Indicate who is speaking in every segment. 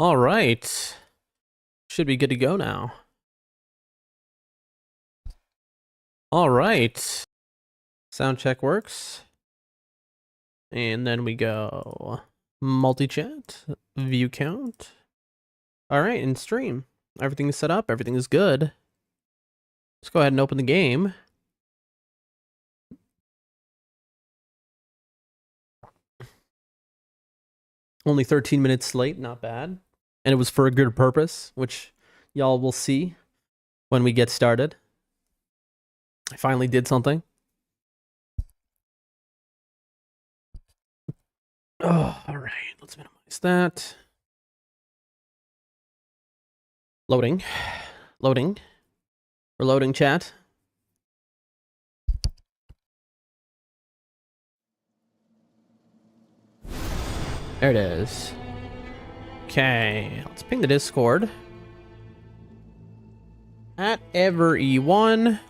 Speaker 1: All right. Should be good to go now. All right. Sound check works. And then we go multi-chat, view count. All right, and stream. Everything is set up. Everything is good. Let's go ahead and open the game. Only 13 minutes late, not bad. And it was for a good purpose, which y'all will see when we get started. I finally did something. Oh, all right. Let's minimize that. Loading. Loading. We're loading, chat. There it is. Okay, let's ping the Discord. At EverE1.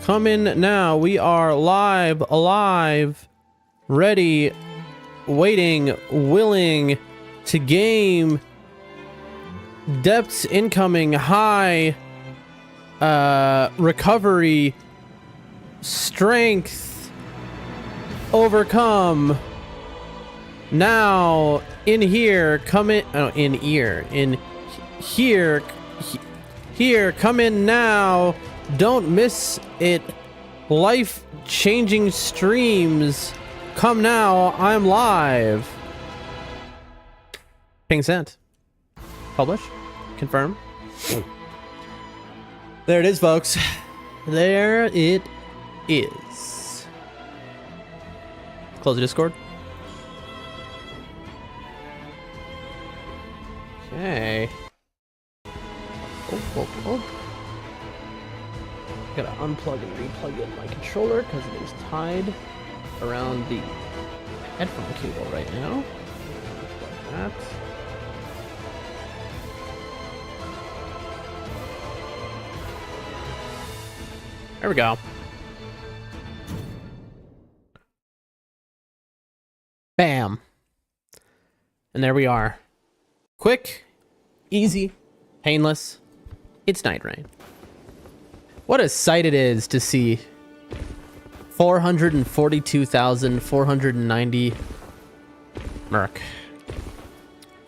Speaker 1: Come in now. We are live, alive, ready, waiting, willing to game. Depths incoming, high, recovery, strength, overcome. Now, in here, come in, oh, in here, here, come in now. Don't miss it. Life-changing streams. Come now, I'm live. Ping sent. Publish. Confirm. There it is, folks. There it is. Close the Discord. Okay. Oh. Gotta unplug and replug in my controller because it is tied around the headphone cable right now. Like that. There we go. Bam. And there we are. Quick, easy, painless. It's Nightreign. What a sight it is to see 442,490 Merc.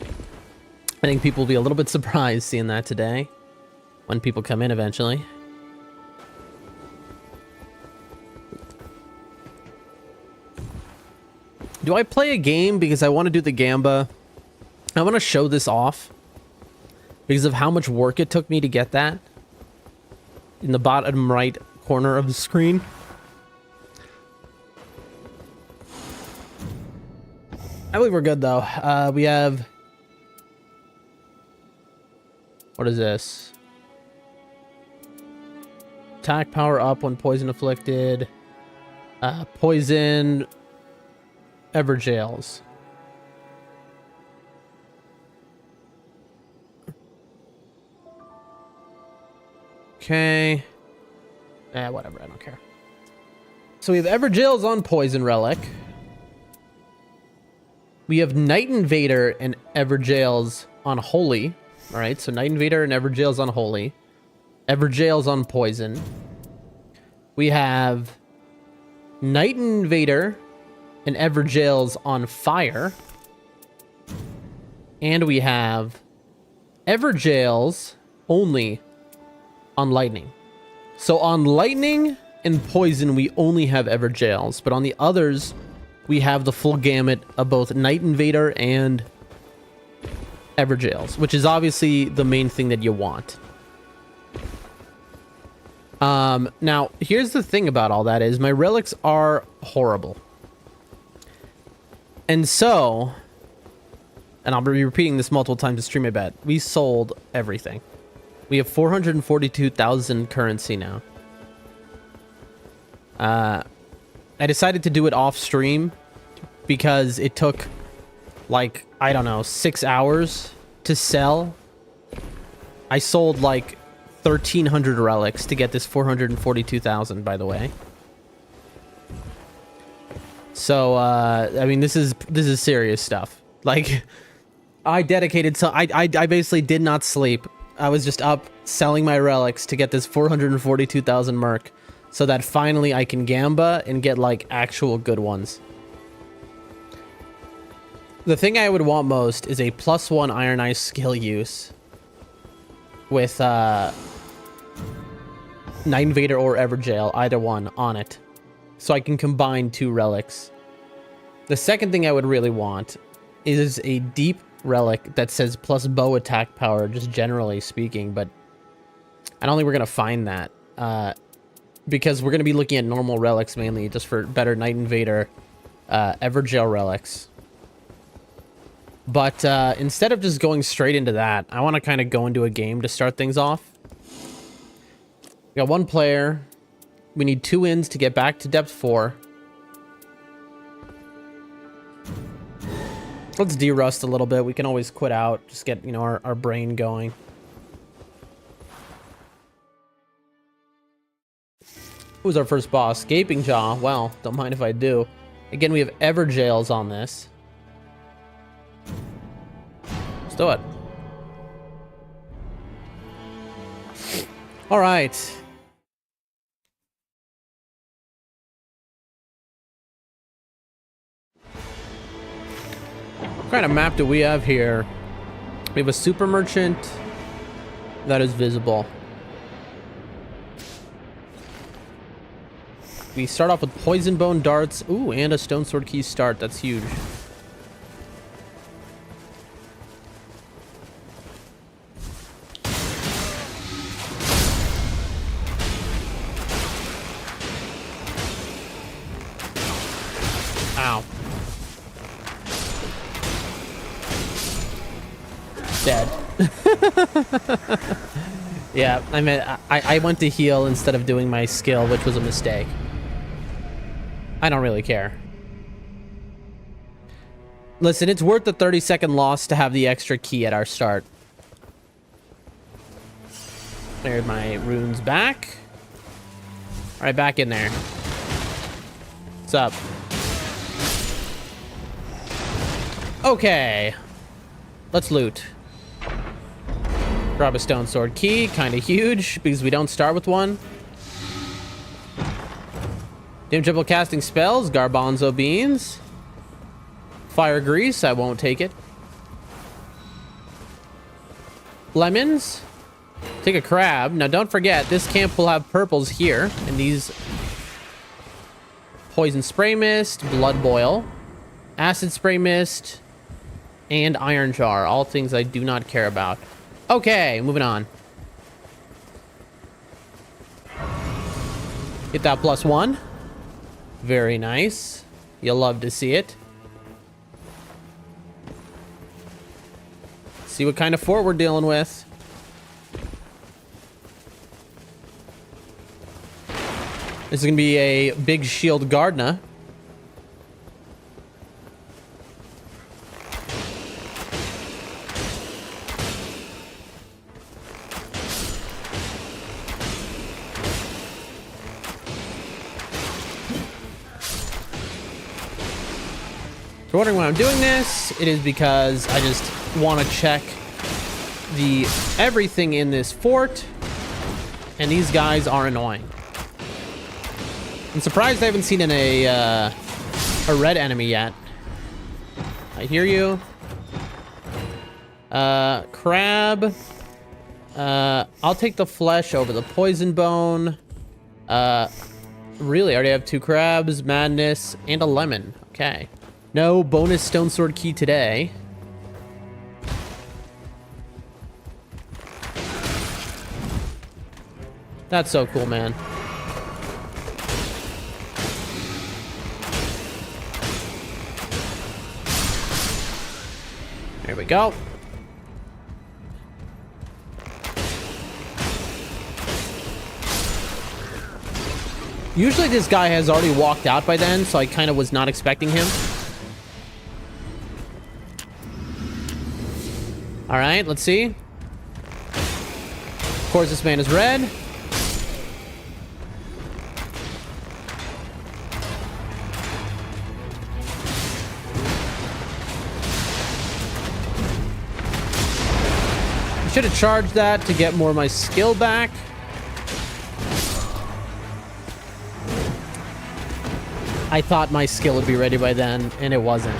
Speaker 1: I think people will be a little bit surprised seeing that today when people come in eventually. Do I play a game because I want to do the Gamba? I want to show this off because of how much work it took me to get that in the bottom right corner of the screen. I believe we're good though. We have, what is this? Attack power up when poison afflicted. Poison ever jails. Okay. Whatever, I don't care. So we have Everjail's on Poison Relic. We have Night Invader and Everjail's on Holy. Alright, so Night Invader and Everjail's on Holy. Everjail's on Poison. We have Night Invader and Everjail's on Fire. And we have Everjail's only on Lightning. So on Lightning and Poison, we only have Everjail's, but on the others, we have the full gamut of both Night Invader and Everjail's, which is obviously the main thing that you want. Now, here's the thing about all that is my relics are horrible. And so, and I'll be repeating this multiple times to stream, I bet, we sold everything. We have 442,000 currency now. I decided to do it off stream because it took like, I don't know, 6 hours to sell. I sold like 1,300 relics to get this 442,000, by the way. So, I mean, this is serious stuff. Like, I dedicated to... I basically did not sleep. I was just up selling my relics to get this 442,000 merc so that finally I can gamba and get, like, actual good ones. The thing I would want most is a +1 Iron Eye skill use with Night Invader or Everjail, either one, on it. So I can combine 2 relics. The second thing I would really want is a deep relic that says plus bow attack power, just generally speaking, but I don't think we're going to find that. Because we're going to be looking at normal relics mainly, just for better Night Invader Everjail relics. But instead of just going straight into that, I want to kind of go into a game to start things off. We got 1 player. We need 2 wins to get back to depth 4. Let's de-rust a little bit. We can always quit out. Just get, you know, our brain going. Who's our first boss? Gaping Jaw. Well, don't mind if I do. Again, we have Everjails on this. Let's do it. All right. What kind of map do we have here? We have a super merchant that is visible. We start off with poison bone darts. Ooh, and a stone sword key start. That's huge. Ow. Dead. Yeah, I mean, I went to heal instead of doing my skill, which was a mistake. I don't really care. Listen, it's worth the 30-second loss to have the extra key at our start. Cleared my runes back. All right, back in there. What's up? Okay. Let's loot. Grab a stone sword key, kind of huge, because we don't start with one. Dim triple casting spells, garbanzo beans. Fire grease, I won't take it. Lemons. Take a crab. Now don't forget, this camp will have purples here, and these poison spray mist, blood boil, acid spray mist, and iron jar. All things I do not care about. Okay, moving on. Get that +1. Very nice. You'll love to see it. See what kind of fort we're dealing with. This is going to be a big shield Gardna. If you're wondering why I'm doing this, it is because I just want to check the everything in this fort, and these guys are annoying. I'm surprised I haven't seen a red enemy yet. I hear you. Crab. I'll take the flesh over the poison bone. Really, I already have 2 crabs, madness, and a lemon. Okay. No bonus stone sword key today. That's so cool, man. There we go. Usually this guy has already walked out by then, so I kind of was not expecting him. All right, let's see. Of course, this man is red. should have charged that to get more of my skill back. I thought my skill would be ready by then, and it wasn't.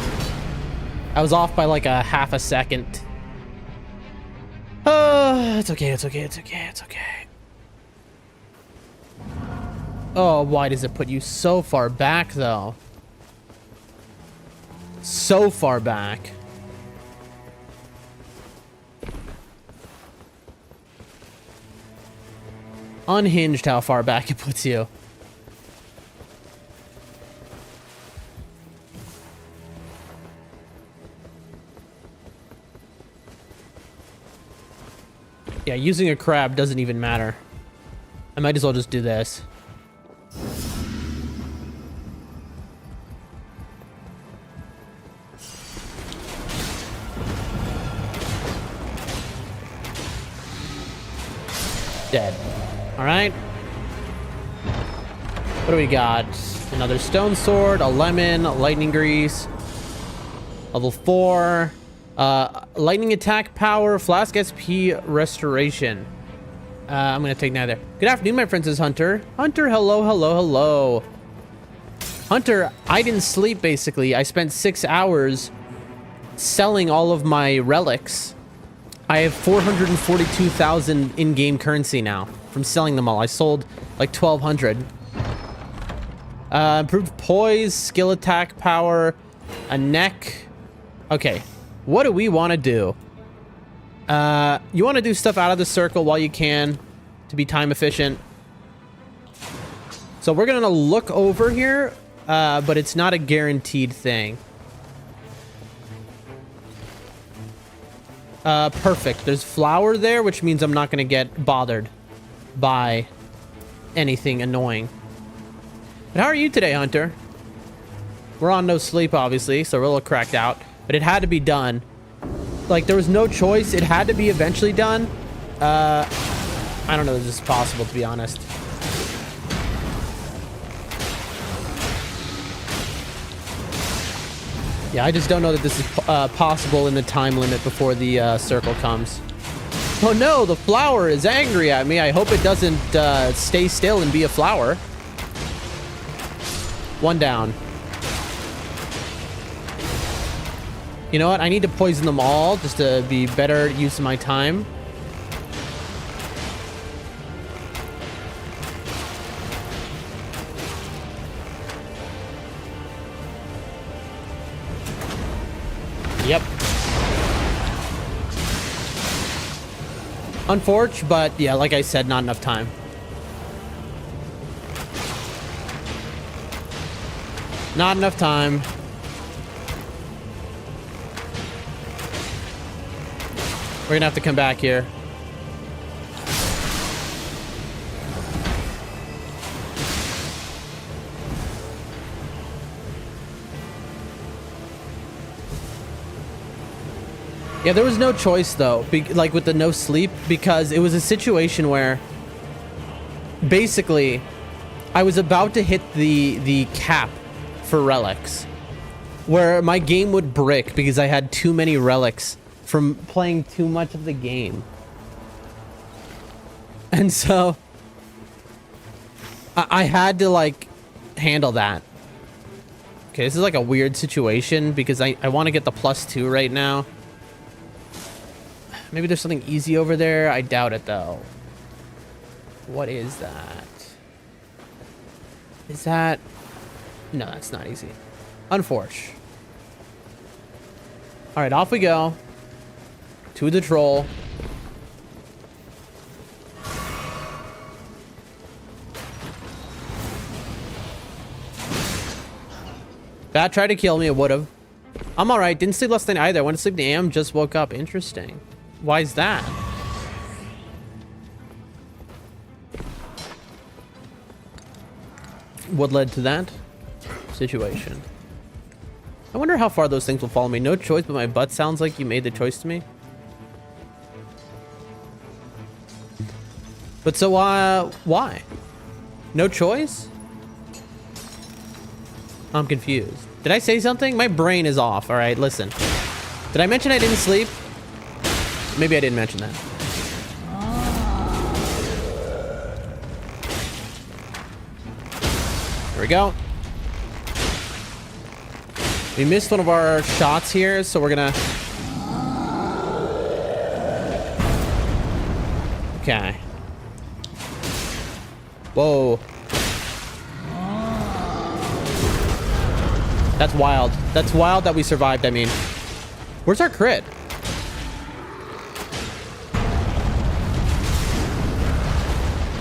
Speaker 1: I was off by like a half a second. It's okay, it's okay, it's okay, it's okay. Oh, why does it put you so far back, though? So far back. Unhinged how far back it puts you. Yeah, using a crab doesn't even matter. I might as well just do this. Dead. All right. What do we got? Another stone sword, a lemon, lightning grease. Level 4. Lightning attack power, flask SP restoration. I'm gonna take neither. Good afternoon, my friends. Is Hunter. Hunter, hello, hello, hello. Hunter, I didn't sleep basically. I spent 6 hours selling all of my relics. I have 442,000 in-game currency now from selling them all. I sold like 1,200. Improved poise, skill attack power, a neck. Okay, what do we want to do? You want to do stuff out of the circle while you can to be time efficient. So we're gonna look over here, but it's not a guaranteed thing. Perfect. There's flour there, which means I'm not going to get bothered by anything annoying. But how are you today, Hunter? We're on no sleep, obviously, so we're a little cracked out. But it had to be done. Like, there was no choice. It had to be eventually done. I don't know if this is possible, to be honest. Yeah, I just don't know that this is possible in the time limit before the circle comes. Oh no, the flower is angry at me. I hope it doesn't stay still and be a flower. One down. You know what? I need to poison them all just to be better use of my time. Yep. Unfortunate, but yeah, like I said, not enough time. Not enough time. We're gonna have to come back here. Yeah, there was no choice though, like with the no sleep, because it was a situation where basically I was about to hit the cap for relics, where my game would brick because I had too many relics from playing too much of the game. And so I had to like handle that. Okay, this is like a weird situation because I want to get the +2 right now. Maybe there's something easy over there. I doubt it, though. What is that? Is that... No, that's not easy. Unfortunate. All right, off we go. To the troll. That tried to kill me. It would have. I'm all right. Didn't sleep last night either. I went to sleep in the AM. Just woke up. Interesting. Why is that? What led to that situation? I wonder how far those things will follow me. No choice, but my butt sounds like you made the choice to me. But so, why? No choice? I'm confused. Did I say something? My brain is off. All right, listen. Did I mention I didn't sleep? Maybe I didn't mention that. Here we go. We missed one of our shots here, so we're gonna... Okay. Whoa. That's wild. That's wild that we survived, I mean. Where's our crit?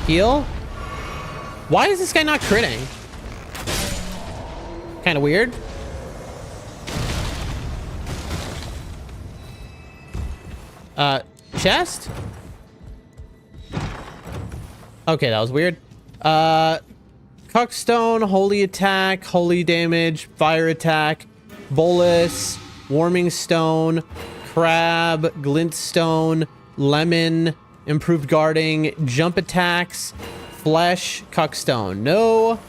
Speaker 1: Heal? Why is this guy not critting? Kind of weird. Chest? Okay, that was weird. Cuckstone, holy attack, holy damage, fire attack, bolus, warming stone, crab, glintstone, lemon, improved guarding, jump attacks, flesh, cuckstone. No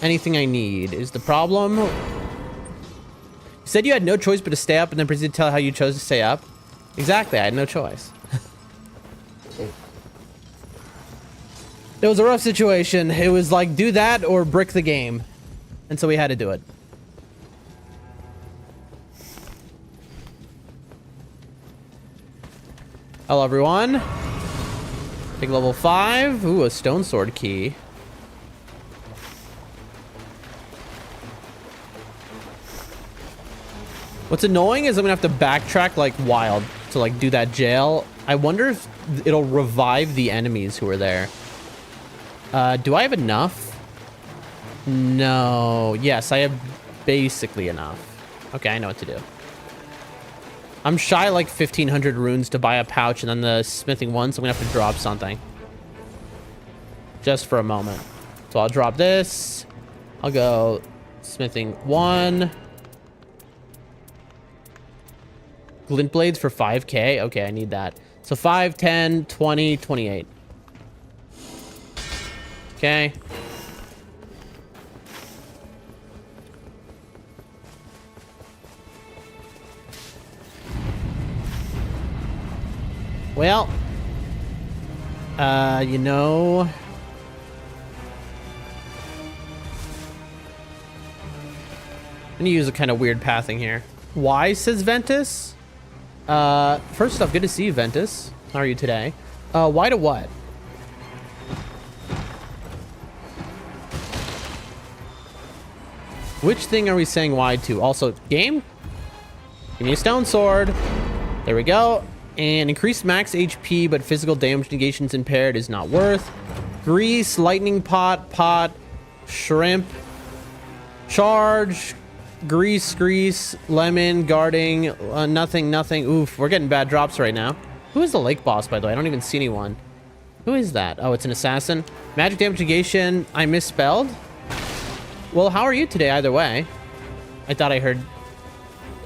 Speaker 1: anything I need is the problem. You said you had no choice but to stay up and then proceeded to tell how you chose to stay up. Exactly, I had no choice. It was a rough situation. It was like, do that or brick the game. And so we had to do it. Hello, everyone. Take level 5. Ooh, a stone sword key. What's annoying is I'm gonna have to backtrack like wild to like do that jail. I wonder if it'll revive the enemies who are there. Do I have enough? No. Yes, I have basically enough. Okay, I know what to do. I'm shy like 1,500 runes to buy a pouch and then the smithing one, so I'm gonna have to drop something. Just for a moment. So I'll drop this. I'll go smithing 1. Glint blades for 5k. Okay, I need that. So 5, 10, 20, 28. Okay. Well, you know, I'm gonna use a kind of weird pathing here. Why, says Ventus? First off, good to see you, Ventus. How are you today? Why to what? Which thing are we saying why to? Also, game? Give me a stone sword. There we go. And increased max HP, but physical damage negations impaired is not worth. Grease, lightning pot, shrimp, charge, grease, lemon, guarding, nothing. Oof, we're getting bad drops right now. Who is the lake boss, by the way? I don't even see anyone. Who is that? Oh, it's an assassin. Magic damage negation, I misspelled. Well, how are you today, either way? I thought I heard...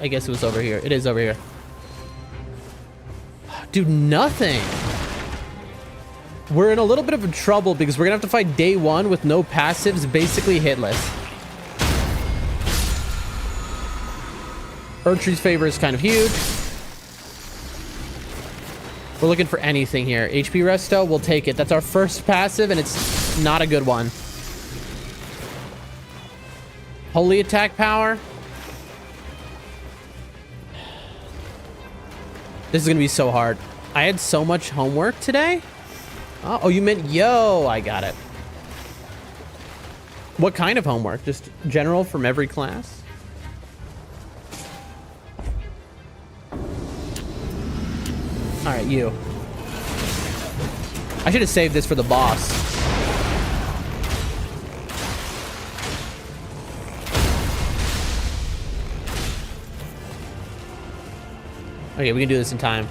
Speaker 1: I guess it was over here. It is over here. Dude, nothing. We're in a little bit of trouble because we're gonna have to fight day 1 with no passives, basically hitless. Erdtree's favor is kind of huge. We're looking for anything here. HP resto, we'll take it. That's our first passive, and it's not a good one. Holy attack power. This is gonna be so hard. I had so much homework today. Oh, you meant yo, I got it. What kind of homework? Just general from every class? All right, you. I should have saved this for the boss. Okay, we can do this in time.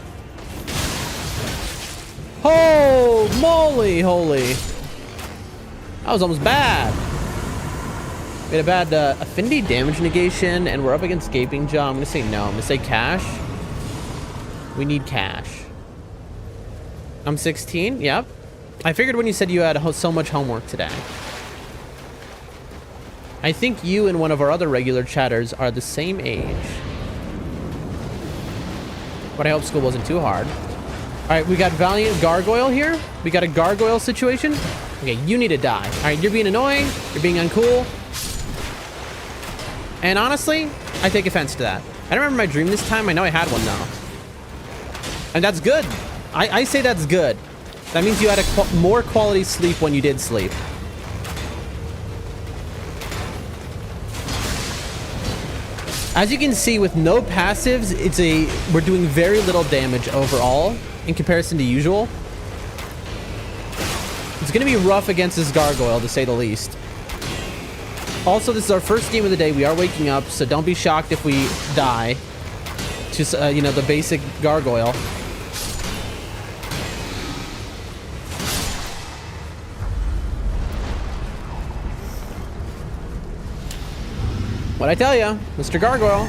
Speaker 1: Oh, moly, holy. That was almost bad. We had a bad affinity damage negation, and we're up against Gaping Jaw. I'm gonna say no. I'm gonna say cash. We need cash. I'm 16, yep. I figured when you said you had so much homework today. I think you and one of our other regular chatters are the same age. But I hope school wasn't too hard. All right, we got Valiant Gargoyle here. We got a gargoyle situation. Okay, you need to die. All right, you're being annoying. You're being uncool. And honestly, I take offense to that. I don't remember my dream this time. I know I had one though. And that's good. I say that's good. That means you had more quality sleep when you did sleep. As you can see, with no passives, we're doing very little damage overall in comparison to usual. It's going to be rough against this gargoyle, to say the least. Also, this is our first game of the day. We are waking up, so don't be shocked if we die to, you know, the basic gargoyle. What'd I tell you, Mr. Gargoyle?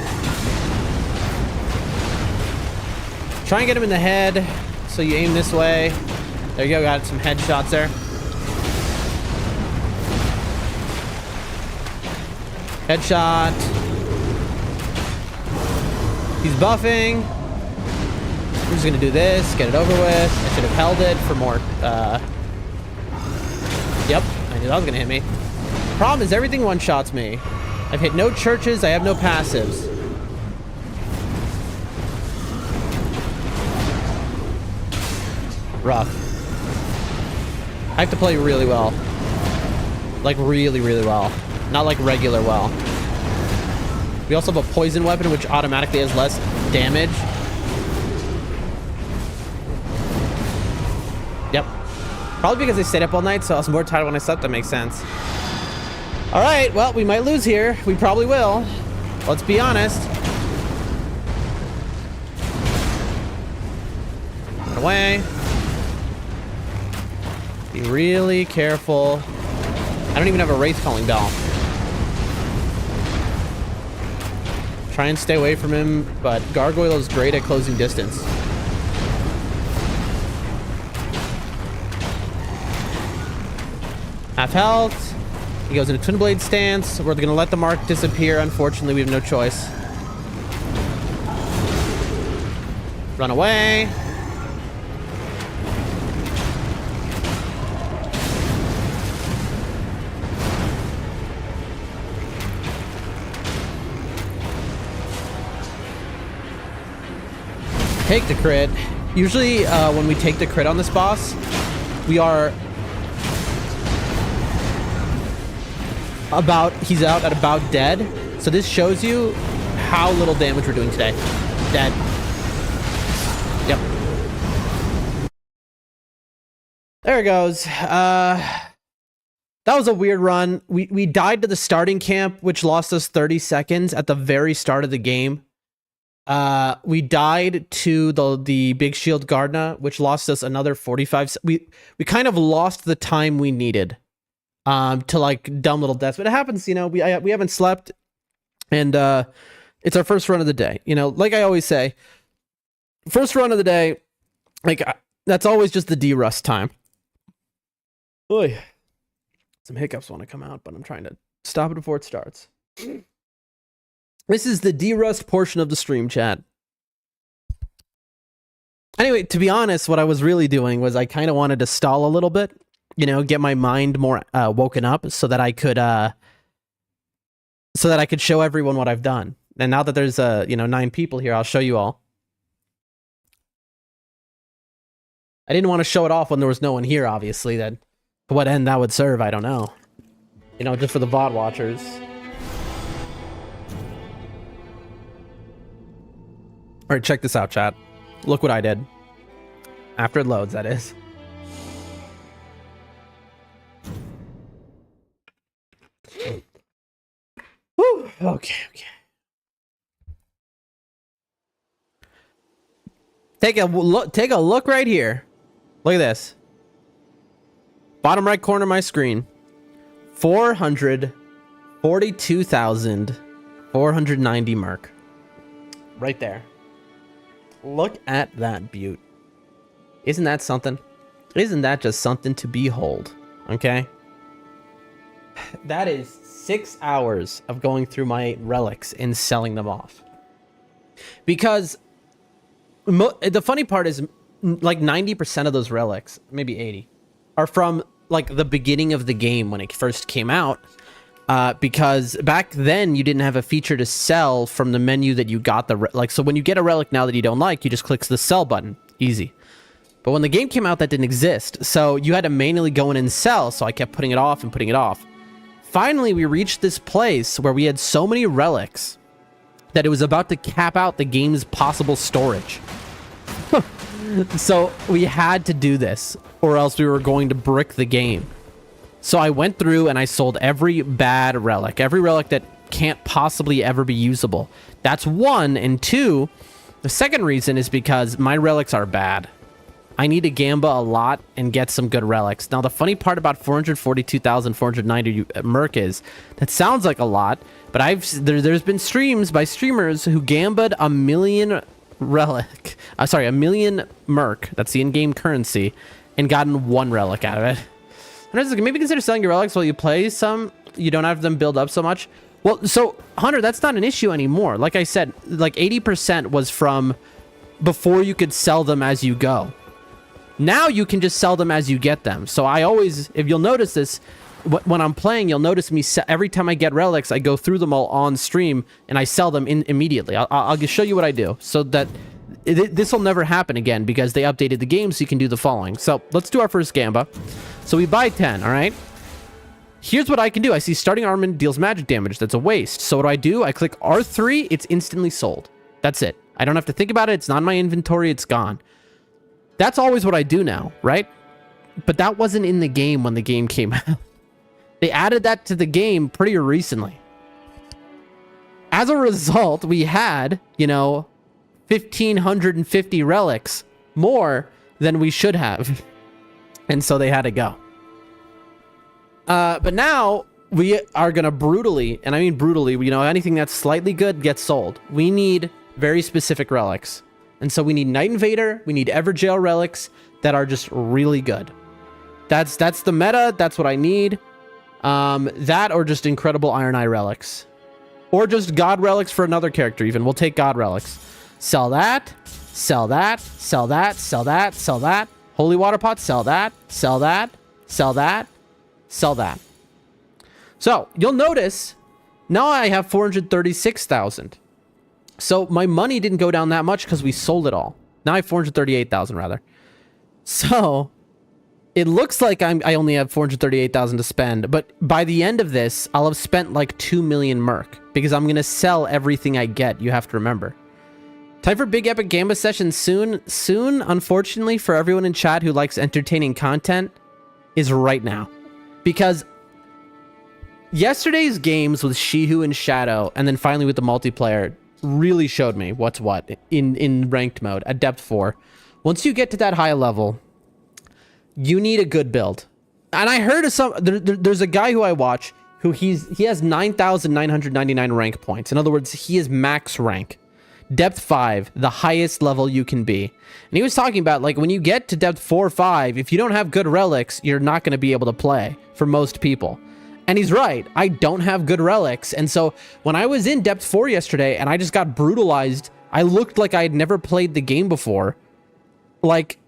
Speaker 1: Try and get him in the head. So you aim this way. There you go, got some headshots there. Headshot. He's buffing. I'm just gonna do this, get it over with. I should have held it for more, Yep, I knew that was gonna hit me. Problem is everything one-shots me. I've hit no churches, I have no passives. Rough. I have to play really well. Like really, really well. Not like regular well. We also have a poison weapon, which automatically has less damage. Yep. Probably because I stayed up all night, so I was more tired when I slept. That makes sense. All right, well, we might lose here. We probably will. Let's be honest. Run away. Be really careful. I don't even have a Wraith Calling Bell. Try and stay away from him, but Gargoyle is great at closing distance. Half health. He goes into Twin Blade stance. We're gonna let the mark disappear. Unfortunately, we have no choice. Run away. Take the crit. Usually, when we take the crit on this boss, we are he's out at about dead. So this shows you how little damage we're doing today. Dead. Yep. There it goes. That was a weird run. We died to the starting camp, which lost us 30 seconds at the very start of the game. We died to the big shield Gardna, which lost us another 45. We kind of lost the time we needed. To like dumb little deaths, but it happens, you know. We haven't slept, and it's our first run of the day. You know, like I always say, first run of the day, like that's always just the D-rust time. Oy. Some hiccups want to come out, but I'm trying to stop it before it starts. This is the D-rust portion of the stream, chat. Anyway, to be honest, what I was really doing was I kind of wanted to stall a little bit. You know, get my mind more woken up so that I could show everyone what I've done. And now that there's 9 people here, I'll show you all. I didn't want to show it off when there was no one here, obviously. That to what end that would serve, I don't know. You know, just for the VOD watchers. All right, check this out, chat. Look what I did. After it loads, that is. Whew. Okay. Take a look right here. Look at this. Bottom right corner of my screen. 442,490 mark. Right there. Look at that beaut. Isn't that something? Isn't that just something to behold? Okay? That is 6 hours of going through my relics and selling them off. Because the funny part is like 90% of those relics, maybe 80, are from like the beginning of the game when it first came out. because back then you didn't have a feature to sell from the menu that you got so when you get a relic now that you don't like, you just click the sell button. Easy. But when the game came out, that didn't exist. So you had to manually go in and sell. So I kept putting it off and putting it off. Finally, we reached this place where we had so many relics that it was about to cap out the game's possible storage. So we had to do this, or else we were going to brick the game. So I went through and I sold every bad relic, every relic that can't possibly ever be usable. That's one. And two, the second reason is because my relics are bad. I need to gamble a lot and get some good relics. Now, the funny part about 442,490 Merc is that sounds like a lot, but there's been streams by streamers who gambled a million relic. A million Merc. That's the in-game currency, and gotten one relic out of it. And I was like, maybe consider selling your relics while you play some. You don't have them build up so much. Well, so Hunter, that's not an issue anymore. Like I said, like 80% was from before you could sell them as you go. Now you can just sell them as you get them. So I always, if you'll notice this, when I'm playing, you'll notice me every time I get relics, I go through them all on stream and I sell them immediately. I'll just show you what I do so that this will never happen again because they updated the game so you can do the following. So let's do our first gamba. So we buy 10, all right? Here's what I can do. I see starting armament deals magic damage. That's a waste. So what do? I click R3. It's instantly sold. That's it. I don't have to think about it. It's not in my inventory. It's gone. That's always what I do now, right? But that wasn't in the game when the game came out. They added that to the game pretty recently. As a result, we had, 1,550 relics more than we should have. And so they had to go. But now we are going to brutally, and I mean brutally, anything that's slightly good gets sold. We need very specific relics. And so we need Night Invader, we need Everjail relics that are just really good. That's the meta, that's what I need. That or just incredible Iron Eye relics. Or just God relics for another character even. We'll take God relics. Sell that, sell that, sell that, sell that, sell that. Holy Water Pot, sell that, sell that, sell that, sell that. So, you'll notice, now I have 436,000. So my money didn't go down that much because we sold it all. Now I have 438,000 rather. So it looks like I only have 438,000 to spend, but by the end of this, I'll have spent like 2 million Merc because I'm going to sell everything I get. You have to remember. Time for big epic gamba session soon. Soon, unfortunately, for everyone in chat who likes entertaining content, is right now. Because yesterday's games with Shihu and Shadow, and then finally with the multiplayer, really showed me what's what in ranked mode at depth 4. Once you get to that high level, you need a good build. And I heard of there's a guy who I watch who he has 9,999 rank points. In other words, he is max rank. Depth 5, the highest level you can be. And he was talking about, like, when you get to depth 4 or 5, if you don't have good relics, you're not going to be able to play for most people. And he's right. I don't have good relics. And so when I was in depth 4 yesterday and I just got brutalized, I looked like I had never played the game before. Like,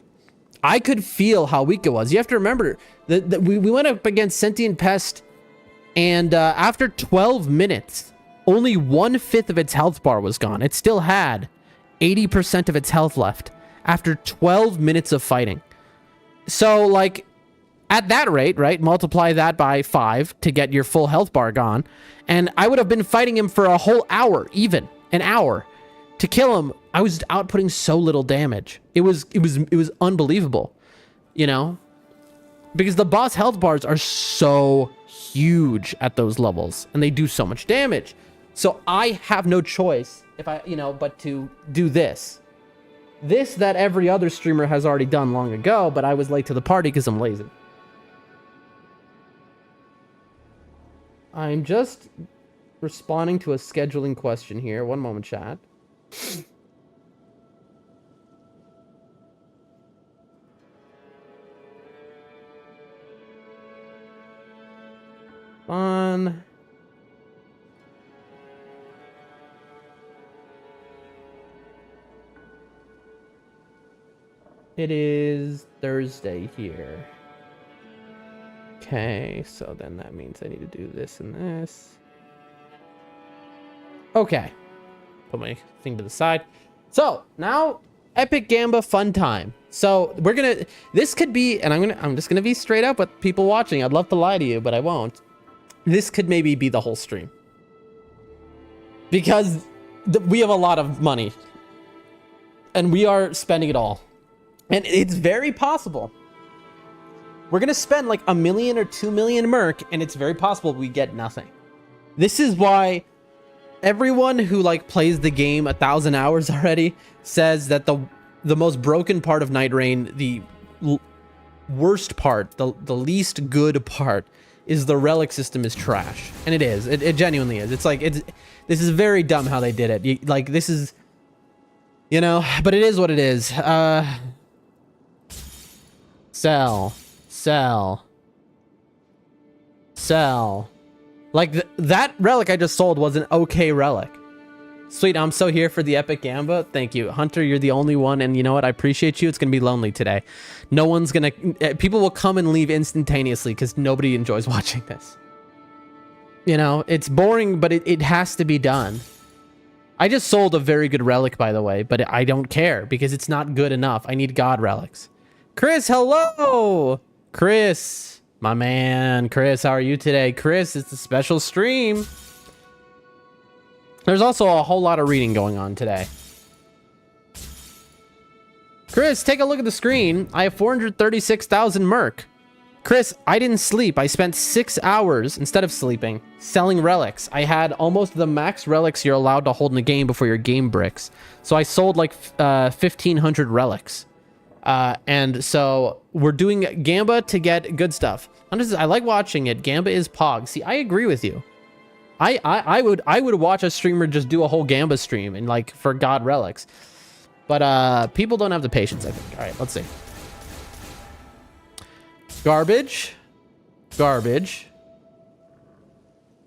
Speaker 1: I could feel how weak it was. You have to remember that we went up against Sentient Pest, and after 12 minutes, only 1/5 of its health bar was gone. It still had 80% of its health left after 12 minutes of fighting. So, like, at that rate, right, multiply that by 5 to get your full health bar gone, and I would have been fighting him for a whole hour, even an hour. To kill him, I was outputting so little damage. It was unbelievable, because the boss health bars are so huge at those levels, and they do so much damage. So I have no choice but to do this that every other streamer has already done long ago, but I was late to the party because I'm lazy. I'm just responding to a scheduling question here. One moment, chat. On. It is Thursday here. Okay, so then that means I need to do this and this. Okay. Put my thing to the side. So now Epic Gamba fun time. So we're gonna, this could be, and I'm just gonna be straight up with people watching. I'd love to lie to you, but I won't. This could maybe be the whole stream. Because we have a lot of money. And we are spending it all. And it's very possible. We're gonna spend like 1 million or 2 million merc, and it's very possible we get nothing. This is why everyone who like plays the game 1,000 hours already says that the most broken part of Nightreign, the worst part, the least good part, is the relic system is trash. And it is. It genuinely is. It's like, this is very dumb how they did it. Like, this is, you know, but it is what it is. Sell. Like, that relic I just sold was an okay relic. Sweet, I'm so here for the Epic Gamba. Thank you. Hunter, you're the only one, and you know what? I appreciate you. It's going to be lonely today. No one's going to... People will come and leave instantaneously because nobody enjoys watching this. You know, it's boring, but it has to be done. I just sold a very good relic, by the way, but I don't care because it's not good enough. I need God relics. Chris, hello! Chris, my man. Chris, how are you today? Chris, it's a special stream. There's also a whole lot of reading going on today. Chris, take a look at the screen. I have 436,000 merc. Chris, I didn't sleep. I spent 6 hours, instead of sleeping, selling relics. I had almost the max relics you're allowed to hold in the game before your game bricks. So I sold like 1,500 relics. And so we're doing Gamba to get good stuff. I like watching it. Gamba is Pog. See, I agree with you. I would watch a streamer just do a whole Gamba stream and like for God relics. But people don't have the patience, I think. All right, let's see. Garbage.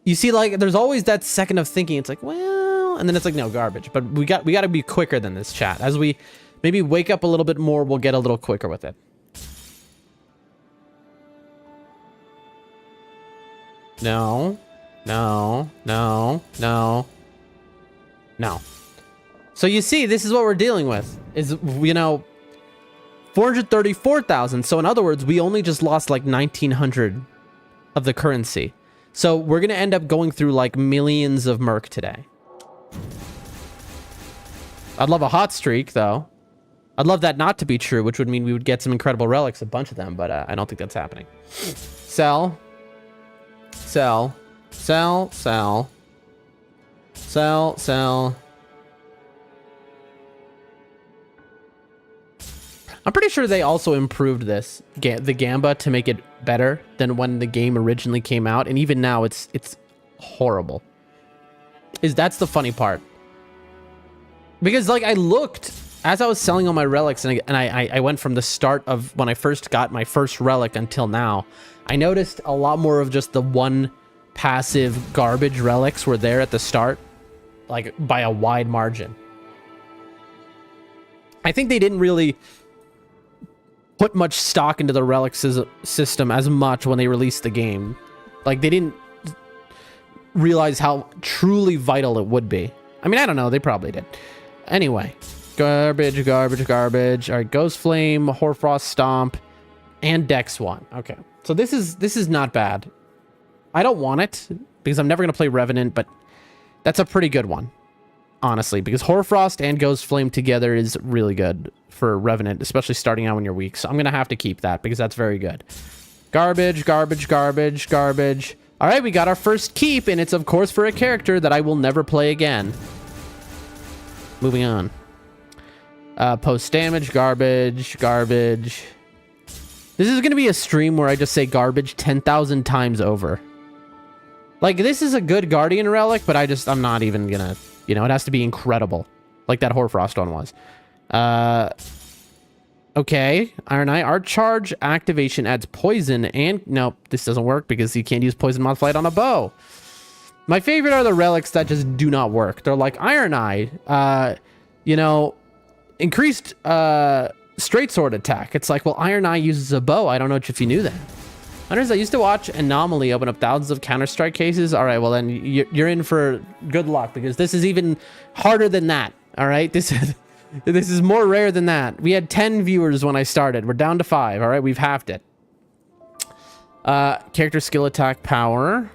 Speaker 1: You see, like, there's always that second of thinking. It's like, well, and then it's like, no, garbage. But we got to be quicker than this, chat. As we maybe wake up a little bit more, we'll get a little quicker with it. No. So you see, this is what we're dealing with. Is, you know, 434,000. So in other words, we only just lost like 1,900 of the currency. So we're going to end up going through like millions of merc today. I'd love a hot streak, though. I'd love that not to be true, which would mean we would get some incredible relics, a bunch of them, but I don't think that's happening. Sell. I'm pretty sure they also improved this, the Gamba, to make it better than when the game originally came out, and even now it's horrible. That's the funny part. Because like I looked as I was selling all my relics, and I went from the start of when I first got my first relic until now, I noticed a lot more of just the one passive garbage relics were there at the start, like by a wide margin. I think they didn't really put much stock into the relic system as much when they released the game. Like, they didn't realize how truly vital it would be. I mean, I don't know. They probably did. Anyway, garbage. All right, Ghost Flame, Hoarfrost Stomp, and Dex 1. Okay, so this is not bad. I don't want it because I'm never going to play Revenant, but that's a pretty good one, honestly, because Hoarfrost and Ghost Flame together is really good for Revenant, especially starting out when you're weak. So I'm going to have to keep that because that's very good. Garbage. All right, we got our first keep, and it's, of course, for a character that I will never play again. Moving on. Post damage, garbage. This is going to be a stream where I just say garbage 10,000 times over. Like, this is a good Guardian relic, but I'm not even going to, you know, it has to be incredible. Like that Hoarfrost one was. Okay, Iron Eye. Art Charge activation adds poison, and nope, this doesn't work because you can't use Poison Moth Flight on a bow. My favorite are the relics that just do not work. They're like Iron Eye, you know, increased straight sword attack. It's like, well, Iron Eye uses a bow. I don't know if you knew that. Hunters, I used to watch Anomaly open up thousands of Counter-Strike cases. All right, well then you're in for good luck because this is even harder than that. All right, this is more rare than that. We had 10 viewers when I started. We're down to 5. All right, we've halved it. Character skill, attack, power,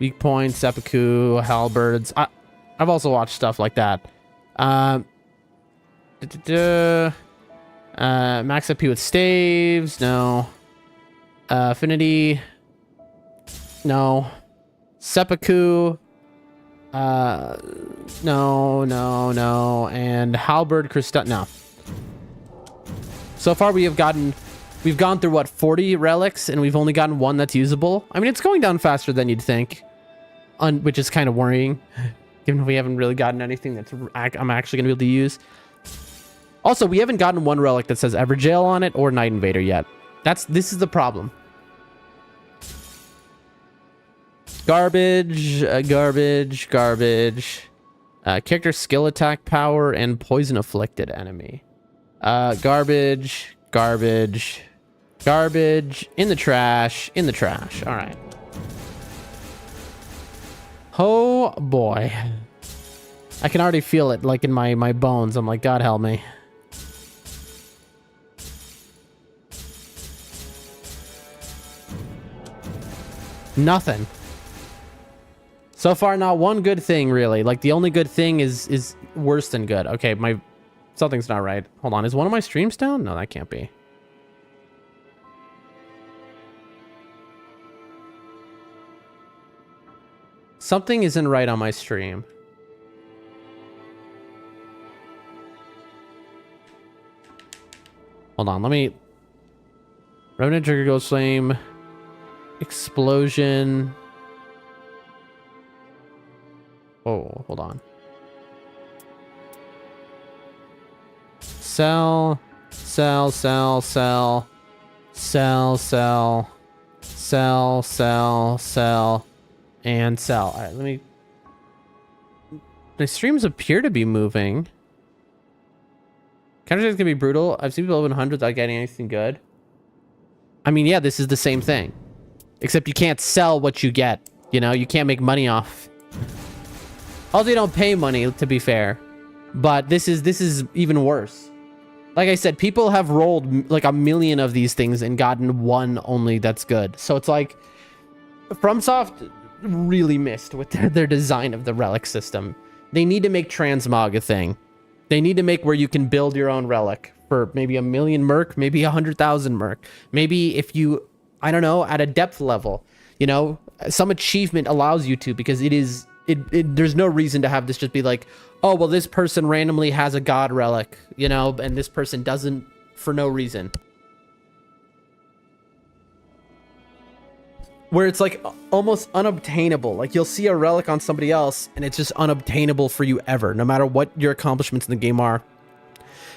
Speaker 1: weak points, seppuku, halberds. I've also watched stuff like that. Max AP with staves, no. Affinity, no. Seppuku, no. And halberd, crystal, no. So far we've gone through what, 40 relics, and we've only gotten one that's usable. I mean, it's going down faster than you'd think, which is kind of worrying, given we haven't really gotten anything that's I'm actually gonna be able to use. Also, we haven't gotten one relic that says Everjail on it or Night Invader yet. This is the problem. Garbage. Character skill, attack, power, and poison afflicted enemy. Garbage. In the trash. All right. Oh boy. I can already feel it like in my bones. I'm like, God help me. Nothing. So far, not one good thing, really. Like, the only good thing is worse than good. Okay, something's not right. Hold on, is one of my streams down? No, that can't be. Something isn't right on my stream. Hold on, let me... Revenant Trigger Ghost Flame... Explosion. Oh, hold on. Sell, and sell. All right, let me... My streams appear to be moving. Counter-Strike's gonna be brutal. I've seen people open hundreds without getting anything good. I mean, yeah, this is the same thing. Except you can't sell what you get. You know, you can't make money off. Also, you don't pay money, to be fair. But this is even worse. Like I said, people have rolled like 1 million of these things and gotten one only that's good. So it's like... FromSoft really missed with their design of the relic system. They need to make transmog a thing. They need to make where you can build your own relic for maybe 1 million merc, maybe 100,000 merc. Maybe if you... I don't know, at a depth level, you know, some achievement allows you to, because there's no reason to have this just be like, oh, well, this person randomly has a god relic, you know, and this person doesn't for no reason. Where it's like almost unobtainable. Like you'll see a relic on somebody else and it's just unobtainable for you ever, no matter what your accomplishments in the game are.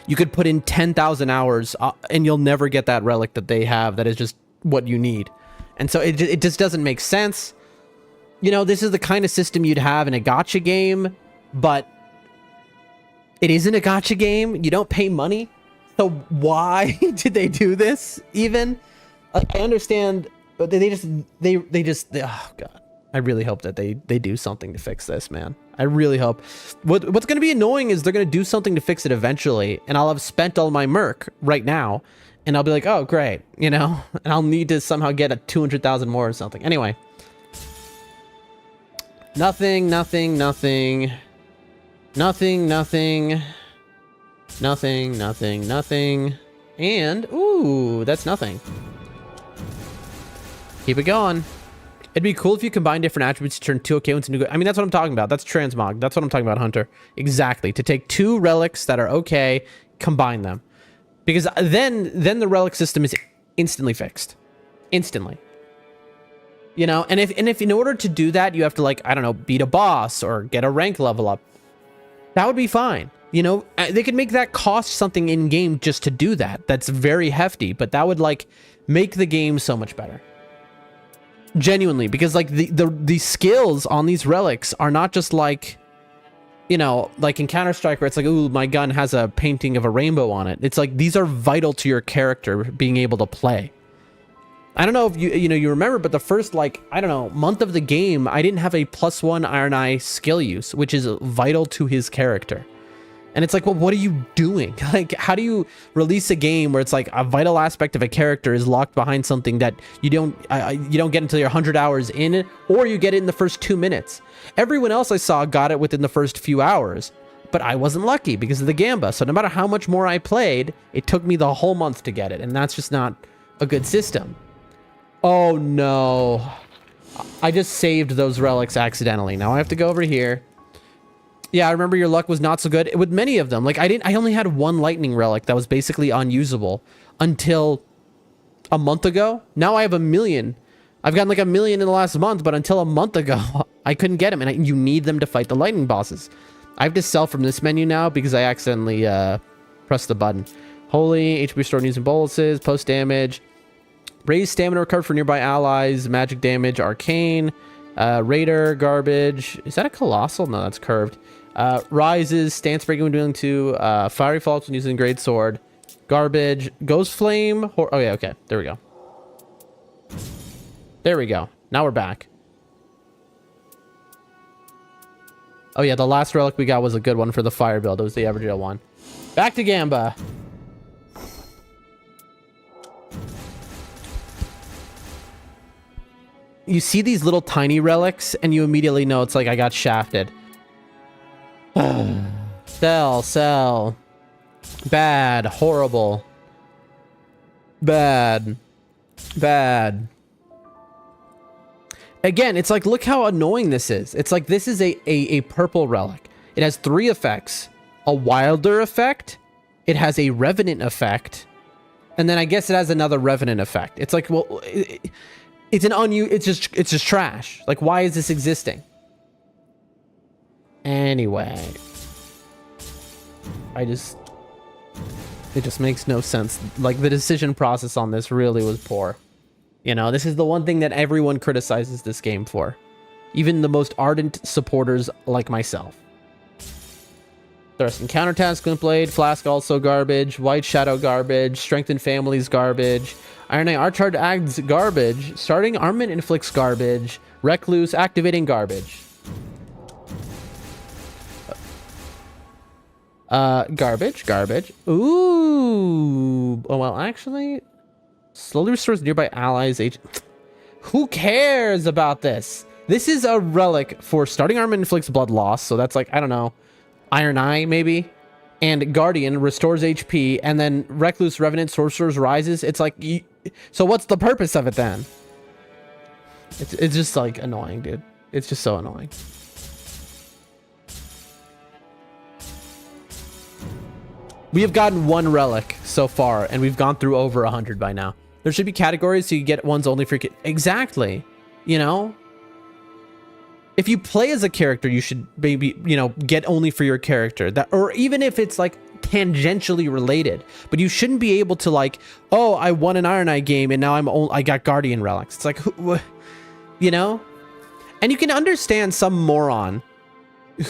Speaker 1: You could put in 10,000 hours and you'll never get that relic that they have that is just what you need. And so it just doesn't make sense. You know, this is the kind of system you'd have in a gacha game, but it isn't a gacha game. You don't pay money. So why did they do this even? Like, I understand, but they just oh God. I really hope that they do something to fix this, man. I really hope. What's going to be annoying is they're going to do something to fix it eventually, and I'll have spent all my merc right now. And I'll be like, oh, great, you know? And I'll need to somehow get a 200,000 more or something. Anyway. Nothing. And, ooh, that's nothing. Keep it going. It'd be cool if you combine different attributes to turn 2 okay ones into good. I mean, that's what I'm talking about. That's transmog. That's what I'm talking about, Hunter. Exactly. To take 2 relics that are okay, combine them. Because then the relic system is instantly fixed. Instantly. You know, and if in order to do that, you have to, like, I don't know, beat a boss or get a rank level up, that would be fine. You know, they could make that cost something in game just to do that. That's very hefty, but that would, like, make the game so much better. Genuinely, because, like, the skills on these relics are not just like, you know, like in Counter-Strike where it's like, ooh, my gun has a painting of a rainbow on it. It's like, these are vital to your character being able to play. I don't know if you remember, but the first, like, I don't know, month of the game, I didn't have a +1 Iron Eye skill use, which is vital to his character. And it's like, well, what are you doing? Like, how do you release a game where it's like a vital aspect of a character is locked behind something that you don't get until you're 100 hours in, or you get it in the first 2 minutes? Everyone else I saw got it within the first few hours, but I wasn't lucky because of the Gamba. So no matter how much more I played, it took me the whole month to get it, and that's just not a good system. Oh no, I just saved those relics accidentally. Now I have to go over here. Yeah, I remember your luck was not so good with many of them. Like, I only had one lightning relic that was basically unusable until a month ago. Now I have 1 million. I've gotten like 1 million in the last month, but until a month ago, I couldn't get them, and you need them to fight the lightning bosses. I have to sell from this menu now because I accidentally pressed the button. Holy, HP restored using boluses, post damage. Raise stamina recovered for nearby allies, magic damage, arcane, raider, garbage. Is that a colossal? No, that's curved. Rises, stance breaking when dealing to, fiery faults when using great sword, garbage, ghost flame. Oh yeah, okay, there we go. There we go. Now we're back. Oh yeah, the last relic we got was a good one for the fire build. It was the Everdale one. Back to Gamba. You see these little tiny relics, and you immediately know it's like I got shafted. Sell. Bad. Horrible. Bad. Again, it's like, look how annoying this is. It's like, this is a purple relic. It has 3 effects. A Wilder effect. It has a Revenant effect. And then I guess it has another Revenant effect. It's like, well... it's just trash. Like, why is this existing? Anyway, it just makes no sense. Like, the decision process on this really was poor. You know, this is the one thing that everyone criticizes this game for, even the most ardent supporters like myself. Thrust and countertask, Glint Blade, Flask also garbage, White Shadow garbage, Strengthen Families garbage, Iron Eye Archard adds garbage, Starting Armament inflicts garbage, Recluse activating garbage. Garbage. Ooh. Oh, well, actually, slowly restores nearby allies. Who cares about this? This is a relic for Starting Armament inflicts blood loss, so that's like, I don't know, Iron Eye, maybe? And Guardian restores HP, and then Recluse, Revenant, Sorcerer's rises. It's like, so what's the purpose of it then? It's just like annoying, dude. It's just so annoying. We have gotten 1 relic so far, and we've gone through over 100 by now. There should be categories so you get ones only for... Exactly. You know? If you play as a character, you should maybe, get only for your character. That, or even if it's like tangentially related, but you shouldn't be able to like, oh, I won an Iron Eye game and now I got Guardian relics. It's like, you know? And you can understand some moron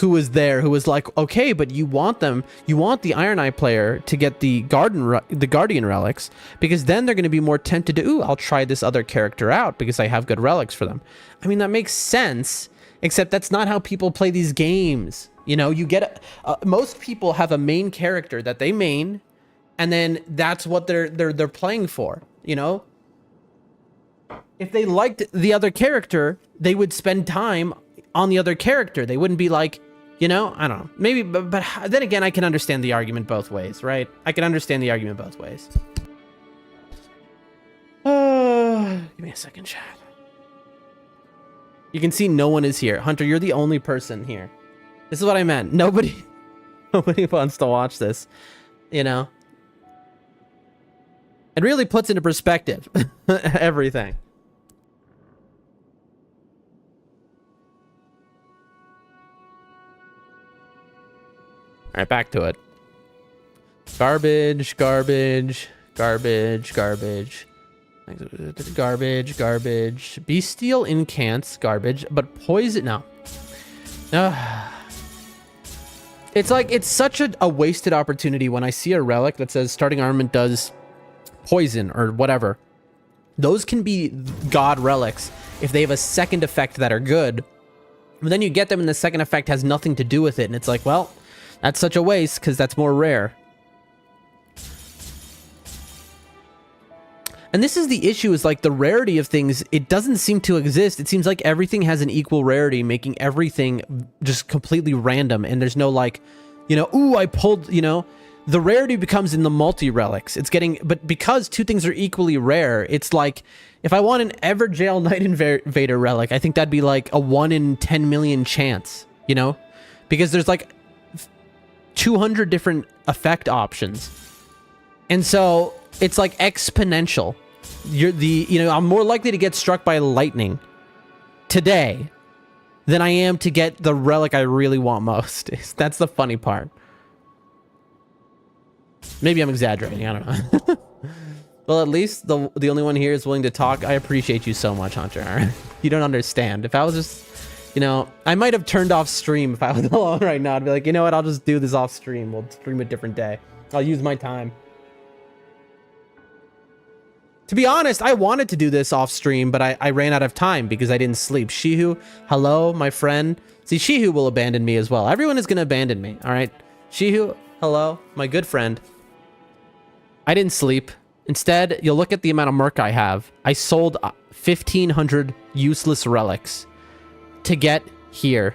Speaker 1: who was there who was like, okay, but you want the Iron Eye player to get the Guardian relics, because then they're going to be more tempted to, ooh, I'll try this other character out because I have good relics for them. I mean, that makes sense. Except that's not how people play these games. You know, you get most people have a main character that they main, and then that's what they're playing for. You know, if they liked the other character, they would spend time on the other character. They wouldn't be like, I don't know, maybe. But then again, I can understand the argument both ways, right? I can understand the argument both ways. Give me a second, chat. You can see no one is here. Hunter, you're the only person here. This is what I meant. Nobody wants to watch this, you know? It really puts into perspective everything. All right, back to it. Garbage. Bestial incants, garbage, but poison, no. It's like, it's such a wasted opportunity when I see a relic that says Starting Armament does poison or whatever. Those can be god relics if they have a second effect that are good. But then you get them and the second effect has nothing to do with it. And it's like, well, that's such a waste because that's more rare. And this is the issue, is like the rarity of things, it doesn't seem to exist. It seems like everything has an equal rarity, making everything just completely random. And there's no like, you know, ooh, I pulled, you know, the rarity becomes in the multi-relics. It's getting, but because two things are equally rare, it's like, if I want an Everjail Night Invader relic, I think that'd be like a 1 in 10 million chance, you know? Because there's like 200 different effect options. And so it's like exponential. I'm more likely to get struck by lightning today than I am to get the relic I really want most. That's the funny part. Maybe I'm exaggerating, I don't know. Well, at least the only one here is willing to talk. I appreciate you so much, Hunter. You don't understand. If I was just, you know, I might have turned off stream if I was alone right now. I'd be like, you know what, I'll just do this off stream. We'll stream a different day. I'll use my time. To be honest, I wanted to do this off stream, but I ran out of time because I didn't sleep. Shihu, hello, my friend. See, Shihu will abandon me as well. Everyone is going to abandon me, all right? Shihu, hello, my good friend. I didn't sleep. Instead, you'll look at the amount of merc I have. I sold 1,500 useless relics to get here.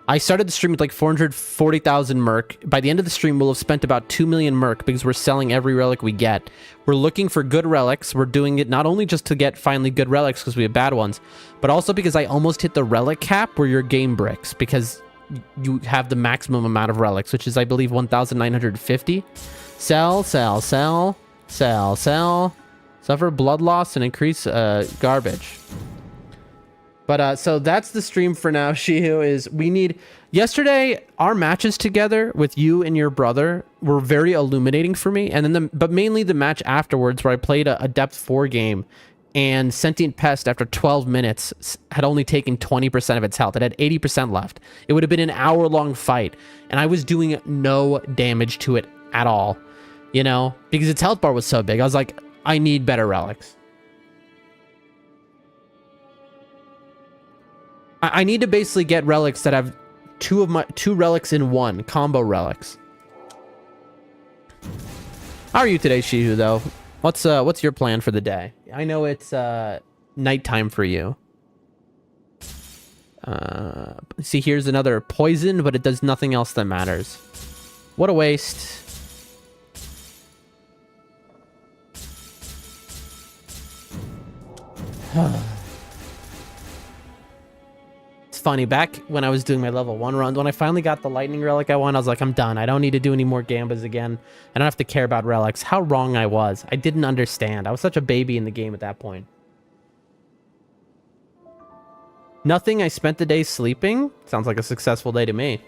Speaker 1: I started the stream with like 440,000 merc. By the end of the stream, we'll have spent about 2 million merc because we're selling every relic we get. We're looking for good relics. We're doing it not only just to get finally good relics because we have bad ones, but also because I almost hit the relic cap where your game bricks, because you have the maximum amount of relics, which is, I believe, 1,950. Sell, sell, sell. Sell, sell, suffer blood loss and increase garbage. But so that's the stream for now. Shihu, is we need, yesterday our matches together with you and your brother were very illuminating for me, and then but mainly the match afterwards where I played a depth 4 game, and Sentient Pest after 12 minutes had only taken 20% of its health. It had 80% left. It would have been an hour-long fight, and I was doing no damage to it at all. You know, because its health bar was so big. I was like, I need better relics. I need to basically get relics that have two relics in one, combo relics. How are you today, Shihu, though? What's your plan for the day? I know it's nighttime for you. See, here's another poison, but it does nothing else that matters. What a waste. It's funny, back when I was doing my level 1 runs, when I finally got the lightning relic I want, I was like, I'm done. I don't need to do any more gambas again. I don't have to care about relics. How wrong I was. I didn't understand. I was such a baby in the game at that point. Nothing. I spent the day sleeping. Sounds like a successful day to me.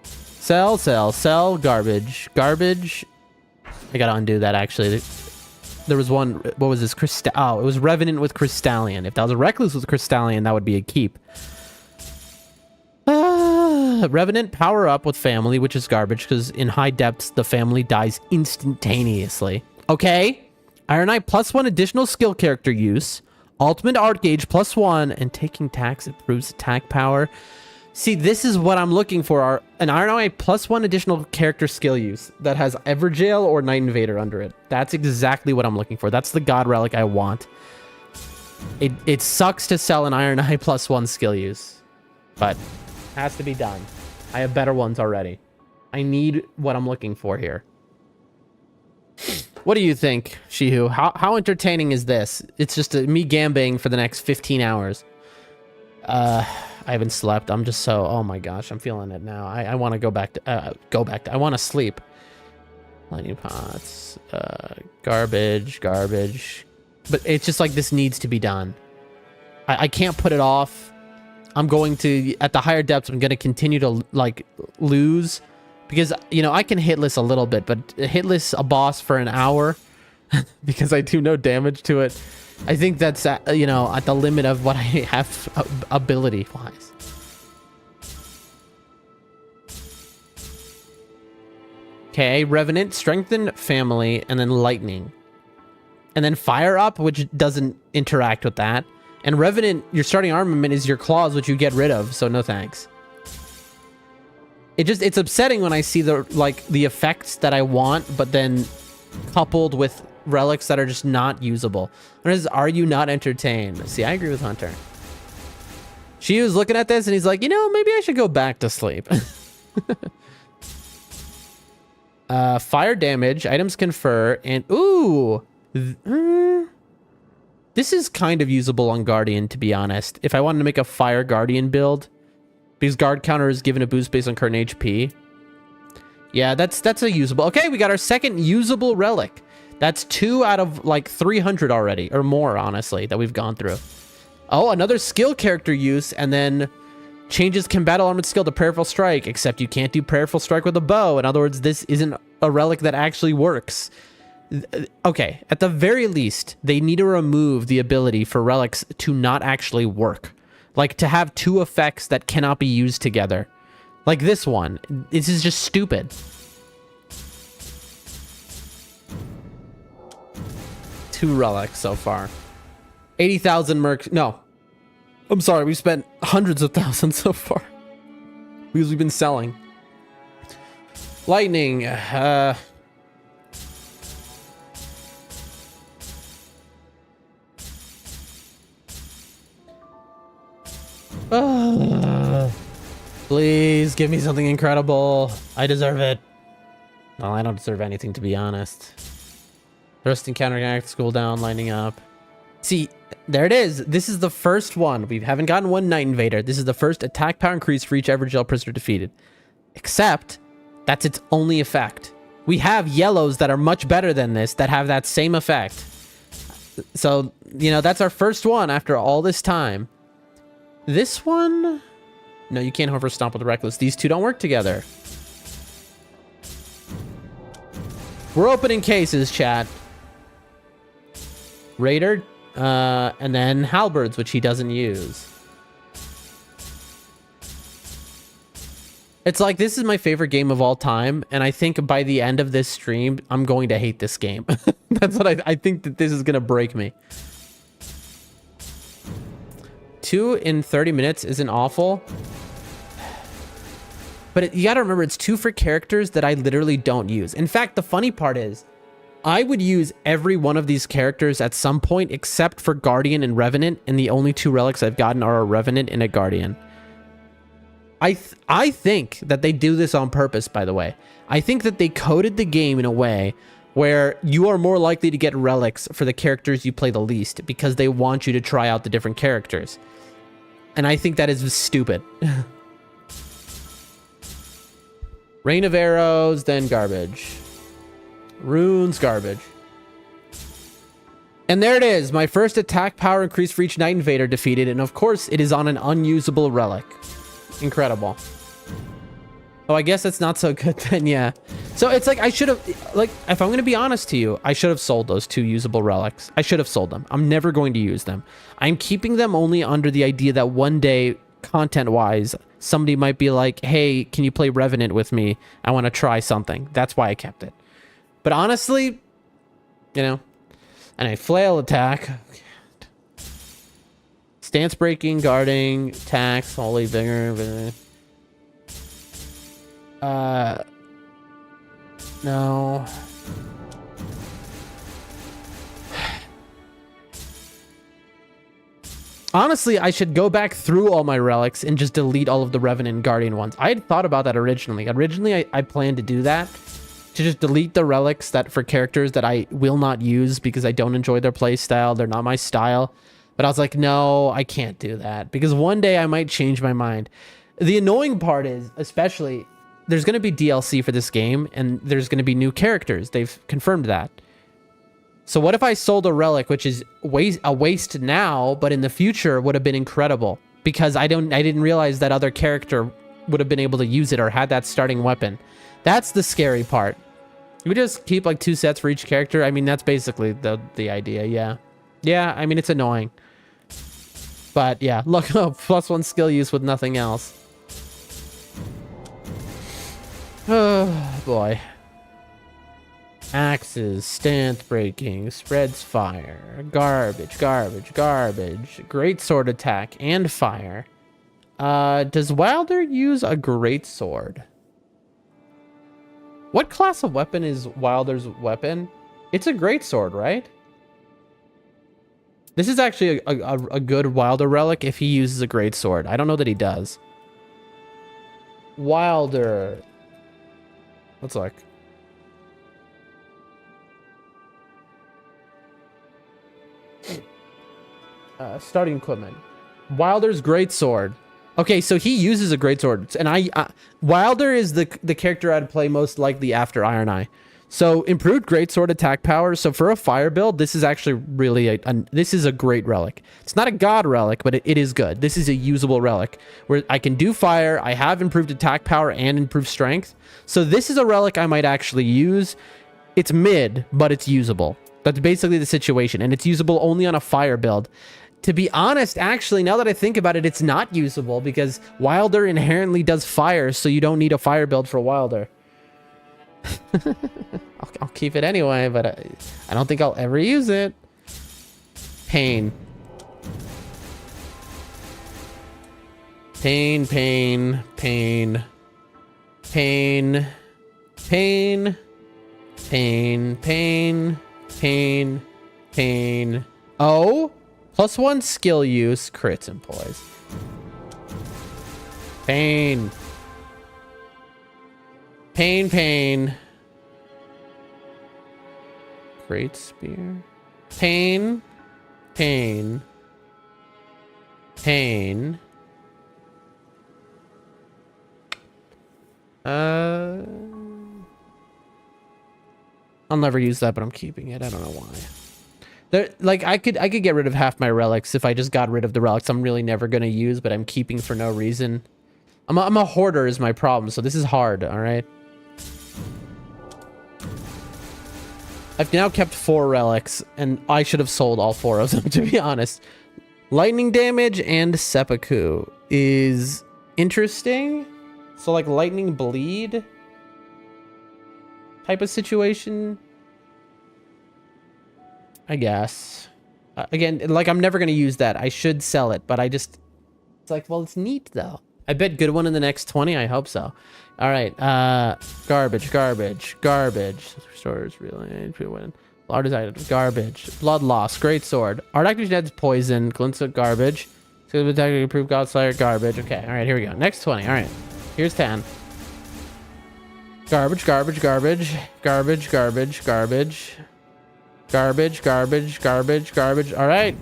Speaker 1: Sell, sell, sell. Garbage. Garbage. I gotta undo that, actually. There was one, what was this? Oh, it was Revenant with Crystallion. If that was a Recluse with Crystallion, that would be a keep. Revenant, power up with family, which is garbage, because in high depths, the family dies instantaneously. Okay. Iron Eye +1 additional skill character use. Ultimate Art Gauge +1, and taking tax improves attack power. See, this is what I'm looking for. An Iron Eye +1 additional character skill use that has Everjail or Night Invader under it. That's exactly what I'm looking for. That's the god relic I want. It sucks to sell an Iron Eye +1 skill use, but has to be done. I have better ones already. I need what I'm looking for here. What do you think, Shihu? How entertaining is this? It's just me gambling for the next 15 hours. I haven't slept. I'm just so, oh my gosh, I'm feeling it now. I want to go back to, I want to sleep. Lightning pots, garbage. But it's just like, this needs to be done. I can't put it off. I'm going to, at the higher depths, I'm going to continue to like lose because, you know, I can hitless a little bit, but hitless a boss for an hour because I do no damage to it. I think that's, you know, at the limit of what I have ability-wise. Okay, Revenant, Strengthen Family, and then Lightning. and then Fire Up, which doesn't interact with that. And Revenant, your starting armament is your claws, which you get rid of, so no thanks. It's upsetting when I see the effects that I want, but then coupled with relics that are just not usable. Are you not entertained? See, I agree with Hunter. She was looking at this and he's like, you know, maybe I should go back to sleep. Fire damage, items confer, and ooh, this is kind of usable on Guardian, to be honest. If I wanted to make a Fire Guardian build, because guard counter is given a boost based on current HP. Yeah, that's a usable. Okay, we got our second usable relic. That's 2 out of like 300 already, or more, honestly, that we've gone through. Oh, another skill character use, and then changes combat armored skill to prayerful strike, except you can't do prayerful strike with a bow. In other words, this isn't a relic that actually works. Okay, at the very least, they need to remove the ability for relics to not actually work. Like, to have 2 effects that cannot be used together. Like this one. This is just stupid. Two relics so far. 80,000 mercs. No. I'm sorry, we've spent hundreds of thousands so far. Because we've been selling. Lightning. Please give me something incredible. I deserve it. Well, I don't deserve anything, to be honest. Thrust and counteract, school down, lining up. See, there it is. This is the first one. We haven't gotten one Night Invader. This is the first attack power increase for each average jail prisoner defeated. Except, that's its only effect. We have yellows that are much better than this that have that same effect. So, you know, that's our first one after all this time. This one... No, you can't hover stomp with Reckless. These two don't work together. We're opening cases, chat. Raider, and then Halberds, which he doesn't use. It's like, this is my favorite game of all time, and I think by the end of this stream, I'm going to hate this game. That's what I think that this is going to break me. 2 in 30 minutes isn't awful. But you gotta remember, it's 2 for characters that I literally don't use. In fact, the funny part is, I would use every one of these characters at some point except for Guardian and Revenant, and the only 2 relics I've gotten are a Revenant and a Guardian. I think that they do this on purpose, by the way. I think that they coded the game in a way where you are more likely to get relics for the characters you play the least because they want you to try out the different characters. And I think that is stupid. Rain of arrows, then garbage. Runes, garbage. And there it is. My first attack power increase for each Night Invader defeated. And of course, it is on an unusable relic. Incredible. Oh, I guess that's not so good then, yeah. So it's like, I should have, like, if I'm going to be honest to you, I should have sold those 2 usable relics. I should have sold them. I'm never going to use them. I'm keeping them only under the idea that one day, content-wise, somebody might be like, hey, can you play Revenant with me? I want to try something. That's why I kept it. But honestly, you know, and a flail attack. Stance breaking, guarding, attacks, holy vigor. No. Honestly, I should go back through all my relics and just delete all of the Revenant and Guardian ones. I had thought about that originally. I planned to do that. To just delete the relics that for characters that I will not use because I don't enjoy their playstyle. They're not my style. But I was like, no, I can't do that. Because one day I might change my mind. The annoying part is, especially, there's going to be DLC for this game. And there's going to be new characters. They've confirmed that. So what if I sold a relic, which is a waste now, but in the future would have been incredible? Because I didn't realize that other character would have been able to use it or had that starting weapon. That's the scary part. We just keep like 2 sets for each character. I mean, that's basically the idea, yeah. Yeah, I mean, it's annoying. But yeah, look, +1 skill use with nothing else. Oh, boy. Axes, stance breaking, spreads fire, garbage, garbage, garbage, great sword attack and fire. Does Wilder use a great sword? What class of weapon is Wilder's weapon? It's a great sword, right? This is actually a good Wilder relic if he uses a great sword. I don't know that he does. Wilder. Let's look. Starting equipment. Wilder's great sword. Okay, so he uses a great sword, and Wilder is the character I'd play most likely after Iron Eye. So improved great sword attack power. So for a fire build, this is actually really this is a great relic. It's not a god relic, but it is good. This is a usable relic where I can do fire. I have improved attack power and improved strength. So this is a relic I might actually use. It's mid, but it's usable. That's basically the situation, and it's usable only on a fire build. To be honest, actually, now that I think about it, it's not usable because Wilder inherently does fire, so you don't need a fire build for Wilder. I'll keep it anyway, but I don't think I'll ever use it. Pain. Pain, pain, pain. Pain. Pain. Pain, pain, pain, pain. Oh! +1 skill use, crits and poise. Pain. Pain, pain. Great spear. Pain. Pain. Pain. I'll never use that, but I'm keeping it. I don't know why. Like I could get rid of half my relics if I just got rid of the relics I'm really never gonna use, but I'm keeping for no reason. I'm a hoarder is my problem, so this is hard. All right. I've now kept 4 relics, and I should have sold all 4 of them, to be honest. Lightning damage and seppuku is interesting. So like lightning bleed type of situation, I guess. Again, like I'm never going to use that. I should sell it, but it's like, well, it's neat though. I bet good one in the next 20. I hope so. All right. Garbage, garbage, garbage. Restores really. Largest items. Garbage. Blood loss. Great sword. Art activation adds poison. Glints of garbage. So attack improved Godslayer. Garbage. Okay. All right. Here we go. Next 20. All right. Here's 10. Garbage, garbage, garbage, garbage, garbage, garbage, garbage, garbage, garbage, garbage. All right.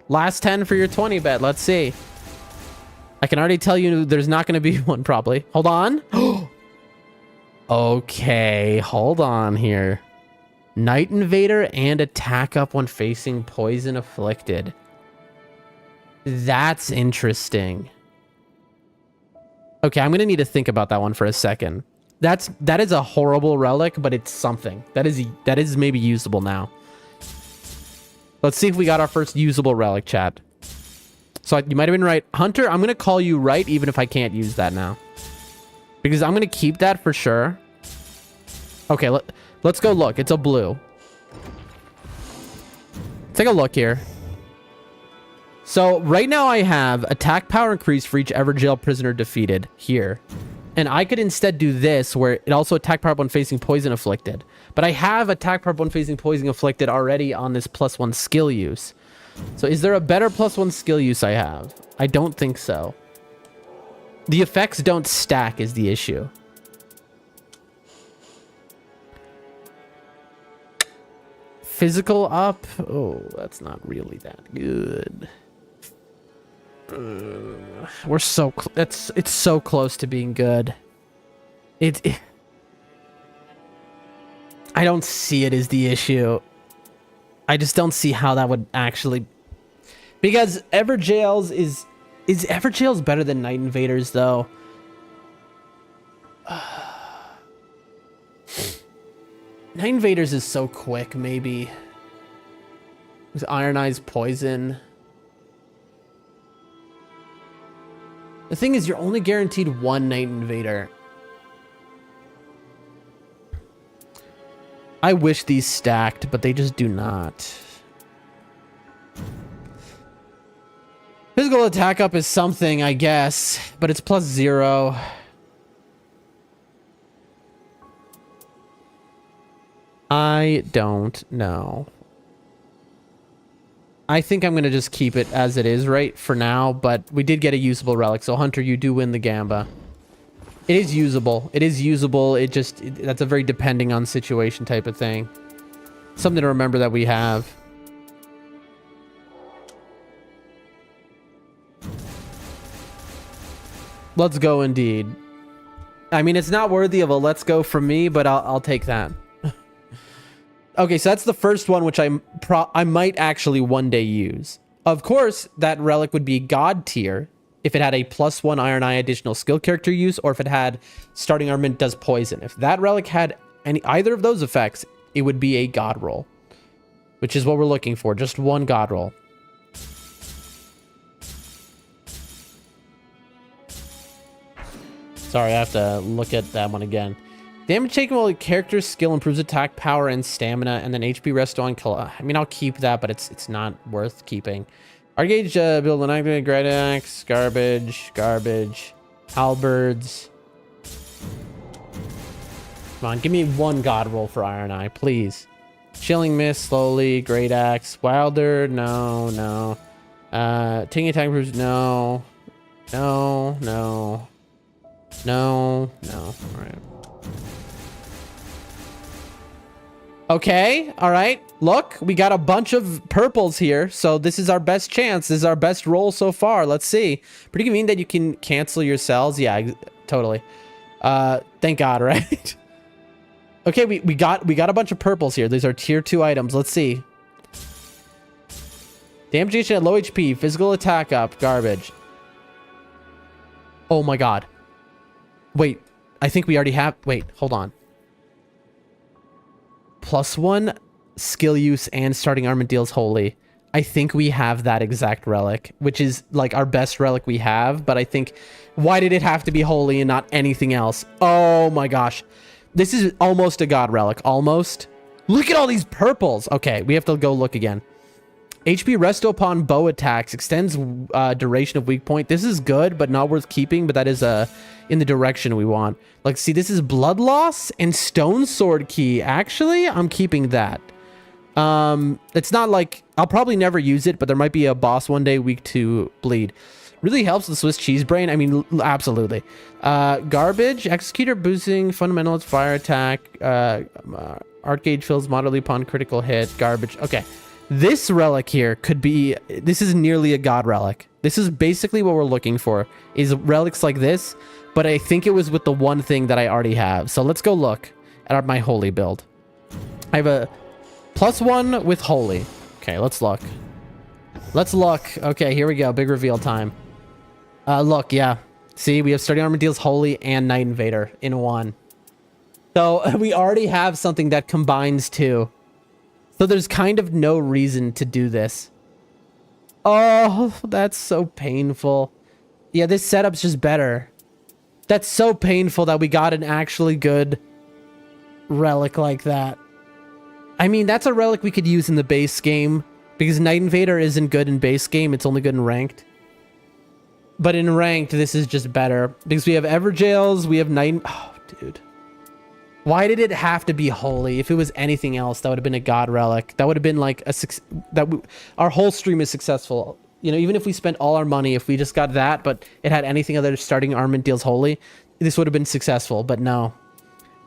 Speaker 1: Last 10 for your 20 bet. Let's see. I can already tell you there's not going to be one probably. Hold on. Okay. Hold on here. Night Invader and attack up when facing poison afflicted. That's interesting. Okay, I'm going to need to think about that one for a second. That is a horrible relic, but it's something. That is maybe usable now. Let's see if we got our first usable relic, chat. So you might have been right. Hunter, I'm going to call you right even if I can't use that now. Because I'm going to keep that for sure. Okay, let's go look. It's a blue. Take a look here. So right now I have attack power increase for each ever jail prisoner defeated here. And I could instead do this where it also attack power when facing poison afflicted. But I have attack power when facing poison afflicted already on this +1 skill use. So is there a better +1 skill use I have? I don't think so. The effects don't stack is the issue. Physical up? Oh, that's not really that good. We're so it's so close to being good. I don't see it as the issue. I just don't see how that would actually, because Everjails is Everjails better than Night Invaders though? Night Invaders is so quick, maybe. With Iron Eye's poison. The thing is, you're only guaranteed one Night Invader. I wish these stacked, but they just do not. Physical attack up is something, I guess, but it's +0. I don't know. I think I'm going to just keep it as it is right for now, but we did get a usable relic, so Hunter, you do win the Gamba. It is usable. It is usable. That's a very depending on situation type of thing. Something to remember that we have. Let's go indeed. I mean, it's not worthy of a let's go from me, but I'll take that. Okay, so that's the first one, which I might actually one day use. Of course, that relic would be God tier if it had a +1 Iron Eye additional skill character use, or if it had starting armament does poison. If that relic had either of those effects, it would be a God roll, which is what we're looking for. Just one God roll. Sorry, I have to look at that one again. Damage taken while a character's skill improves attack power and stamina, and then HP resto on kill. I mean, I'll keep that, but it's not worth keeping. Arcade build an activate, great axe, garbage, halberds. Come on, give me one God roll for Iron Eye, please. Chilling Mist, slowly, great axe, Wilder, no. Taking attack improves, no. All right. Okay, all right. Look, we got a bunch of purples here, so this is our best chance. This is our best roll so far. Let's see. Pretty convenient that you can cancel your cells. Yeah, totally. Thank God, right? Okay, we got a bunch of purples here. These are tier 2 items. Let's see. Damage at low HP, physical attack up, garbage. Oh my God. Wait, I think we already have... Wait, hold on. +1 skill use and starting armament deals holy. I think we have that exact relic, which is like our best relic we have, but I think... Why did it have to be holy and not anything else? Oh my gosh. This is almost a God relic. Almost. Look at all these purples. Okay, we have to go look again. HP resto upon bow attacks. Extends duration of weak point. This is good, but not worth keeping, but that is in the direction we want. Like, see, this is blood loss and stone sword key. Actually, I'm keeping that. It's not like... I'll probably never use it, but there might be a boss one day weak to bleed. Really helps the Swiss cheese brain. I mean, absolutely. Garbage. Executor boosting. Fundamental fire attack. Art gauge fills moderately upon critical hit. Garbage. Okay. This relic here could be... This is nearly a God relic. This is basically what we're looking for, is relics like this, but I think it was with the one thing that I already have. So let's go look at my holy build. I have a +1 with holy. Okay, let's look. Let's look. Okay, here we go. Big reveal time. Look, yeah. See, we have starting armor deals holy and Night Invader in one. So we already have something that combines two. So there's kind of no reason to do this. Oh, that's so painful. Yeah, this setup's just better. That's so painful that we got an actually good relic like that. I mean, that's a relic we could use in the base game, because Night Invader isn't good in base game, it's only good in ranked. But in ranked, this is just better, because we have Everjails, we have Night... Oh, dude. Why did it have to be holy? If it was anything else, that would have been a God relic. That would have been like a... Our whole stream is successful. You know, even if we spent all our money, if we just got that, but it had anything other than starting armament deals holy, this would have been successful, but no.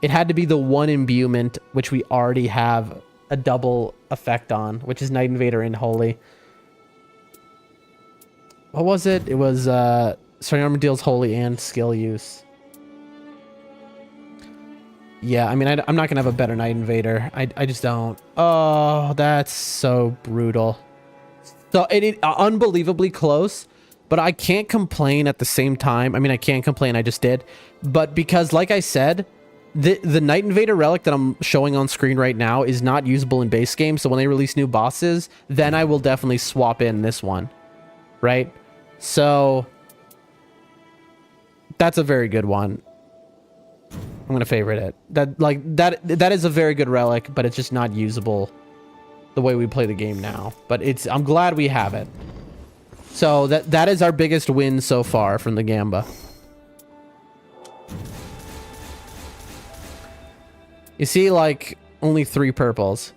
Speaker 1: It had to be the one imbuement, which we already have a double effect on, which is Night Invader and holy. What was it? It was starting armament deals holy and skill use. Yeah, I mean, I'm not going to have a better Night Invader. I just don't. Oh, that's so brutal. So it unbelievably close, but I can't complain at the same time. I mean, I can't complain. I just did. But because, like I said, the Night Invader relic that I'm showing on screen right now is not usable in base game. So when they release new bosses, then I will definitely swap in this one. Right? So that's a very good one. I'm gonna favorite it. That is a very good relic, but it's just not usable the way we play the game now. But I'm glad we have it. So that is our biggest win so far from the Gamba. You see, like, only 3 purples.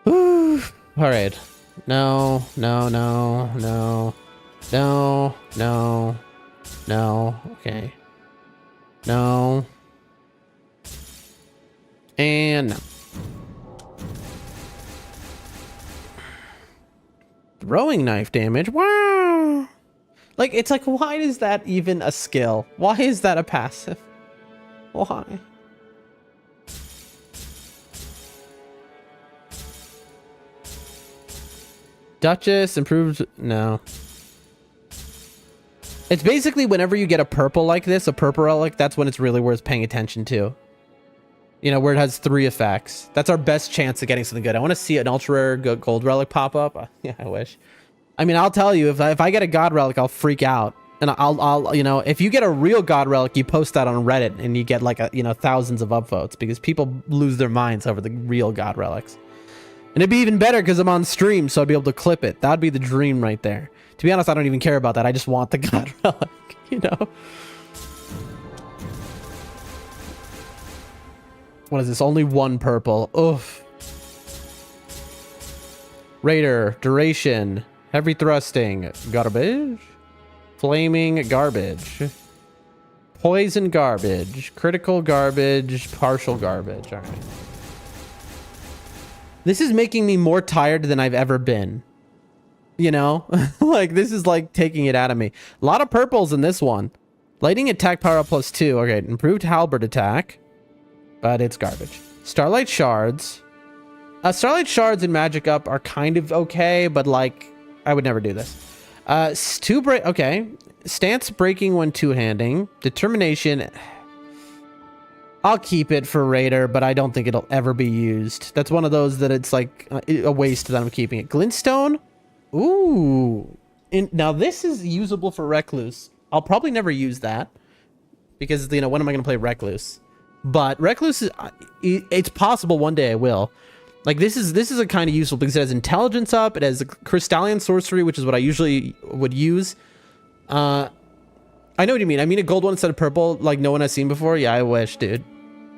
Speaker 1: Whew. All right. No, no, no, no, no, no, no. Okay. No. And no. Throwing knife damage. Wow. Like, it's like, why is that even a skill? Why is that a passive? Why? Duchess improved. No. It's basically whenever you get a purple like this, a purple relic, that's when it's really worth paying attention to. You know, where it has 3 effects. That's our best chance of getting something good. I want to see an ultra rare gold relic pop up. Yeah, I wish. I mean, I'll tell you, if I get a god relic, I'll freak out. And I'll, you know, if you get a real god relic, you post that on Reddit and you get like, thousands of upvotes because people lose their minds over the real god relics. And it'd be even better because I'm on stream, so I'd be able to clip it. That'd be the dream right there. To be honest, I don't even care about that. I just want the god relic, you know? What is this? Only 1 purple. Oof. Raider, duration, heavy thrusting, garbage, flaming garbage, poison garbage, critical garbage, partial garbage. All right. This is making me more tired than I've ever been. You know? Like, this is like taking it out of me. A lot of purples in this one. Lightning attack power up +2. Okay, improved halberd attack. But it's garbage. Starlight shards. Starlight shards and magic up are kind of okay, but like, I would never do this. Okay. Stance breaking when two-handing. Determination. I'll keep it for Raider, but I don't think it'll ever be used. That's one of those that it's like a waste that I'm keeping it. Glintstone? Ooh. Now this is usable for Recluse. I'll probably never use that because, you know, when am I going to play Recluse? But Recluse is, it's possible one day I will. Like this is a kind of useful because it has intelligence up. It has a crystalline sorcery, which is what I usually would use. I know what you mean. I mean a gold one instead of purple, like no one has seen before. Yeah, I wish, dude.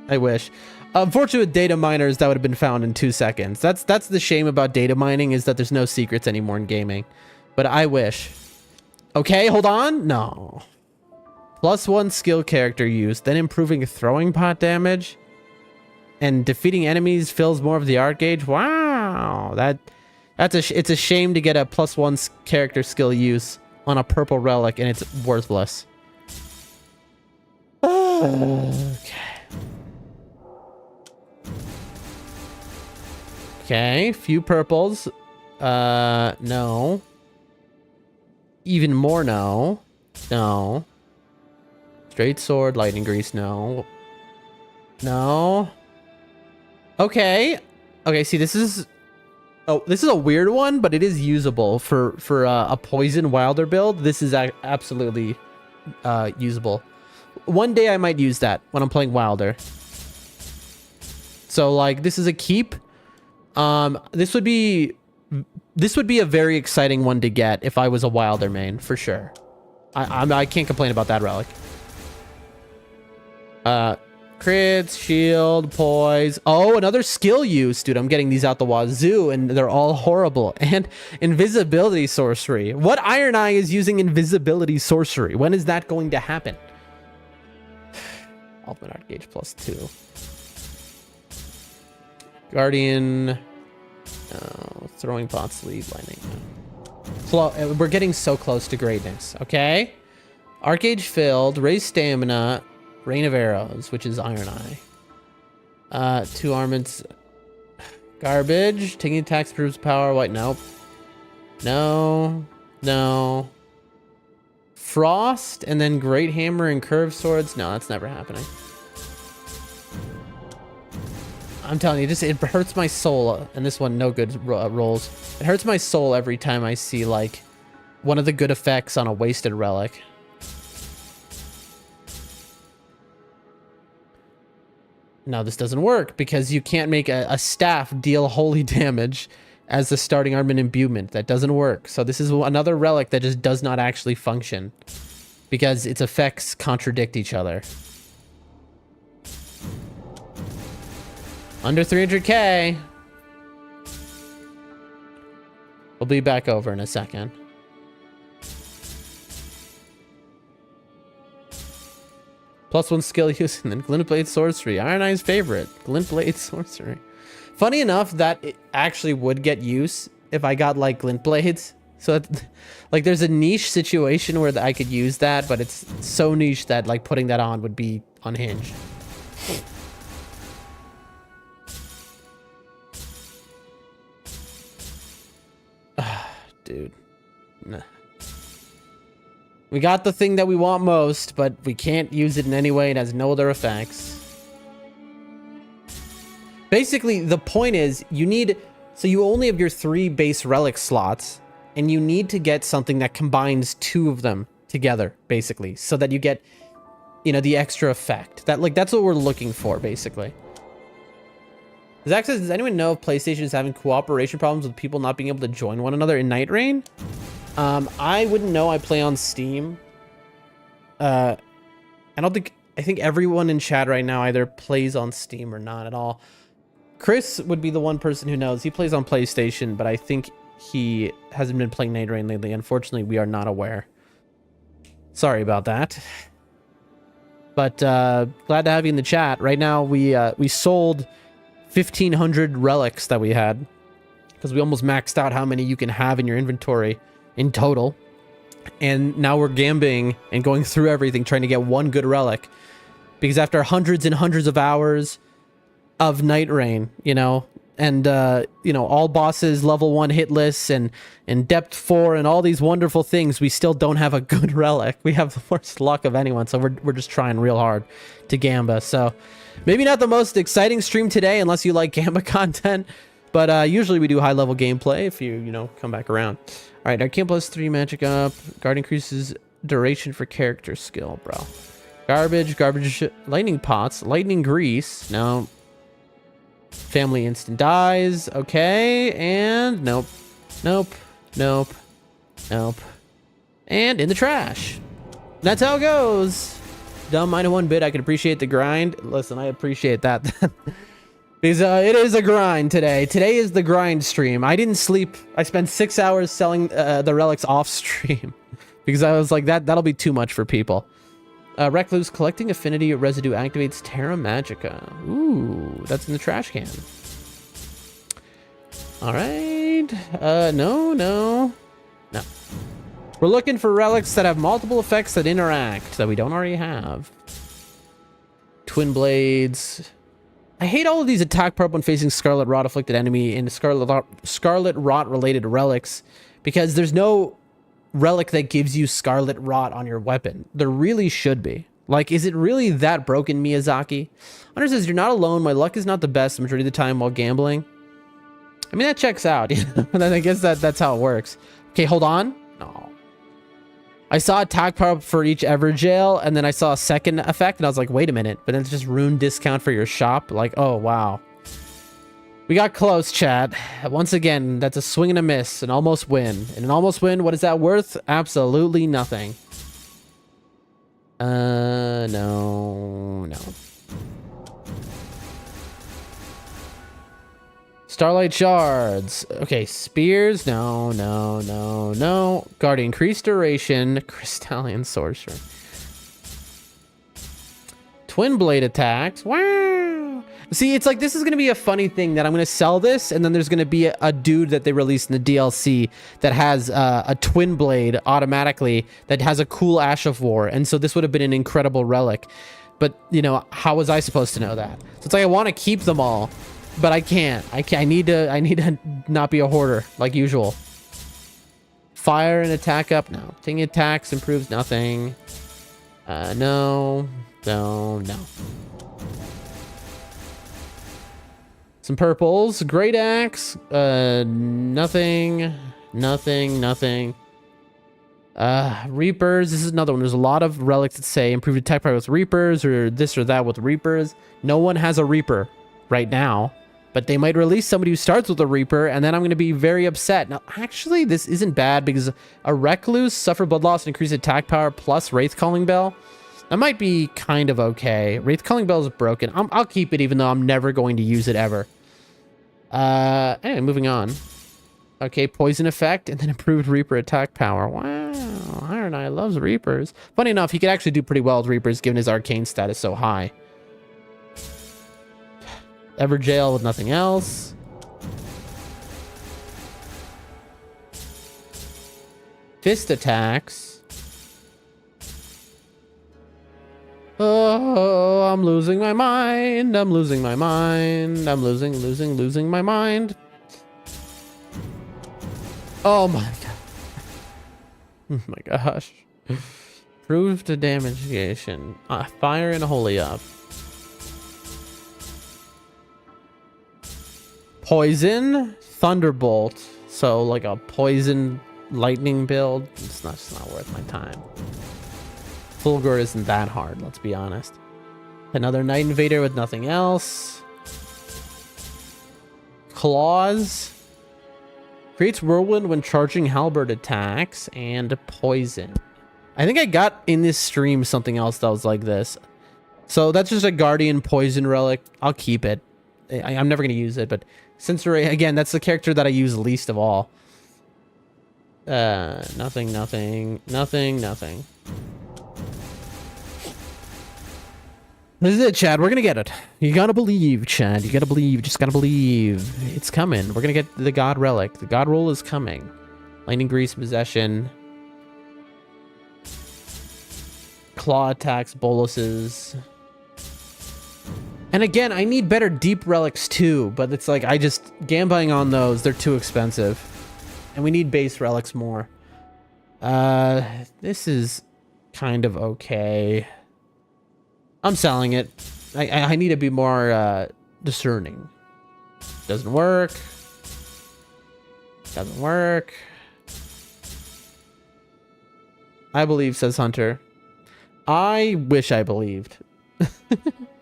Speaker 1: I wish. Unfortunately, with data miners, that would have been found in 2 seconds. That's the shame about data mining, is that there's no secrets anymore in gaming. But I wish. Okay, hold on. No. +1 skill character use, then improving throwing pot damage, and defeating enemies fills more of the art gauge. Wow, it's a shame to get a +1 character skill use on a purple relic, and it's worthless. Okay. Okay, few purples. No. Even more no. No. Straight sword, lightning grease, no. No. Okay. Okay, see, this is a weird one, but it is usable for a poison wilder build. This is absolutely usable. One day I might use that when I'm playing wilder. So like, this is a keep. This would be a very exciting one to get if I was a wilder main, for sure. I can't complain about that relic. Crits, shield, poise. Oh, another skill use. Dude, I'm getting these out the wazoo, and they're all horrible. And invisibility sorcery. What Iron Eye is using invisibility sorcery? When is that going to happen? Ultimate art gauge +2. Guardian. Oh, throwing pot, sleep, lightning. We're getting so close to greatness. Okay. Art gauge filled. Raise stamina. Rain of arrows, which is Iron Eye. 2 armaments. Garbage. Taking attacks proves power. White. Nope. No. No. Frost and then Great Hammer and Curved Swords. No, that's never happening. I'm telling you, it hurts my soul. And this one, no good rolls. It hurts my soul every time I see like one of the good effects on a wasted relic. Now this doesn't work because you can't make a staff deal holy damage as the starting armament imbuement. That doesn't work. So this is another relic that just does not actually function because its effects contradict each other. Under 300k. We'll be back over in a second. +1 skill use and then Glint Blade Sorcery. Iron Eye's favorite. Glint Blade Sorcery. Funny enough, that it actually would get use if I got like Glint Blades. So like there's a niche situation where I could use that, but it's so niche that like putting that on would be unhinged. Dude. Nah. We got the thing that we want most, but we can't use it in any way. It has no other effects. Basically, the point is you need... So you only have your 3 base relic slots, and you need to get something that combines 2 of them together, basically, so that you get, you know, the extra effect. That's what we're looking for, basically. Does anyone know if PlayStation is having cooperation problems with people not being able to join one another in Nightreign? I wouldn't know. I play on Steam. I think everyone in chat right now either plays on Steam or not at all. Chris would be the one person who knows. He plays on PlayStation, but I think he hasn't been playing Nightreign lately. Unfortunately, we are not aware. Sorry about that. But glad to have you in the chat. Right now, we sold 1,500 relics that we had because we almost maxed out how many you can have in your inventory in total. And now we're gambling and going through everything trying to get one good relic, because after hundreds and hundreds of hours of Nightreign, you know, and you know, all bosses level 1 hitless and depth 4 and all these wonderful things, we still don't have a good relic. We have the worst luck of anyone, so we're just trying real hard to gamba. So maybe not the most exciting stream today unless you like gamba content, but usually we do high level gameplay if you know, come back around. All right, Arcane +3 magic up. Guard increases duration for character skill, bro. Garbage, lightning pots, lightning grease. No. Family instant dies. Okay, and nope. Nope. Nope. Nope. And in the trash. That's how it goes. Dumb minus 1 bit. I can appreciate the grind. Listen, I appreciate that. Because it is a grind today. Today is the grind stream. I didn't sleep. I spent 6 hours selling the relics off stream because I was like, that'll be too much for people. Recluse, collecting affinity residue activates Terra Magica. Ooh, that's in the trash can. All right. No. We're looking for relics that have multiple effects that interact that we don't already have. Twin blades. I hate all of these attack prep when facing Scarlet Rot afflicted enemy and Scarlet Rot related relics, because there's no relic that gives you Scarlet Rot on your weapon. There really should be. Like, is it really that broken, Miyazaki? Hunter says, you're not alone. My luck is not the best the majority of the time while gambling. I mean, that checks out. And I guess that's how it works. Okay, hold on. No. I saw attack power up for each Everjail, and then I saw a second effect, and I was like, wait a minute. But then it's just rune discount for your shop. Like, oh, wow. We got close, chat. Once again, that's a swing and a miss, an almost win. And an almost win, what is that worth? Absolutely nothing. No. Starlight shards. Okay, spears. No. Guard increased duration. Crystalline sorcerer. Twin blade attacks. Wow. See, it's like this is going to be a funny thing that I'm going to sell this, and then there's going to be a dude that they released in the DLC that has a twin blade automatically that has a cool Ash of War, and so this would have been an incredible relic. But, you know, how was I supposed to know that? So it's like I want to keep them all, but I can't. I need to not be a hoarder like usual. Fire and attack up. No. Ting attacks improves nothing. No. Some purples. Great axe. Nothing. Reapers. This is another one. There's a lot of relics that say improved attack power with Reapers or this or that with Reapers. No one has a Reaper right now, but they might release somebody who starts with a Reaper, and then I'm going to be very upset. Now, actually, this isn't bad because a Recluse, suffer blood loss, and increase attack power plus Wraith Calling Bell. That might be kind of okay. Wraith Calling Bell is broken. I'll keep it even though I'm never going to use it ever. Anyway, moving on. Okay, poison effect and then improved Reaper attack power. Wow, Iron Eye loves Reapers. Funny enough, he could actually do pretty well with Reapers given his arcane status so high. Everjail with nothing else. Fist attacks. Oh, I'm losing my mind. I'm losing my mind. I'm losing my mind. Oh my god. Oh my gosh. Improved damagation. Fire and holy up. Poison, thunderbolt. So like a poison lightning build. It's not worth my time. Fulgur isn't that hard, let's be honest. Another Night Invader with nothing else. Claws. Creates whirlwind when charging halberd attacks and poison. I think I got in this stream something else that was like this. So that's just a guardian poison relic. I'll keep it. I'm never going to use it, but since again, that's the character that I use least of all. Nothing. This is it, Chad. We're gonna get it. You gotta believe, Chad. You gotta believe. You just gotta believe. It's coming. We're gonna get the God Relic. The God Roll is coming. Lightning Grease, Possession. Claw attacks, boluses. And again, I need better deep relics too, but it's like I just gambling on those. They're too expensive. And we need base relics more. This is kind of okay. I'm selling it. I need to be more discerning. Doesn't work. Doesn't work. I believe, says Hunter. I wish I believed.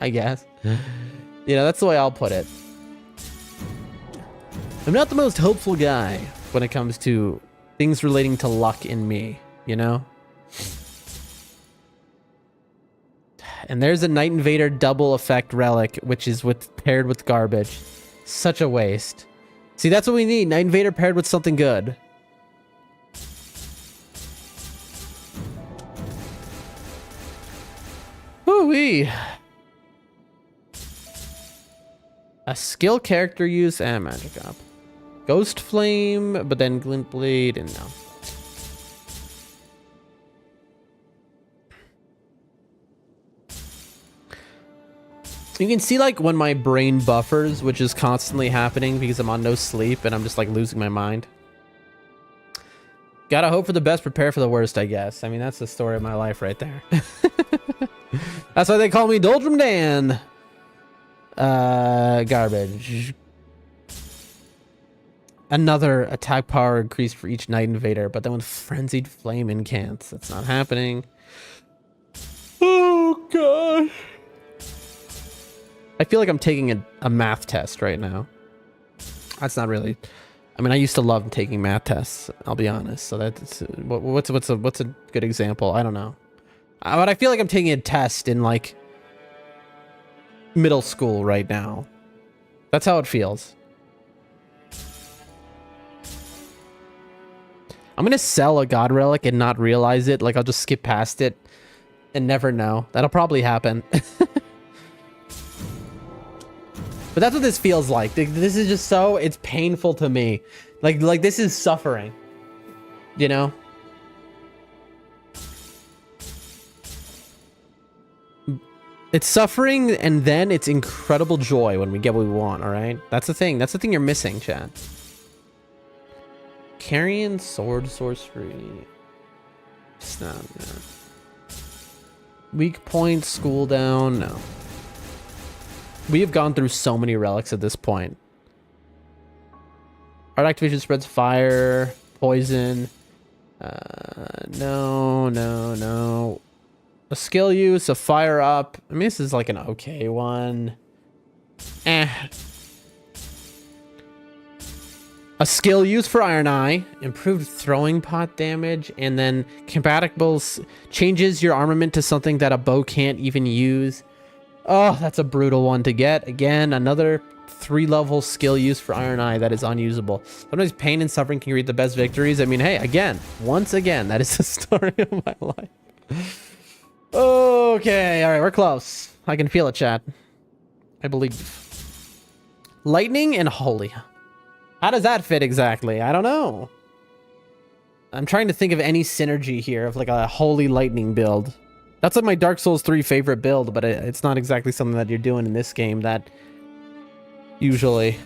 Speaker 1: I guess. You know, that's the way I'll put it. I'm not the most hopeful guy when it comes to things relating to luck in me, you know? And there's a Night Invader double effect relic, which is paired with garbage. Such a waste. See, that's what we need. Night Invader paired with something good. Woo-wee. A skill character use and magic up. Ghost Flame, but then Glint Blade, and no. You can see like when my brain buffers, which is constantly happening because I'm on no sleep and I'm just like losing my mind. Gotta hope for the best, prepare for the worst, I guess. I mean, that's the story of my life right there. That's why they call me Doldrum Dan. Garbage. Another attack power increase for each Night Invader, but then with Frenzied Flame incants. That's not happening. Oh, God. I feel like I'm taking a math test right now. That's not really... I mean, I used to love taking math tests, I'll be honest. So that's... What's a good example? I don't know. But I feel like I'm taking a test in, like, middle school right now. That's how it feels. I'm gonna sell a God Relic and not realize it. Like, I'll just skip past it and never know. That'll probably happen. But that's what this feels like. This is just so... It's painful to me. Like this is suffering. You know? It's suffering, and then it's incredible joy when we get what we want, alright? That's the thing. That's the thing you're missing, Chad. Carrion Sword Sorcery. It's not, no. Weak point, school down, no. We have gone through so many relics at this point. Art activation spreads fire, poison, No, no, no. A skill use, a fire up. I mean, this is like an okay one. Eh. A skill use for Iron Eye, improved throwing pot damage, and then compatibles changes your armament to something that a bow can't even use. Oh, that's a brutal one to get. Again, another 3-level skill use for Iron Eye that is unusable. Sometimes pain and suffering can create the best victories. I mean, hey, again, once again, that is the story of my life. Okay, all right, we're close. I can feel it, chat. I believe. Lightning and holy. How does that fit exactly? I don't know. I'm trying to think of any synergy here of like a holy lightning build. That's like my Dark Souls 3 favorite build, but it's not exactly something that you're doing in this game that usually.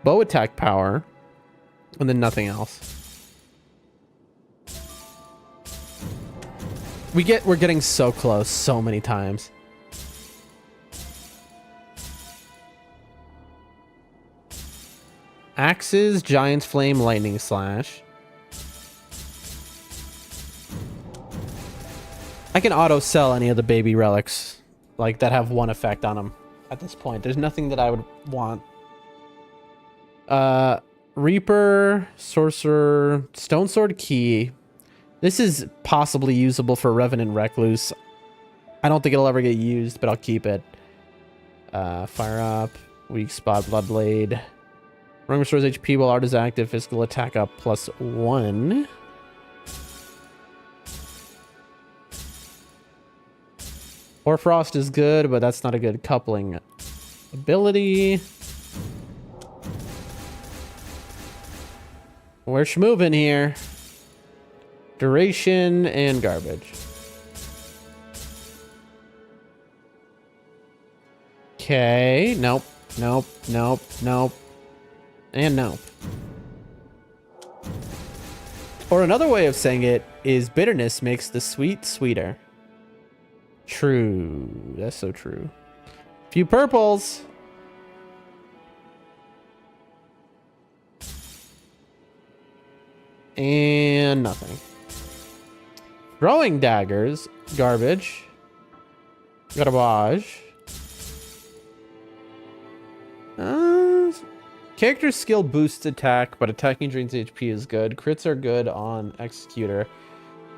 Speaker 1: Bow attack power, and then nothing else. We're getting so close so many times. Axes, Giant's Flame, Lightning Slash. I can auto sell any of the baby relics like that have one effect on them at this point. There's nothing that I would want. Reaper, Sorcerer, Stone Sword Key. This is possibly usable for Revenant Recluse. I don't think it'll ever get used, but I'll keep it. Fire up, weak spot, Bloodblade. Rung restores HP while art is active. Physical attack up +1. Hoarfrost is good, but that's not a good coupling ability. We're schmoving here. Duration and garbage. Okay. Nope. Nope. Nope. Nope. And nope. Or another way of saying it is bitterness makes the sweet sweeter. True. That's so true. Few purples. And nothing. Throwing daggers. Garbage. Garbage. Character skill boosts attack, but attacking drains HP is good. Crits are good on Executor.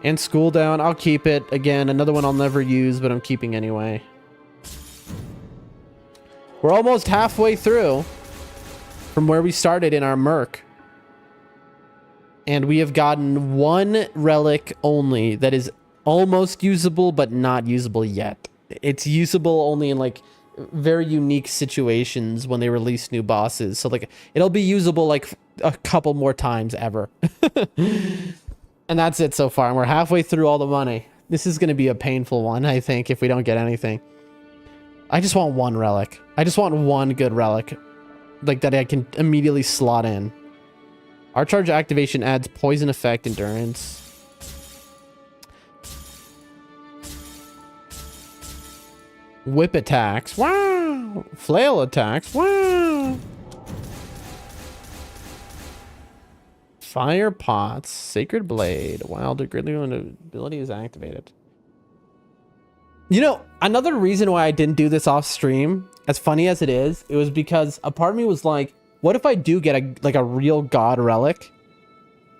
Speaker 1: And School Down, I'll keep it. Again, another one I'll never use, but I'm keeping anyway. We're almost halfway through from where we started in our Merc. And we have gotten one relic only that is almost usable, but not usable yet. It's usable only in like very unique situations when they release new bosses. So like it'll be usable like a couple more times ever. And that's it so far. And we're halfway through all the money. This is going to be a painful one, I think, if we don't get anything. I just want one relic. I just want one good relic. Like that I can immediately slot in. Our charge activation adds poison effect endurance. Whip attacks. Wow. Flail attacks. Wow. Fire pots. Sacred blade. Wild Gridley ability is activated. You know, another reason why I didn't do this off stream, as funny as it was because a part of me was like, what if I do get a real god relic?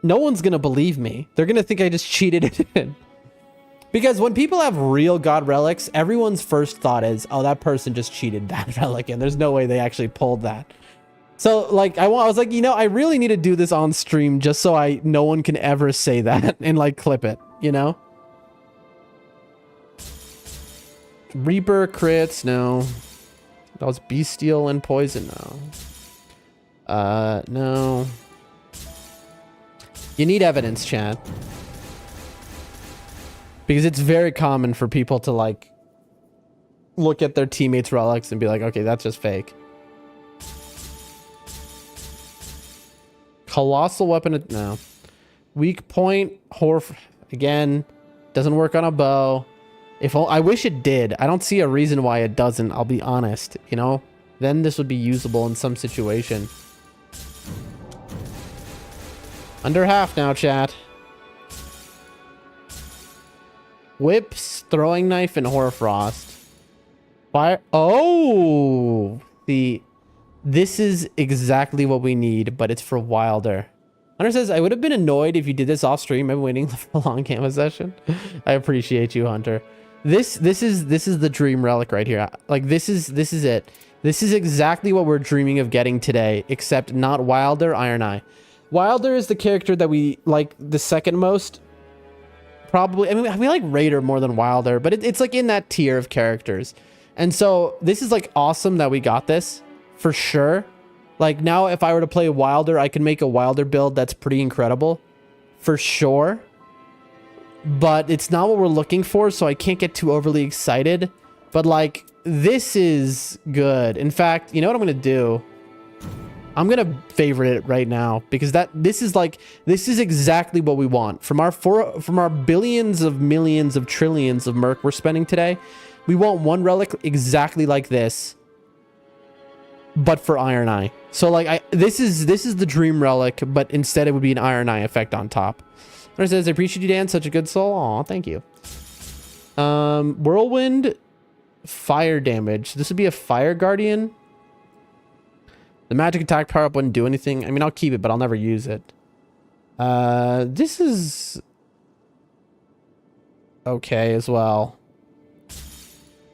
Speaker 1: No one's gonna believe me. They're gonna think I just cheated it in. Because when people have real god relics, everyone's first thought is, oh, that person just cheated that relic, and there's no way they actually pulled that. So, like, I was like, you know, I really need to do this on stream just so no one can ever say that and, like, clip it, you know? Reaper crits, no. That was bestial and poison, no. No. You need evidence, chat. Because it's very common for people to, like, look at their teammates' relics and be like, okay, that's just fake. Colossal weapon, no. Weak point, again, doesn't work on a bow. I wish it did. I don't see a reason why it doesn't, I'll be honest, you know? Then this would be usable in some situation. Under half now, chat. Whips, throwing knife, and hoarfrost. Fire. Oh, this is exactly what we need, but it's for Wilder. Hunter says, I would have been annoyed if you did this off stream. I've been waiting for a long canvas session. I appreciate you, Hunter. This is the dream relic right here. Like this is it. This is exactly what we're dreaming of getting today, except not Wilder, Iron Eye. Wilder is the character that we like the second most. Probably, I mean, we like Raider more than Wilder, but it's like in that tier of characters. And so this is like awesome that we got this for sure. Like now, if I were to play Wilder, I can make a Wilder build that's pretty incredible for sure. But it's not what we're looking for, so I can't get too overly excited. But like, this is good. In fact, you know what I'm going to do? I'm going to favorite it right now because this is exactly what we want. From our billions of millions of trillions of merc we're spending today, we want one relic exactly like this, but for Iron Eye. So like this is the dream relic, but instead it would be an Iron Eye effect on top. It says, I appreciate you, Dan. Such a good soul. Aw, thank you. Whirlwind, fire damage. This would be a fire guardian. The magic attack power up wouldn't do anything. I mean, I'll keep it, but I'll never use it. This is okay as well.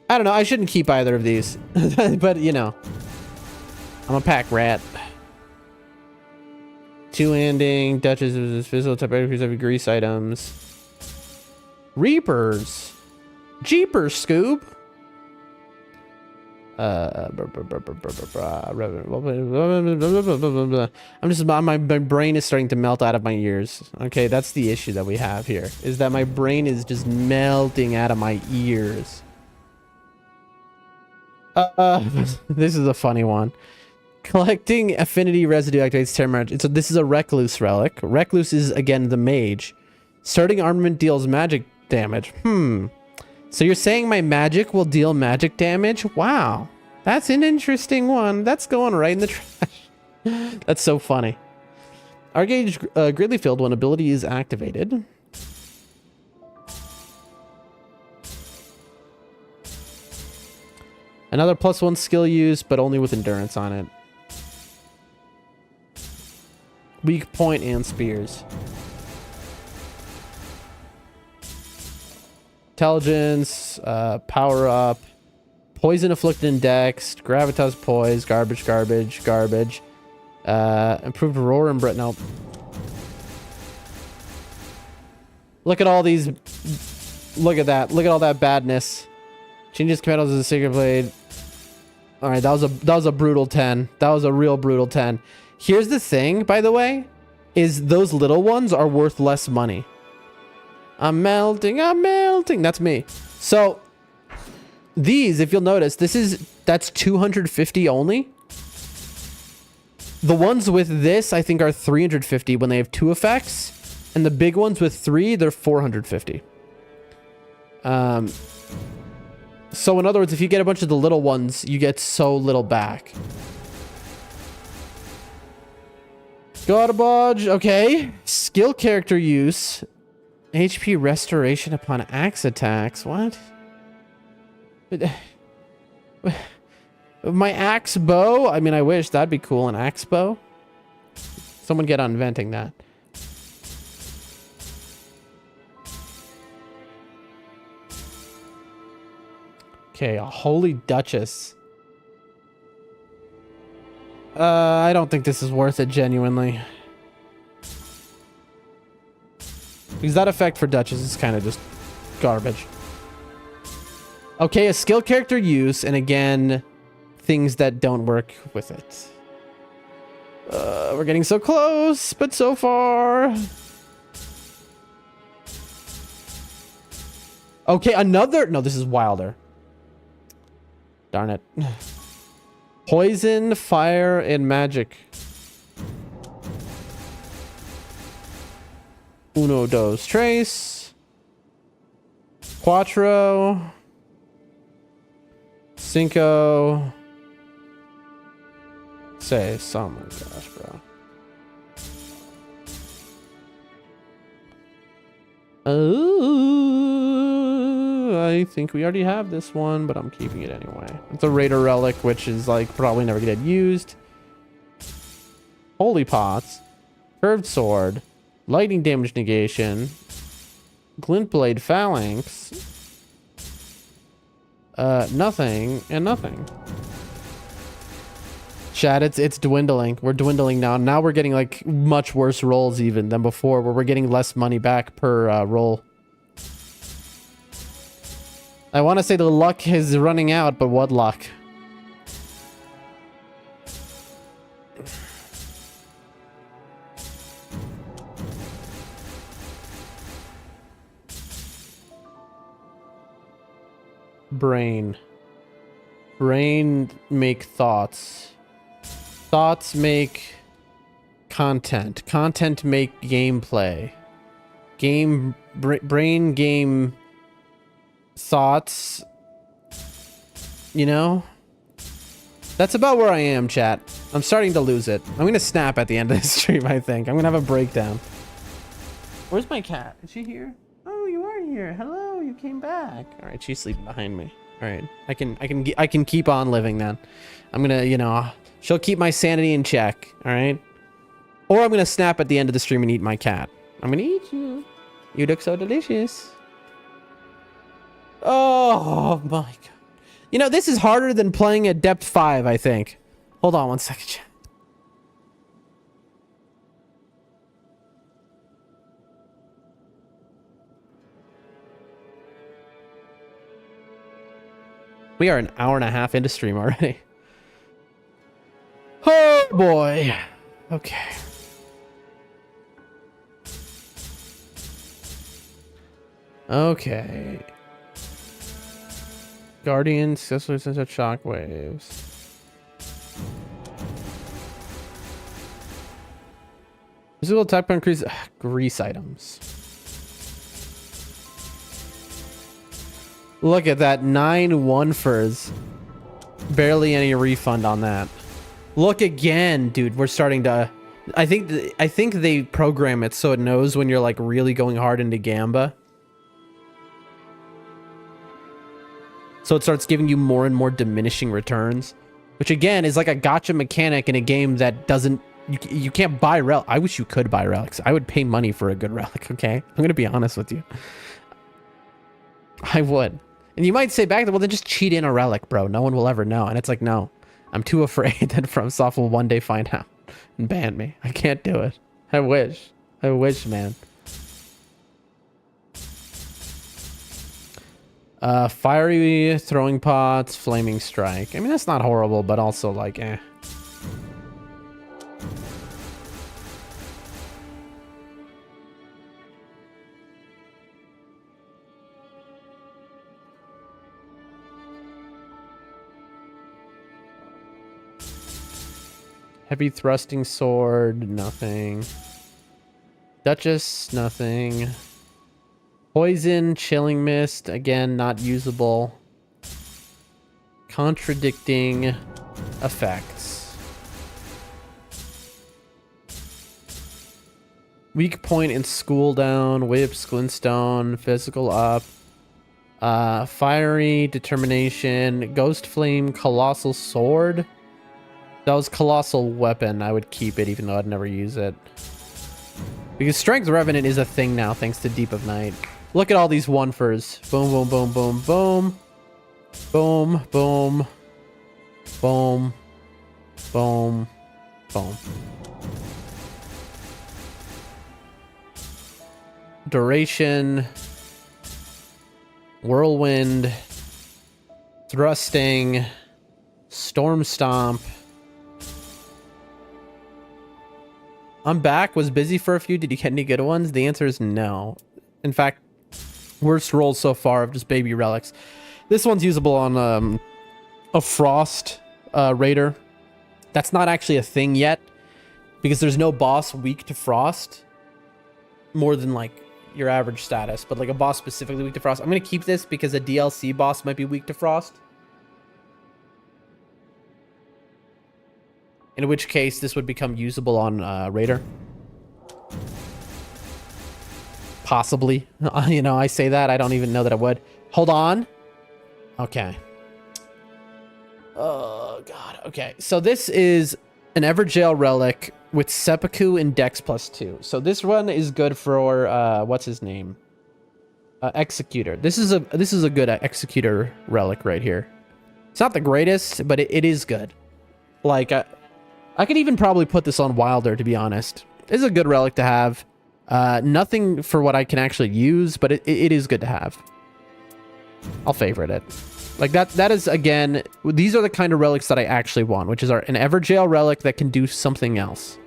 Speaker 1: I don't know. I shouldn't keep either of these, but you know, I'm a pack rat. Two-handing, Duchess, physical type every grease items. Reapers. Jeepers, Scoob. My brain is starting to melt out of my ears. Okay, that's the issue that we have here, is that my brain is just melting out of my ears. This is a funny one. Collecting affinity residue activates terror magic. So this is a Recluse relic. Recluse is again the mage. Starting armament deals magic damage. So you're saying my magic will deal magic damage? Wow. That's an interesting one. That's going right in the trash. That's so funny. Our gauge greatly filled when ability is activated. Another +1 skill use, but only with endurance on it. Weak point and spears. Intelligence, power up, poison afflicted in dex, gravitas poise, garbage. Improved roar and Brett. No. Look at all these. Look at that. Look at all that badness. Changes commandos as a sacred blade. All right, that was a brutal 10. That was a real brutal 10. Here's the thing, by the way, is those little ones are worth less money. I'm melting. That's me. So these, if you'll notice, that's 250 only. The ones with this, I think, are 350 when they have 2 effects. And the big ones with 3, they're 450. So in other words, if you get a bunch of the little ones, you get so little back. Garbage. Okay. Skill character use. HP restoration upon axe attacks. What? My axe bow? I mean, I wish that'd be cool. An axe bow? Someone get on inventing that. Okay, a Holy Duchess. I don't think this is worth it, genuinely. Because that effect for Duchess is kind of just garbage. Okay, a skill character use, and again, things that don't work with it. We're getting so close, but so far. Okay, another... No, this is Wilder. Darn it. Poison, fire, and magic. Uno, dos, tres. Cuatro. Cinco. say. Oh my gosh, bro. Oh, I think we already have this one, but I'm keeping it anyway. It's a Raider relic, which is like probably never gonna get used. Holy pots, curved sword, lightning damage negation, glint blade phalanx, nothing and nothing. Chat, it's dwindling. We're dwindling now. Now we're getting like much worse rolls even than before, where we're getting less money back per roll. I want to say the luck is running out, but what luck? Brain. Brain make thoughts. Thoughts make content. Content make gameplay. Brain game thoughts. You know? That's about where I am, chat. I'm starting to lose it. I'm gonna snap at the end of the stream, I think. I'm gonna have a breakdown. Where's my cat? Is she here? Oh, you are here. Hello, you came back. All right, she's sleeping behind me. All right, I can keep on living then. I'm gonna, you know, she'll keep my sanity in check. All right, or I'm gonna snap at the end of the stream and eat my cat. I'm gonna eat you. You look so delicious. Oh my god. You know, this is harder than playing at depth 5, I think. Hold on one second, chat. We are an hour and a half into stream already. Oh boy. Okay. Okay. Guardian successfully sends out shockwaves. Physical attack power increase. Grease items. Look at that, 9 one-fers. Barely any refund on that. Look again, dude. We're starting to. I think they program it so it knows when you're like really going hard into Gamba. So it starts giving you more and more diminishing returns, which again is like a gotcha mechanic in a game that doesn't. You can't buy relics. I wish you could buy relics. I would pay money for a good relic. Okay, I'm gonna be honest with you. I would. And you might say back, well, then just cheat in a relic, bro. No one will ever know. And it's like, no, I'm too afraid that FromSoft will one day find out and ban me. I can't do it. I wish. I wish, man. Fiery throwing pots, flaming strike. I mean, that's not horrible, but also like, eh. Heavy thrusting sword, nothing. Duchess, nothing. Poison, chilling mist, again, not usable. Contradicting effects. Weak point in school down, whips, glintstone, physical up. Fiery, determination, ghost flame, colossal sword. That was colossal weapon. I would keep it even though I'd never use it. Because Strength Revenant is a thing now thanks to Deep of Night. Look at all these one-fers. Boom, boom, boom, boom, boom. Boom, boom. Boom. Boom. Boom. Duration. Whirlwind. Thrusting. Storm Stomp. I'm back. Was busy for a few. Did you get any good ones? The answer is no. In fact, worst rolls so far of just baby relics. This one's usable on a Frost Raider. That's not actually a thing yet because there's no boss weak to Frost more than like your average status, but like a boss specifically weak to Frost. I'm going to keep this because a DLC boss might be weak to Frost. In which case, this would become usable on Raider. Possibly. You know, I say that. I don't even know that it would. Hold on. Okay. Oh, God. Okay. So this is an Everjail relic with Seppuku and Dex +2. So this one is good for, what's his name? Executor. This is a good Executor relic right here. It's not the greatest, but it is good. Like, I could even probably put this on Wilder, to be honest. It's a good relic to have. Nothing for what I can actually use, but it is good to have. I'll favorite it. Like, that is, again, these are the kind of relics that I actually want, which is an Everjail relic that can do something else.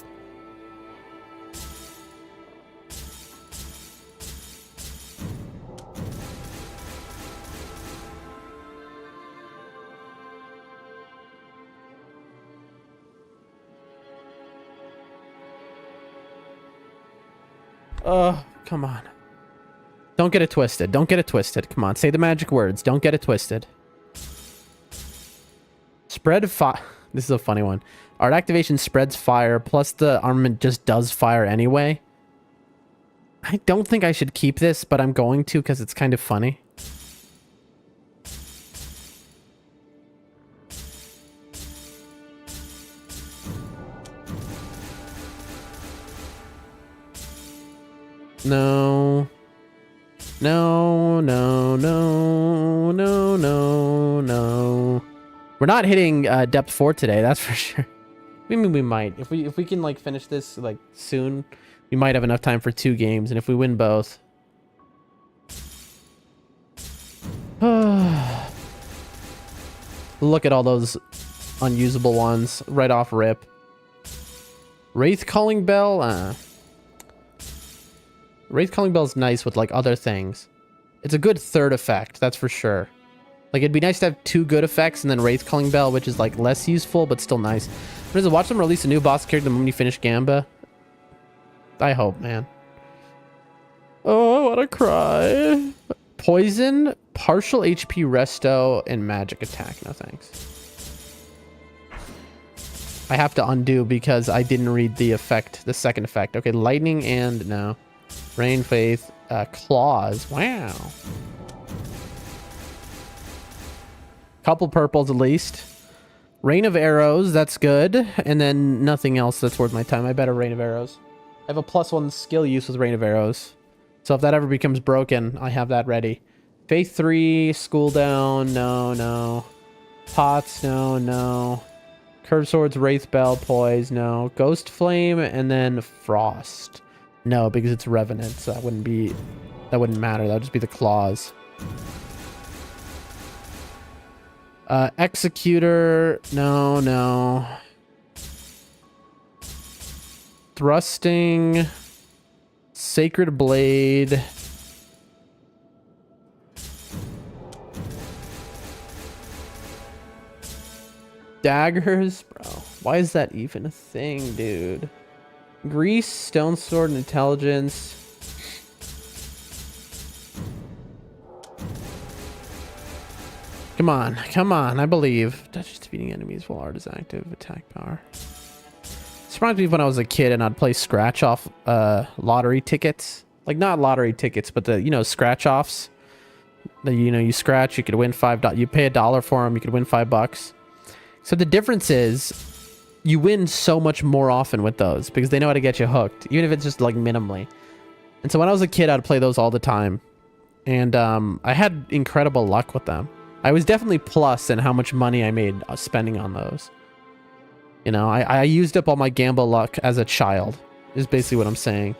Speaker 1: Come on. Don't get it twisted. Don't get it twisted. Come on, say the magic words. Don't get it twisted. Spread fire. This is a funny one. Art activation spreads fire, plus the armament just does fire anyway. I don't think I should keep this, but I'm going to because it's kind of funny. No. No, no, no, no, no, no. We're not hitting depth 4 today, that's for sure. I mean, we might. If we can like finish this like soon, we might have enough time for 2 games, and if we win both. Look at all those unusable ones right off rip. Wraith Calling Bell, Wraith Calling Bell is nice with like other things. It's a good third effect, that's for sure. Like, it'd be nice to have 2 good effects and then Wraith Calling Bell, which is like less useful but still nice. What is it? Watch them release a new boss character the moment you finish Gamba. I hope, man. Oh, I want to cry. Poison, partial HP resto, and magic attack. No thanks. I have to undo because I didn't read the effect, the second effect. Okay, lightning and no. Rain, faith, claws. Wow. Couple purples at least. Rain of arrows, that's good. And then nothing else that's worth my time. I bet a rain of arrows. I have a +1 skill use with rain of arrows. So if that ever becomes broken, I have that ready. Faith 3, school down, no. Pots, no. Curved swords, wraith bell, poise, no. Ghost flame, and then frost. No, because it's revenant, so that wouldn't matter. That would just be the claws. Executor, no. Thrusting, Sacred Blade. Daggers, bro. Why is that even a thing, dude? Grease, Stone Sword, and Intelligence. Come on, I believe. Touch defeating enemies while art is active. Attack power. This reminds me of when I was a kid and I'd play scratch off lottery tickets. Like, not lottery tickets, but the, you know, scratch offs. You scratch, you could win $5. You pay $1 for them, you could win $5. So the difference is you win so much more often with those because they know how to get you hooked, even if it's just like minimally. And so when I was a kid, I'd play those all the time. And I had incredible luck with them. I was definitely plus in how much money I made spending on those. You know, I used up all my gamble luck as a child, is basically what I'm saying.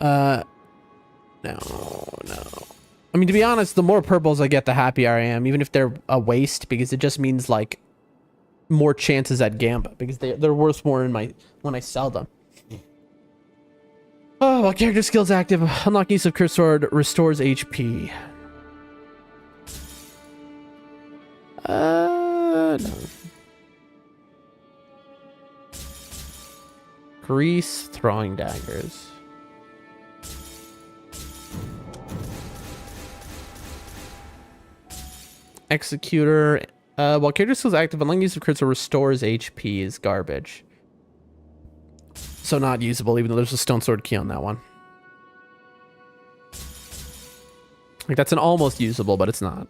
Speaker 1: No. I mean, to be honest, the more purples I get, the happier I am, even if they're a waste, because it just means like more chances at Gamba, because they're worth more in when I sell them. Oh, while character skills active, unlock use of Cursed Sword restores HP. No. Grease, throwing daggers. Executor. While character skill is active, unlike use of crits or restores HP is garbage. So not usable, even though there's a stone sword key on that one. Like that's an almost usable, but it's not.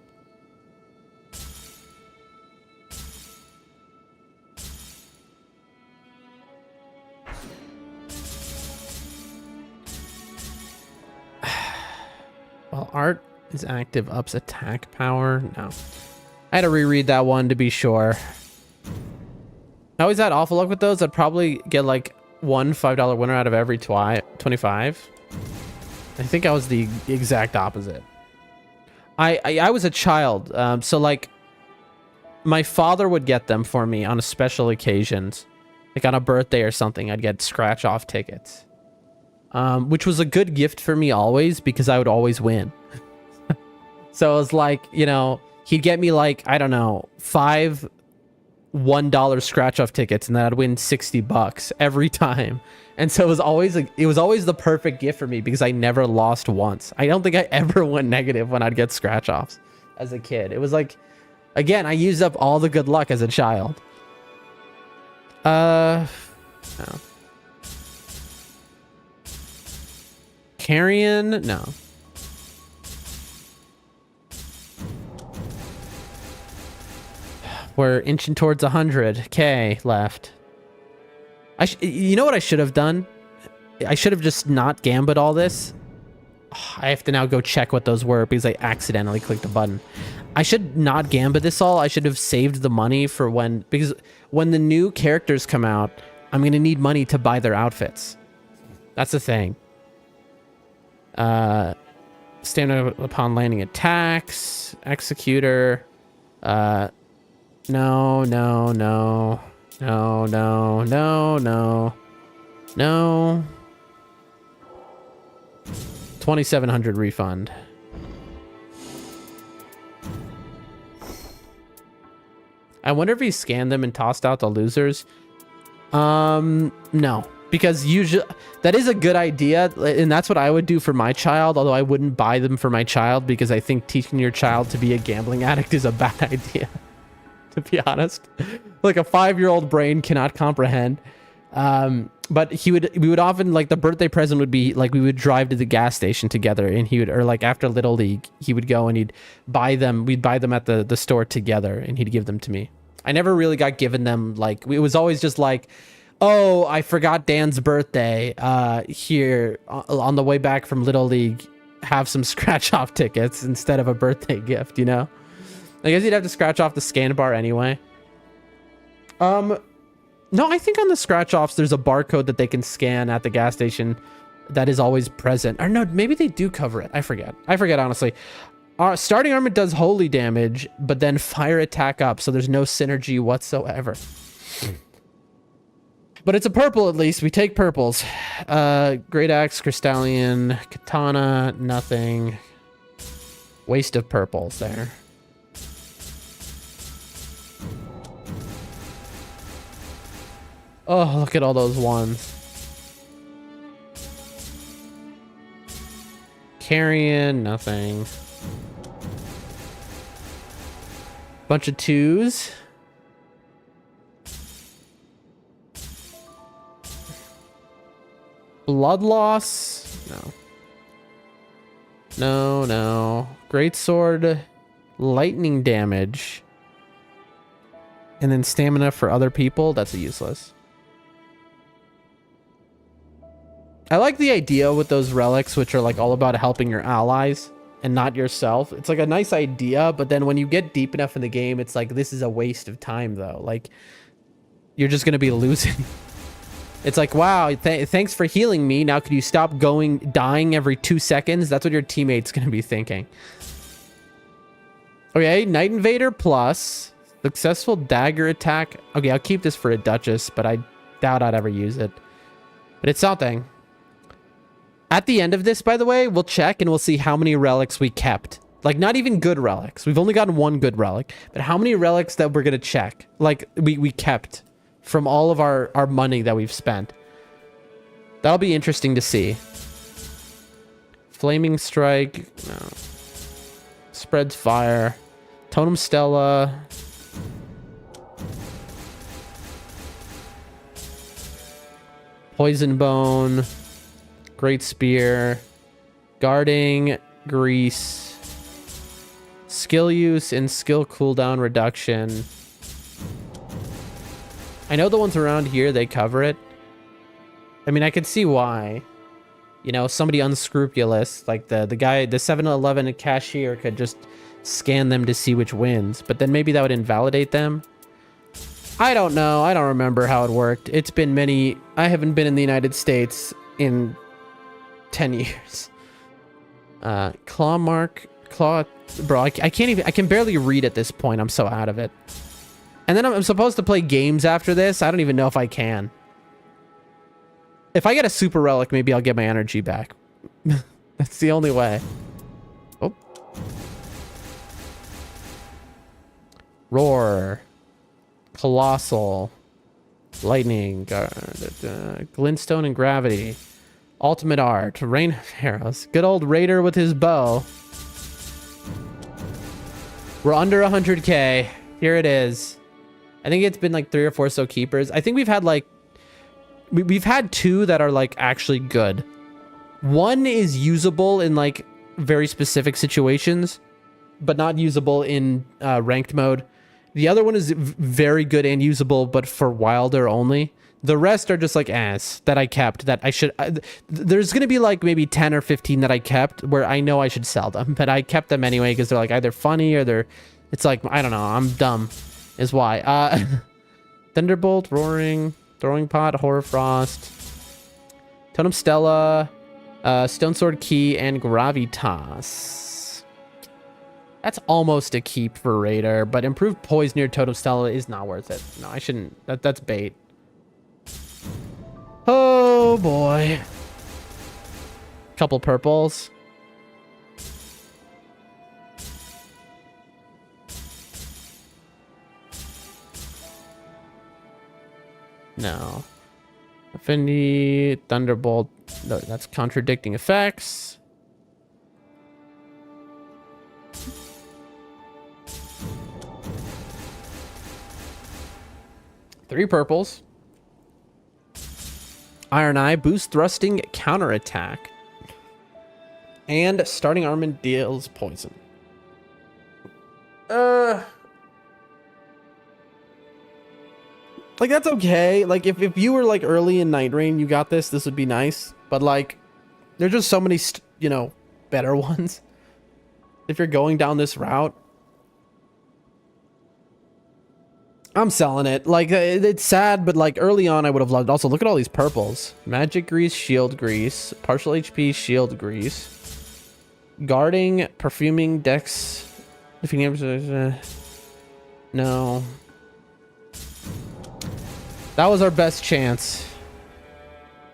Speaker 1: While art is active, ups attack power. No. I had to reread that one to be sure. I always had awful luck with those. I'd probably get like one $5 winner out of every 25. I think I was the exact opposite. I was a child, so like my father would get them for me on special occasions, like on a birthday or something. I'd get scratch off tickets, which was a good gift for me always because I would always win. So it was like, you know, he'd get me like, I don't know, 5 $1 scratch off tickets, and then I'd win $60 every time. And so it was always like, it was always the perfect gift for me because I never lost once. I don't think I ever went negative when I'd get scratch offs as a kid. It was like, again, I used up all the good luck as a child. No. Carrion? No. We're inching towards 100k left. You know what I should have done? I should have just not gambit all this. I have to now go check what those were because I accidentally clicked a button. I should not gambit this all. I should have saved the money for when, because when the new characters come out, I'm going to need money to buy their outfits. That's the thing. Stamina upon landing attacks, executor. No. 2,700 refund. I wonder if he scanned them and tossed out the losers. No, because usually that is a good idea, and that's what I would do for my child, although I wouldn't buy them for my child because I think teaching your child to be a gambling addict is a bad idea. To be honest, like a 5-year-old brain cannot comprehend. But we would often, like, the birthday present would be like we would drive to the gas station together, and he would, or like after Little League, he would go and he'd buy them. We'd buy them at the store together, and he'd give them to me. I never really got given them. Like, it was always just like, oh, I forgot Dan's birthday. Here on the way back from Little League, have some scratch off tickets instead of a birthday gift. You know. I guess you'd have to scratch off the scan bar anyway. No, I think on the scratch offs, there's a barcode that they can scan at the gas station that is always present. Or no, maybe they do cover it. I forget, honestly. Starting armor does holy damage, but then fire attack up, so there's no synergy whatsoever. But it's a purple at least. We take purples. Great Axe, Crystallion, Katana, nothing. Waste of purples there. Oh, look at all those ones. Carrion, nothing. Bunch of 2s. Blood loss? No. Greatsword, lightning damage. And then stamina for other people? That's a useless. I like the idea with those relics, which are like all about helping your allies and not yourself. It's like a nice idea, but then when you get deep enough in the game, it's like, this is a waste of time though. Like, you're just going to be losing. It's like, wow, thanks for healing me. Now could you stop dying every 2 seconds? That's what your teammate's going to be thinking. Okay, Night Invader plus successful dagger attack. Okay, I'll keep this for a Duchess, but I doubt I'd ever use it. But it's something. At the end of this, by the way, we'll check and we'll see how many relics we kept. Like, not even good relics. We've only gotten 1 good relic. But how many relics that we're going to check, like, we kept from all of our money that we've spent. That'll be interesting to see. Flaming Strike. No. Spreads fire. Totem Stella. Poison Bone. Great Spear. Guarding. Grease. Skill use and skill cooldown reduction. I know the ones around here, they cover it. I mean, I could see why. You know, somebody unscrupulous, like the guy, the 7-Eleven cashier could just scan them to see which wins. But then maybe that would invalidate them. I don't know. I don't remember how it worked. It's been many... I haven't been in the United States in 10 years. Claw mark... Claw... Bro, I can't even... I can barely read at this point. I'm so out of it. And then I'm supposed to play games after this. I don't even know if I can. If I get a super relic, maybe I'll get my energy back. That's the only way. Oh. Roar. Colossal. Lightning. Glintstone and gravity. Ultimate art. Rain of arrows. Good old Raider with his bow. We're under 100k. Here it is. I think it's been like 3 or 4 so keepers. I think we've had like... We've had 2 that are like actually good. One is usable in like very specific situations, but not usable in ranked mode. The other one is very good and usable, but for Wilder only. The rest are just like ass that I kept that I should... there's going to be like maybe 10 or 15 that I kept where I know I should sell them, but I kept them anyway because they're like either funny or they're... It's like, I don't know, I'm dumb is why. Thunderbolt, Roaring... Throwing Pot, Horror Frost, Totem Stella, Stone Sword Key, and Gravitas. That's almost a keep for Raider, but improved poise near Totem Stella is not worth it. No, I shouldn't. That's bait. Oh boy. Couple purples. No. Affinity, Thunderbolt. No, that's contradicting effects. Three purples. Iron Eye, boost thrusting counterattack. And starting armament deals poison. Like, that's okay. Like, if you were, like, early in Nightreign, you got this would be nice. But, like, there's just so many, you know, better ones. If you're going down this route. I'm selling it. Like, it's sad, but, like, early on, I would have loved it. Also, look at all these purples. Magic Grease, Shield Grease. Partial HP, Shield Grease. Guarding, Perfuming, Dex. No. That was our best chance.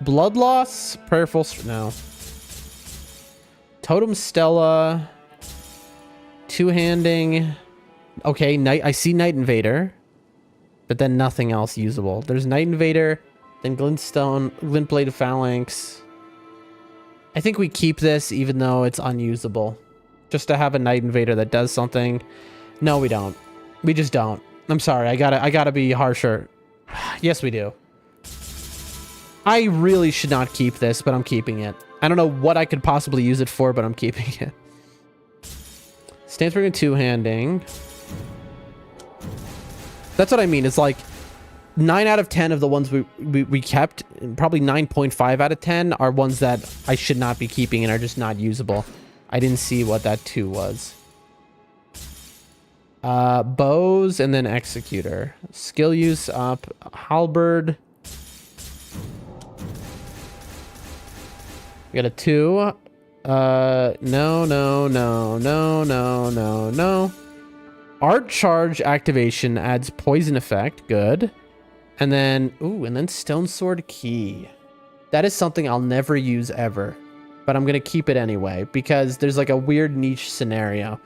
Speaker 1: Blood Loss? Prayerful... No. Totem Stella. Two-handing. Okay, I see Night Invader. But then nothing else usable. There's Night Invader. Then Glintstone. Glintblade Phalanx. I think we keep this even though it's unusable. Just to have a Night Invader that does something. No, we don't. We just don't. I'm sorry. I gotta be harsher. Yes, we do. I really should not keep this, but I'm keeping it. I don't know what I could possibly use it for, but I'm keeping it. Stands for two-handing. That's what I mean. It's like 9 out of 10 of the ones we kept, probably 9.5 out of 10 are ones that I should not be keeping and are just not usable. I didn't see what that 2 was. Bows and then Executor. Skill use up. Halberd. We got a 2. No. Art Charge activation adds poison effect. Good. And then, and then Stone Sword Key. That is something I'll never use ever. But I'm going to keep it anyway because there's like a weird niche scenario.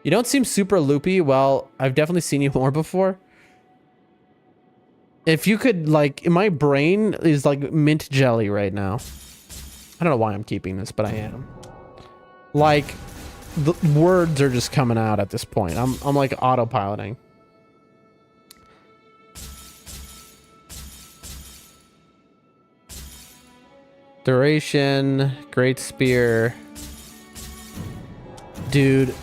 Speaker 1: You don't seem super loopy. Well, I've definitely seen you more before. If you could, like, my brain is like mint jelly right now. I don't know why I'm keeping this, but I am. Like, the words are just coming out at this point. I'm like autopiloting. Duration, great spear. Dude,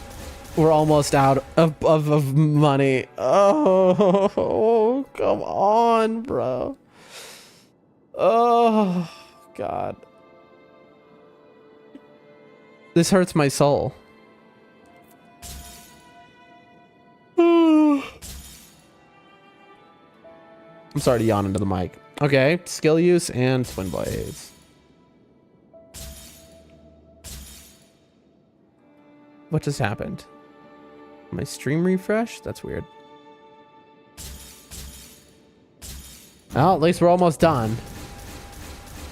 Speaker 1: we're almost out of money. Oh, come on, bro. Oh, God. This hurts my soul. I'm sorry to yawn into the mic. Okay, skill use and twin blades. What just happened? My stream refresh? That's weird. Well, at least we're almost done.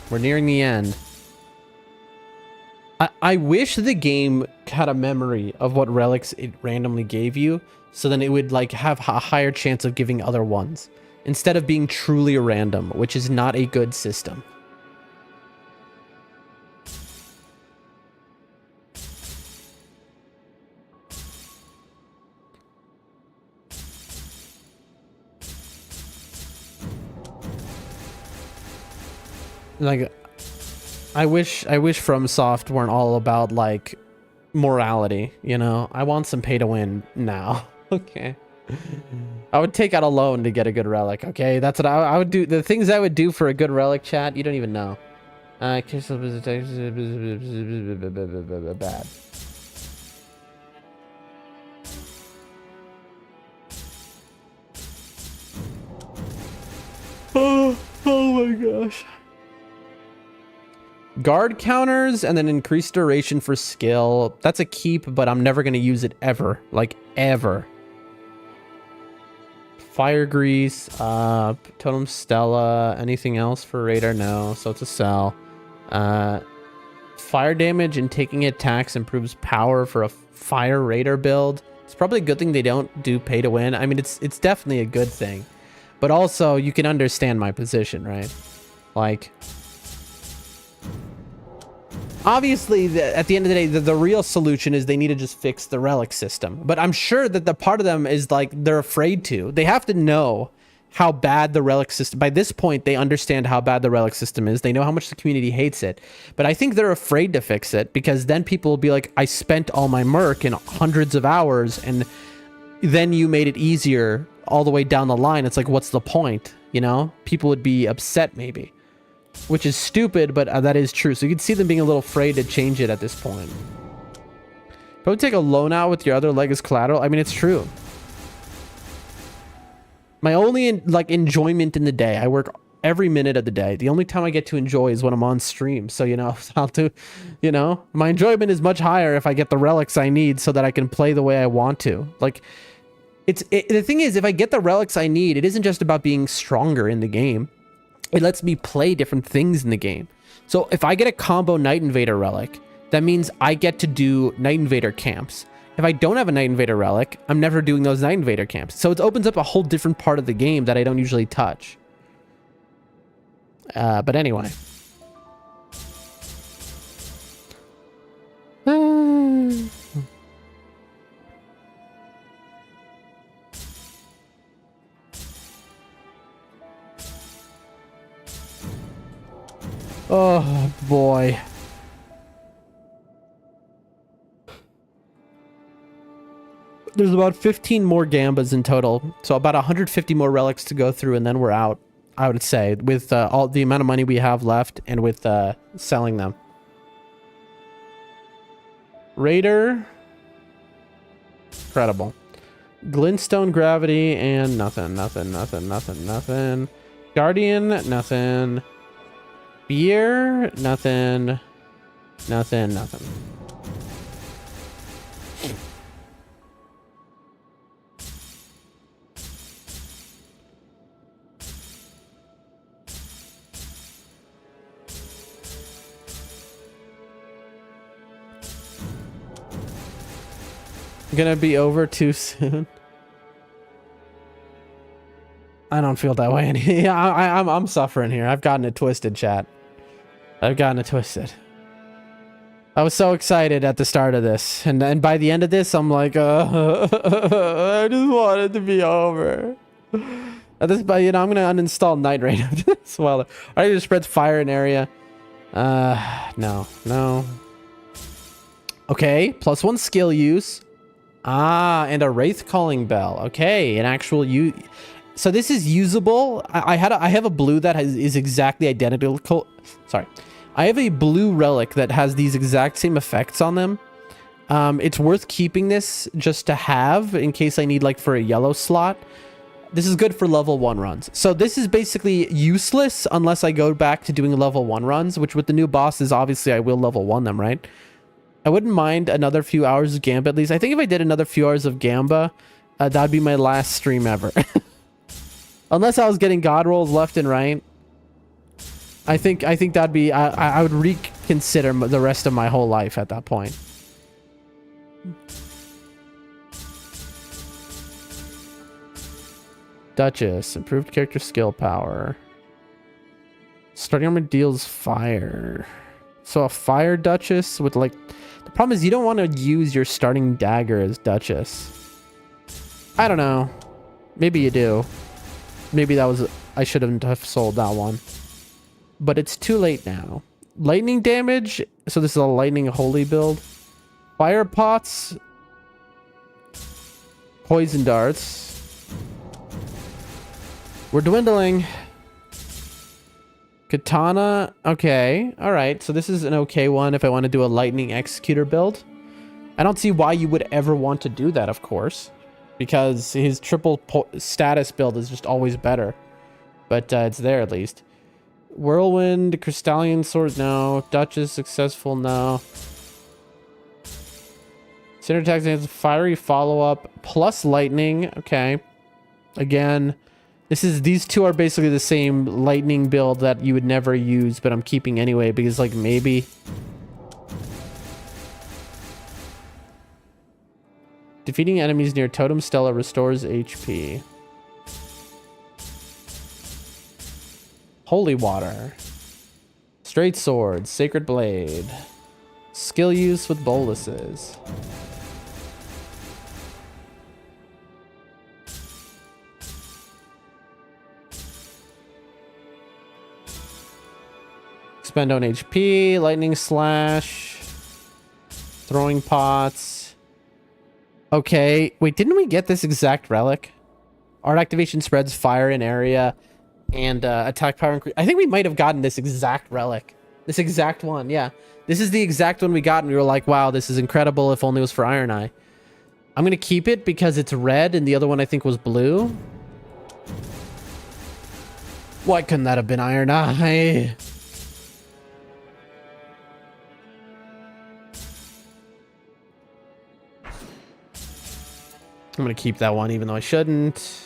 Speaker 1: We're nearing the end. I wish the game had a memory of what relics it randomly gave you, so then it would like have a higher chance of giving other ones, instead of being truly random, which is not a good system. Like, I wish FromSoft weren't all about like morality, you know? I want some pay to win now. Okay. I would take out a loan to get a good relic, okay? That's what I would do. The things I would do for a good relic, chat, you don't even know. Bad. Oh my gosh. Guard counters and then increased duration for skill. That's a keep, but I'm never going to use it ever. Like, ever. Fire grease, totem stella, anything else for radar? No, so it's a sell. Fire damage and taking attacks improves power for a fire radar build. It's probably a good thing they don't do pay to win. I mean, it's definitely a good thing, but also you can understand my position, right? Like, obviously, at the end of the day, the real solution is they need to just fix the relic system. But I'm sure that the part of them is like they're afraid to. They have to know how bad the relic system. By this point, they understand how bad the relic system is. They know how much the community hates it. But I think they're afraid to fix it because then people will be like, I spent all my merc in hundreds of hours, and then you made it easier all the way down the line. It's like, what's the point? You know, people would be upset maybe. Which is stupid, but that is true. So you can see them being a little afraid to change it at this point. Probably take a loan out with your other leg as collateral. I mean, it's true. My only enjoyment in the day, I work every minute of the day. The only time I get to enjoy is when I'm on stream. So, you know, I'll do, you know, my enjoyment is much higher if I get the relics I need so that I can play the way I want to. Like, the thing is, if I get the relics I need, it isn't just about being stronger in the game. It lets me play different things in the game. So if I get a combo Night Invader relic, that means I get to do Night Invader camps. If I don't have a Night Invader relic, I'm never doing those Night Invader camps. So it opens up a whole different part of the game that I don't usually touch. But anyway. Oh boy. There's about 15 more Gambas in total, so about 150 more relics to go through, and then we're out, I would say, with all the amount of money we have left and with selling them. Raider. Incredible. Glintstone gravity and nothing. Guardian, nothing. Beer, nothing. Gonna be over too soon. I don't feel that way. Yeah, I'm suffering here. I've gotten it twisted, chat. I've gotten it twisted. I was so excited at the start of this, and by the end of this, I'm like, I just want it to be over. At this, but you know, I'm gonna uninstall Nightreign after this. Well, I just spreads fire in area. No. Okay, +1 skill use. Ah, and a Wraith Calling Bell. Okay, an actual so this is usable. I have a blue that is exactly identical. Sorry. I have a blue relic that has these exact same effects on them. It's worth keeping this just to have in case I need like for a yellow slot. This is good for level 1 runs. So this is basically useless unless I go back to doing level 1 runs, which with the new bosses, obviously I will level 1 them, right? I wouldn't mind another few hours of Gamba at least. I think if I did another few hours of Gamba, that'd be my last stream ever. Unless I was getting god rolls left and right. I think that'd be, I would reconsider the rest of my whole life at that point. Duchess, improved character skill power. Starting armor deals fire. So a fire Duchess with like, the problem is you don't want to use your starting dagger as Duchess. I don't know. Maybe you do. Maybe that was, I shouldn't have sold that one. But it's too late now. Lightning damage. So this is a lightning holy build. Fire pots. Poison darts. We're dwindling. Katana. Okay. All right. So this is an okay one if I want to do a lightning executor build. I don't see why you would ever want to do that, of course. Because his triple status build is just always better. But it's there at least. Whirlwind, Crystallion Sword, no. Duchess, successful, no. Center attacks has fiery follow-up plus lightning. Okay. Again, these two are basically the same lightning build that you would never use, but I'm keeping anyway because like maybe. Defeating enemies near Totem Stella restores HP. Holy Water. Straight Sword. Sacred Blade. Skill use with boluses. Spend on HP. Lightning Slash. Throwing Pots. Okay. Wait, didn't we get this exact relic? Art activation spreads fire in area. And attack power increase. I think we might have gotten this exact relic. This exact one, yeah. This is the exact one we got, and we were like, wow, this is incredible if only it was for Iron Eye. I'm going to keep it because it's red, and the other one I think was blue. Why couldn't that have been Iron Eye? I'm going to keep that one even though I shouldn't.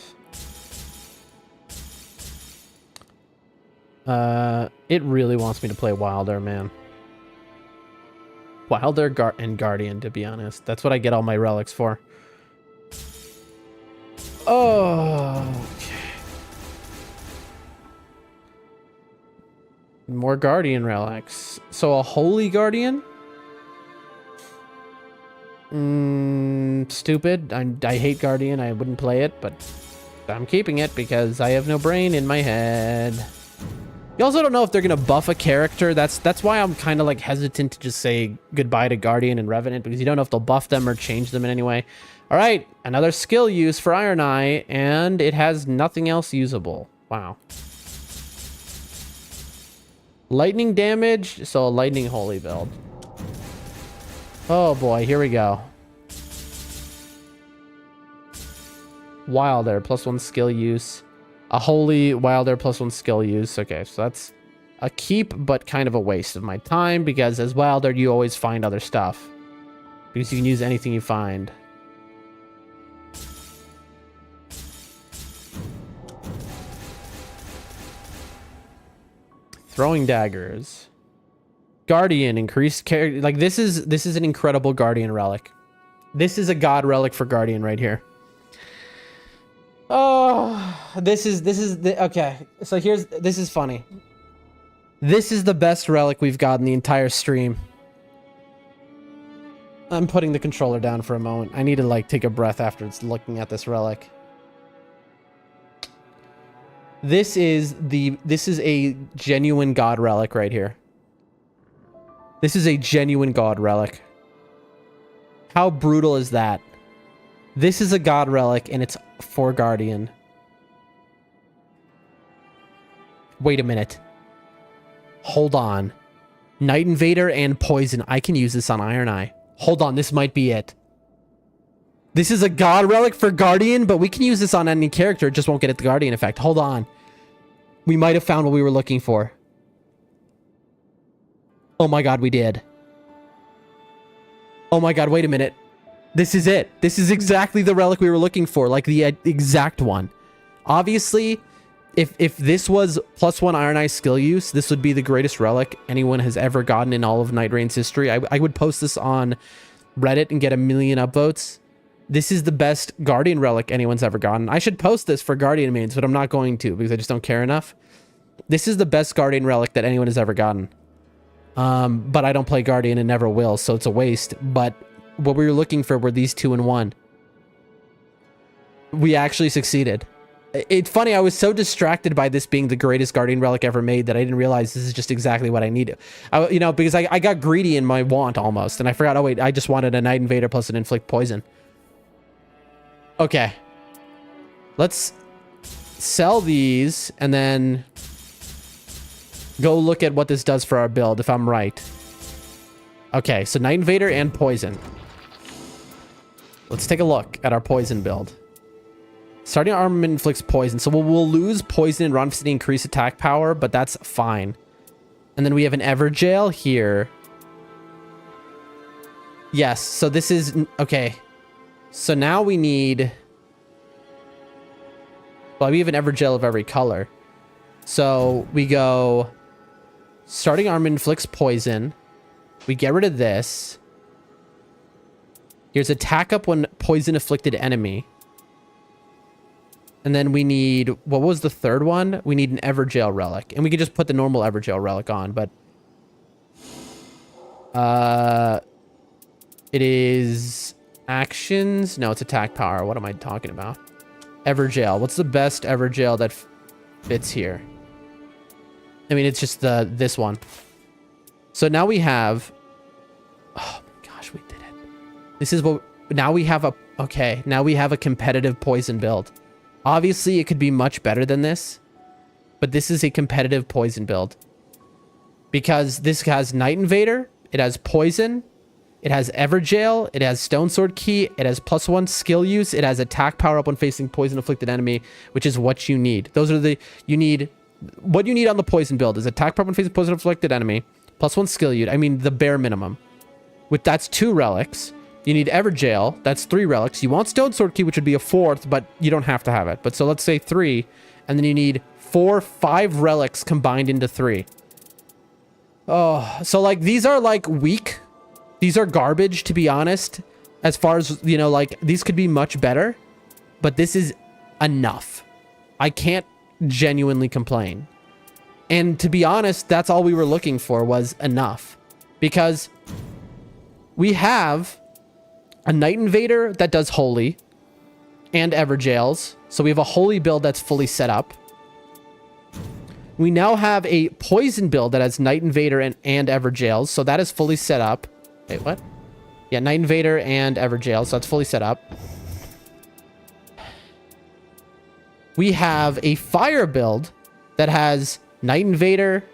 Speaker 1: It really wants me to play Wilder, man. Wilder and Guardian, to be honest. That's what I get all my relics for. Oh, okay. More Guardian relics. So a Holy Guardian? Stupid. I hate Guardian. I wouldn't play it, but I'm keeping it because I have no brain in my head. You also don't know if they're going to buff a character. That's why I'm kind of like hesitant to just say goodbye to Guardian and Revenant, because you don't know if they'll buff them or change them in any way. All right, another skill use for Iron Eye, and it has nothing else usable. Wow. Lightning damage, so a Lightning Holy build. Oh boy, here we go. Wilder, +1 skill use. A Holy Wilder +1 skill use. Okay, so that's a keep, but kind of a waste of my time, because as Wilder, you always find other stuff. Because you can use anything you find. Throwing daggers. Guardian, increased character. Like, this is an incredible Guardian relic. This is a god relic for Guardian right here. Oh, this is the, okay. So this is funny. This is the best relic we've got in the entire stream. I'm putting the controller down for a moment. I need to like take a breath after it's looking at this relic. This is a genuine god relic right here. This is a genuine god relic. How brutal is that? This is a god relic and it's for Guardian. Wait a minute. Hold on. Night Invader and Poison. I can use this on Iron Eye. Hold on, this might be it. This is a god relic for Guardian, but we can use this on any character. It just won't get it the Guardian effect. Hold on. We might have found what we were looking for. Oh my god, we did. Oh my god, wait a minute. This is it. This is exactly the relic we were looking for. Like the exact one. Obviously, if this was +1 Iron Eye skill use, this would be the greatest relic anyone has ever gotten in all of Nightrein's history. I would post this on Reddit and get 1 million upvotes. This is the best Guardian relic anyone's ever gotten. I should post this for Guardian mains, but I'm not going to because I just don't care enough. This is the best Guardian relic that anyone has ever gotten. But I don't play Guardian and never will, so it's a waste. But what we were looking for were these 2 in 1. We actually succeeded. It's funny, I was so distracted by this being the greatest Guardian relic ever made that I didn't realize this is just exactly what I needed. You know, because I got greedy in my want almost, and I forgot, oh wait, I just wanted a Night Invader plus an Inflict Poison. Okay. Let's sell these, and then go look at what this does for our build, if I'm right. Okay, so Night Invader and Poison. Let's take a look at our Poison build. Starting armament inflicts poison. So we'll lose poison and run for the increased attack power, but that's fine. And then we have an Everjail here. Yes, so this is... Okay. So now we need... Well, we have an Everjail of every color. So we go... Starting armament inflicts poison. We get rid of this. Here's attack up when poison afflicted enemy. And then we need, what was the third one? We need an Everjail relic. And we could just put the normal Everjail relic on, but... It is... Actions? No, it's attack power. What am I talking about? Everjail. What's the best Everjail that fits here? I mean, it's just this one. So now we have... Oh my gosh, we did it. This is what... Now we have a... Okay, now we have a competitive poison build. Obviously, it could be much better than this, but this is a competitive poison build. Because this has Night Invader, it has Poison, it has Everjail, it has Stone Sword Key, it has +1 skill use, it has attack power up when facing poison afflicted enemy, which is what you need. Those are the... What you need on the Poison build is attack power when facing poison afflicted enemy, +1 skill use, I mean the bare minimum. That's 2 relics. You need Everjail. That's 3 relics. You want Stone Sword Key, which would be a 4th, but you don't have to have it. But so let's say 3. And then you need 5 relics combined into 3. Oh, so like these are like weak. These are garbage, to be honest. As far as, you know, like these could be much better. But this is enough. I can't genuinely complain. And to be honest, that's all we were looking for was enough. Because we have... a Night Invader that does Holy and Everjails. So we have a Holy build that's fully set up. We now have a Poison build that has Night Invader and Everjails. So that is fully set up. Wait, what? Yeah, Night Invader and Everjails. So that's fully set up. We have a Fire build that has Night Invader,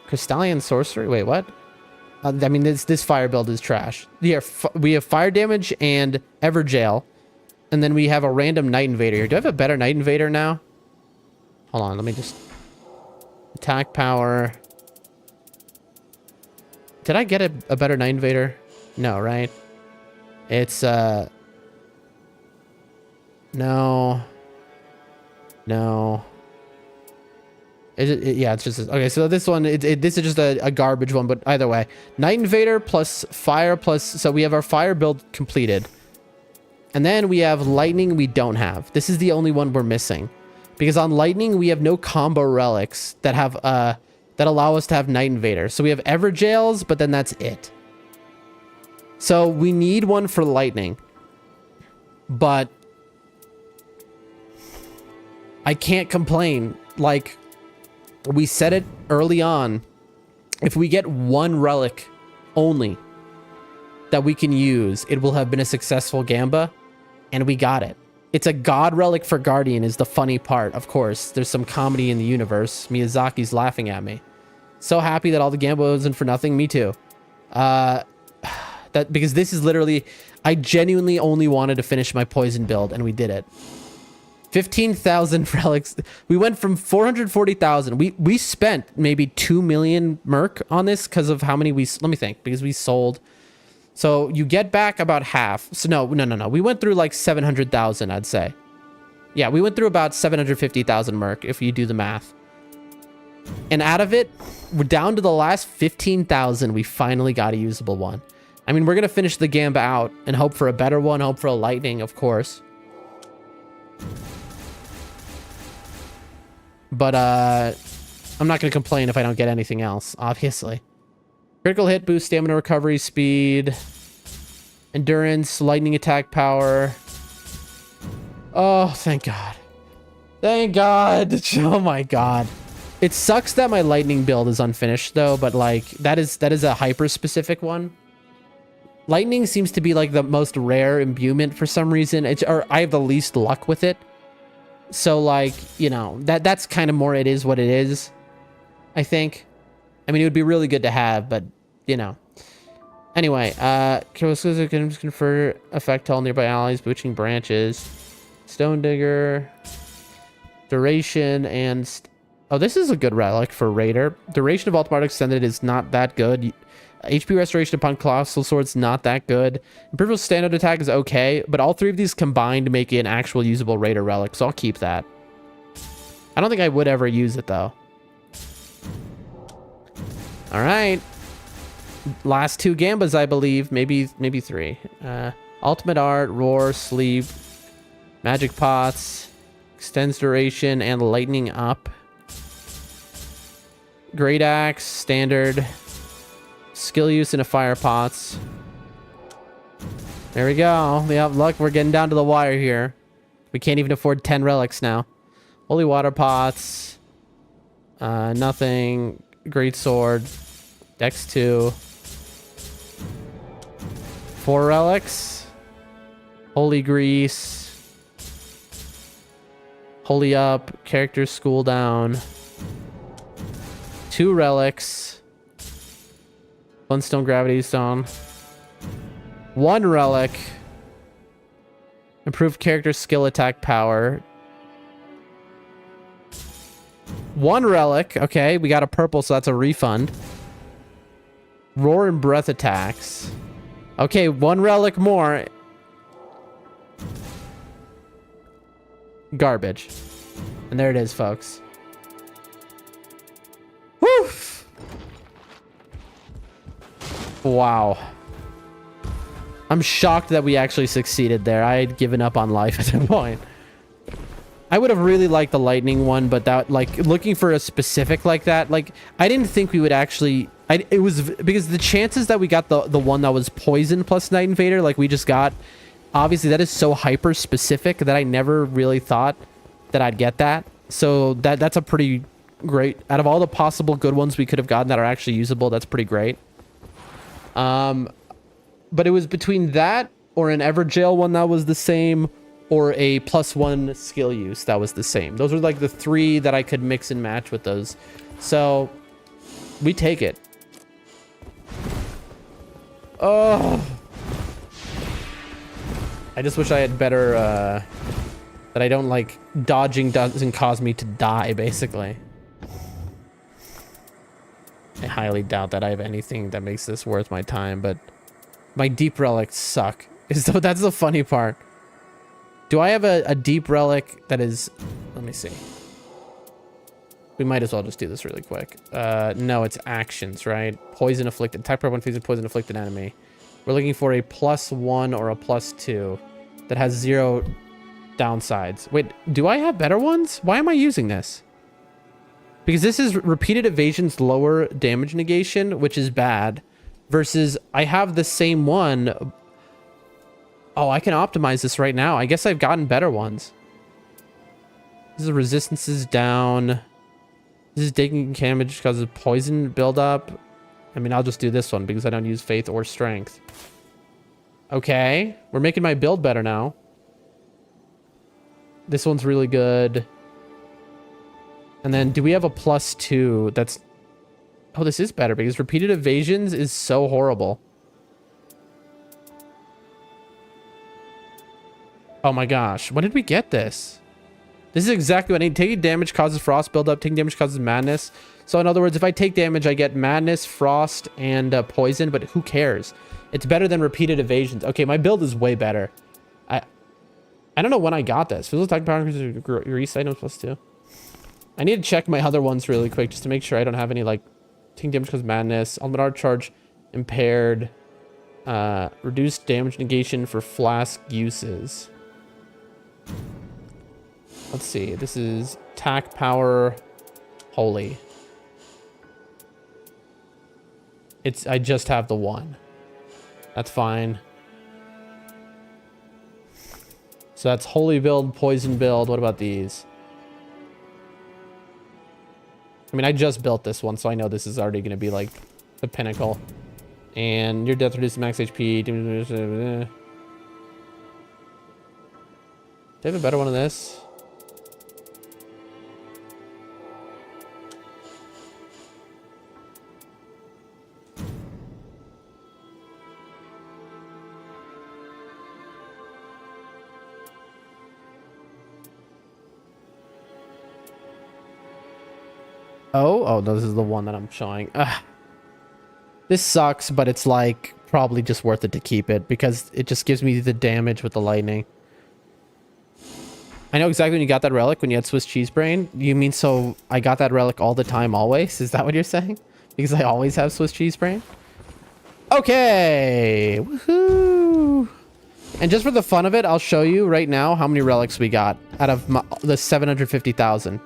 Speaker 1: Crystallian Sorcery. Wait, what? I mean, this fire build is trash. Yeah, we have fire damage and Everjail. And then we have a random Night Invader here. Do I have a better Night Invader now? Hold on, let me just... Attack power. Did I get a better Night Invader? No, right? It's, No. No. Yeah, it's just... Okay, so this one, this is just a garbage one, but either way. Night Invader plus Fire plus... So we have our Fire build completed. And then we have Lightning we don't have. This is the only one we're missing. Because on Lightning, we have no combo relics that have... that allow us to have Night Invader. So we have Everjails, but then that's it. So we need one for lightning. But I can't complain. Like, we said it early on. If we get one relic only that we can use, it will have been a successful Gamba. And we got it. It's a god relic for Guardian is the funny part. Of course, there's some comedy in the universe. Miyazaki's laughing at me. So happy that all the Gamba wasn't for nothing. Me too. Because this is literally, I genuinely only wanted to finish my poison build, and we did it. 15,000 relics. We went from 440,000. We spent maybe 2 million merc on this because of how many let me think, because we sold. So you get back about half. So no. We went through like 700,000, I'd say. Yeah, we went through about 750,000 merc if you do the math. And out of it, we're down to the last 15,000. We finally got a usable one. I mean, we're going to finish the Gamba out and hope for a better one. Hope for a lightning, of course. But I'm not going to complain if I don't get anything else, obviously. Critical hit boost, stamina recovery, speed, endurance, lightning attack power. Oh, thank God. Thank God. Oh my God. It sucks that my lightning build is unfinished though, but like that is a hyper specific one. Lightning seems to be like the most rare imbuement for some reason. Or I have the least luck with it. So like, you know, that's kind of more it is what it is, I think. I mean, it would be really good to have, but, you know. Anyway, can confer effect to all nearby allies, bewitching branches, stone digger, duration, and... oh, this is a good relic for Raider. Duration of Ultimate Extended is not that good. HP restoration upon Colossal Sword's not that good. Imperial standard attack is okay, but all three of these combined make it an actual usable Raider relic, so I'll keep that. I don't think I would ever use it, though. All right. Last two Gambas, I believe. Maybe three. Ultimate Art, Roar, Sleep, Magic Pots, extends duration, and lightning up. Great Axe, standard. Skill use in a fire pots. There we go. Yeah, look, we're getting down to the wire here. We can't even afford 10 relics now. Holy water pots. Nothing. Great sword. Dex 2. 4 relics. Holy grease. Holy up. Character school down. 2 relics. Bloodstone, Gravity Stone. 1 relic. Improved character skill attack power. 1 relic. Okay, we got a purple, so that's a refund. Roar and breath attacks. Okay, 1 relic more. Garbage. And there it is, folks. Woo! Wow. I'm shocked that we actually succeeded there. I had given up on life at that point. I would have really liked the lightning one, but that, like, looking for a specific like that, like, I didn't think we would actually... it was because the chances that we got the one that was poison plus Night Invader, like we just got, obviously that is so hyper specific that I never really thought that I'd get that. So that's a pretty great... out of all the possible good ones we could have gotten that are actually usable, that's pretty great. But it was between that or an Everjail one that was the same, or a +1 skill use that was the same. Those were like the 3 that I could mix and match with those. So we take it. Oh, I just wish I had better, that I don't like dodging doesn't cause me to die, basically. I highly doubt that I have anything that makes this worth my time, but my deep relics suck. So that's the funny part. Do I have a deep relic that is... let me see. We might as well just do this really quick. No, it's actions, right? Poison afflicted. Type one faces poison afflicted enemy. We're looking for a +1 or a +2 that has 0 downsides. Wait, do I have better ones? Why am I using this? Because this is repeated evasion's lower damage negation, which is bad. versus I have the same one. Oh, I can optimize this right now. I guess I've gotten better ones. This is resistances down. This is taking damage because of poison buildup. I mean, I'll just do this one because I don't use faith or strength. Okay, we're making my build better now. This one's really good. And then do we have a +2 that's... Oh, this is better because repeated evasions is so horrible. Oh my gosh, when did we get this? This is exactly what I need. Taking damage causes frost buildup. Taking damage causes madness. So in other words, if I take damage, I get madness, frost, and poison, but who cares? It's better than repeated evasions. Okay, my build is way better. I don't know when I got this. Physical attack power increases your east items +2. I need to check my other ones really quick just to make sure I don't have any, like, taking damage causes madness. Ultimate art charge impaired. Reduced damage negation for flask uses. Let's see. This is attack power holy. I just have the one. That's fine. So that's holy build, poison build. What about these? I mean, I just built this one, so I know this is already going to be like the pinnacle. And your death reduces max HP. Do I have a better one of this? Oh, no, this is the one that I'm showing. Ugh. This sucks, but it's like probably just worth it to keep it because it just gives me the damage with the lightning. I know exactly when you got that relic when you had Swiss cheese brain. You mean so I got that relic all the time always? Is that what you're saying? Because I always have Swiss cheese brain? Okay. Woohoo. And just for the fun of it, I'll show you right now how many relics we got out of the 750,000.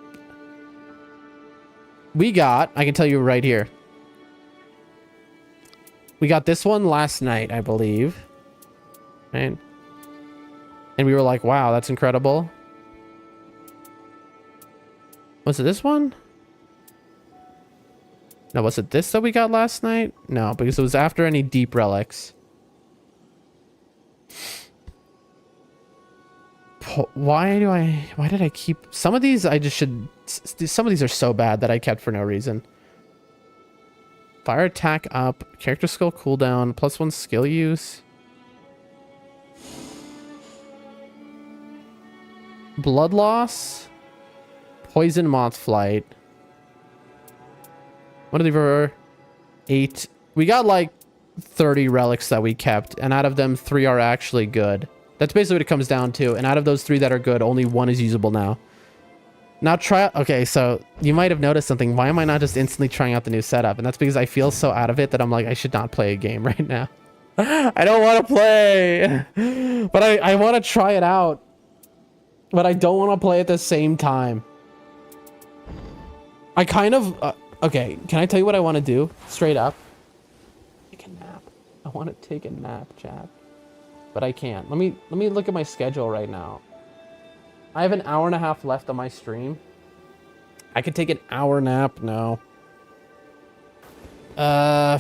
Speaker 1: We got, I can tell you right here. We got this one last night, I believe. Right? And we were like, wow, that's incredible. Was it this one? No, was it this that we got last night? No, because it was after any deep relics. Why did I keep... Some of these I just should... Some of these are so bad that I kept for no reason. Fire attack up. Character skill cooldown. +1 skill use. Blood loss. Poison moth flight. What are they? 8. We got like 30 relics that we kept, and out of them 3 are actually good. That's basically what it comes down to. And out of those 3 that are good, only 1 is usable now. Now try... Okay, so you might have noticed something. Why am I not just instantly trying out the new setup? And that's because I feel so out of it that I'm like, I should not play a game right now. I don't want to play. But I want to try it out. But I don't want to play at the same time. I kind of... okay, can I tell you what I want to do? Straight up. Take a nap. I want to take a nap, chat. But I can't. Let me look at my schedule right now. I have an hour and a half left on my stream. I could take an hour nap. No. I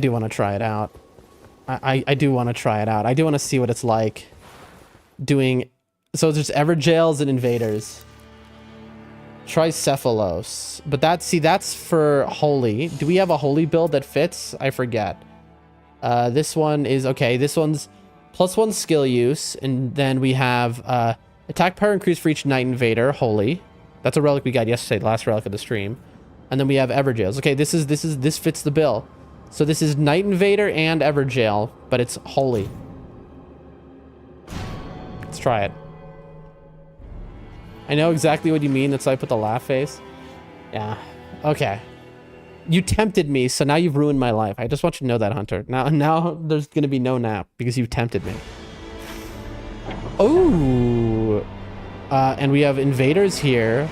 Speaker 1: do want to try it out. I do want to try it out. I do want to see what it's like doing... So there's Everjails and Invaders. Tricephalos. But that's for holy. Do we have a holy build that fits? I forget. This one is... Okay, this one's +1 skill use. And then we have attack power increase for each Night Invader. Holy. That's a relic we got yesterday. The last relic of the stream. And then we have Everjails. Okay, this fits the bill. So this is Night Invader and Everjail, but it's holy. Let's try it. I know exactly what you mean. That's why I put the laugh face. Yeah. Okay. You tempted me, so now you've ruined my life. I just want you to know that, Hunter. Now there's going to be no nap because you tempted me. Oh. And we have invaders here.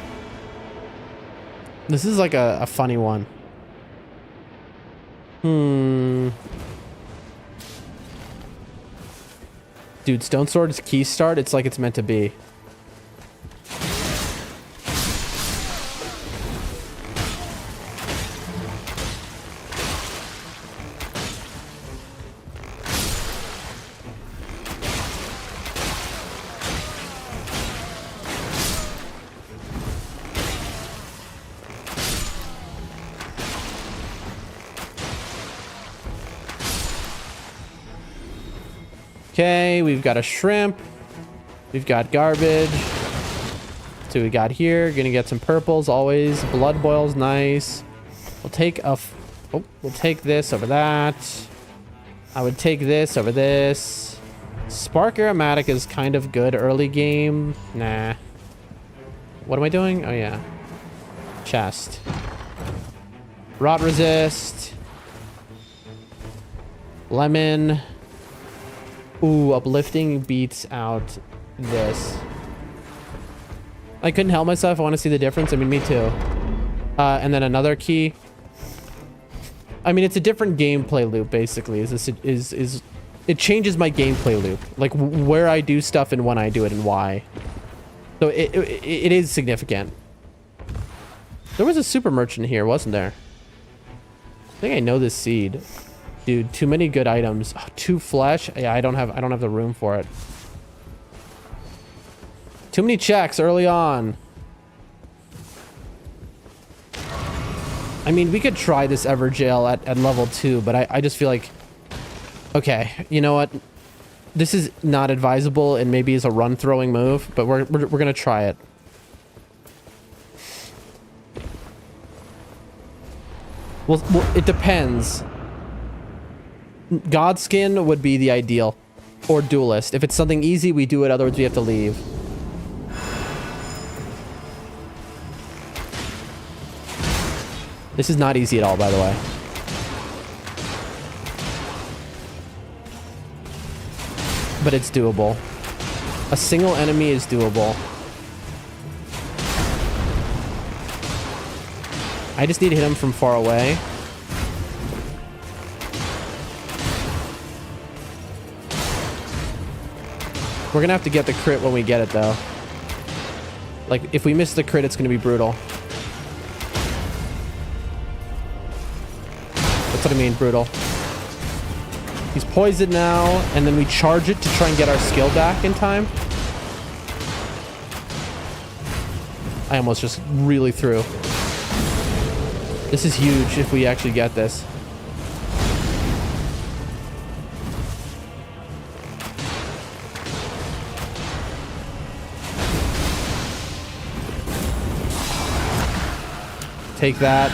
Speaker 1: This is like a funny one. Dude, Stone Sword's key start, it's like it's meant to be. Okay, we've got a shrimp. We've got garbage. So we got here. Gonna get some purples always. Blood boil's nice. We'll take we'll take this over that. I would take this over this. Spark Aromatic is kind of good early game. Nah. What am I doing? Oh yeah. Chest. Rot resist. Lemon. Ooh, uplifting beats out this. I couldn't help myself. I want to see the difference. I mean, me too. And then another key. I mean, it's a different gameplay loop, basically. It changes my gameplay loop, like where I do stuff and when I do it and why. So it is significant. There was a super merchant here, wasn't there? I think I know this seed. Dude, too many good items. Oh, 2 flesh. Yeah, I don't have the room for it. Too many checks early on. I mean, we could try this Everjail at level 2, but I just feel like... Okay, you know what? This is not advisable and maybe is a run-throwing move, but we're gonna try it. Well, it depends. Godskin would be the ideal. Or Duelist. If it's something easy, we do it. Otherwise, we have to leave. This is not easy at all, by the way. But it's doable. A single enemy is doable. I just need to hit him from far away. We're gonna have to get the crit when we get it, though. Like, if we miss the crit, it's gonna be brutal. That's what I mean, brutal. He's poisoned now, and then we charge it to try and get our skill back in time. I almost just really threw. This is huge if we actually get this. Take that.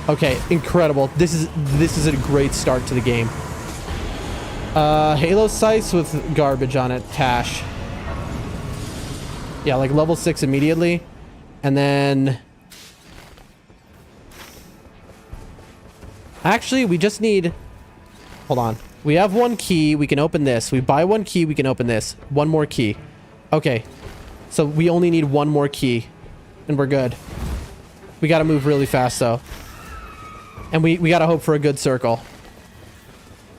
Speaker 1: Okay, incredible. This is a great start to the game. Halo Sights with garbage on it. Cash. Yeah, like level 6 immediately. And then... Actually, we just need... Hold on. We have 1 key. We can open this. We buy 1 key. We can open this. 1 more key. Okay. So we only need 1 more key. And we're good. We gotta move really fast, though. And we gotta hope for a good circle.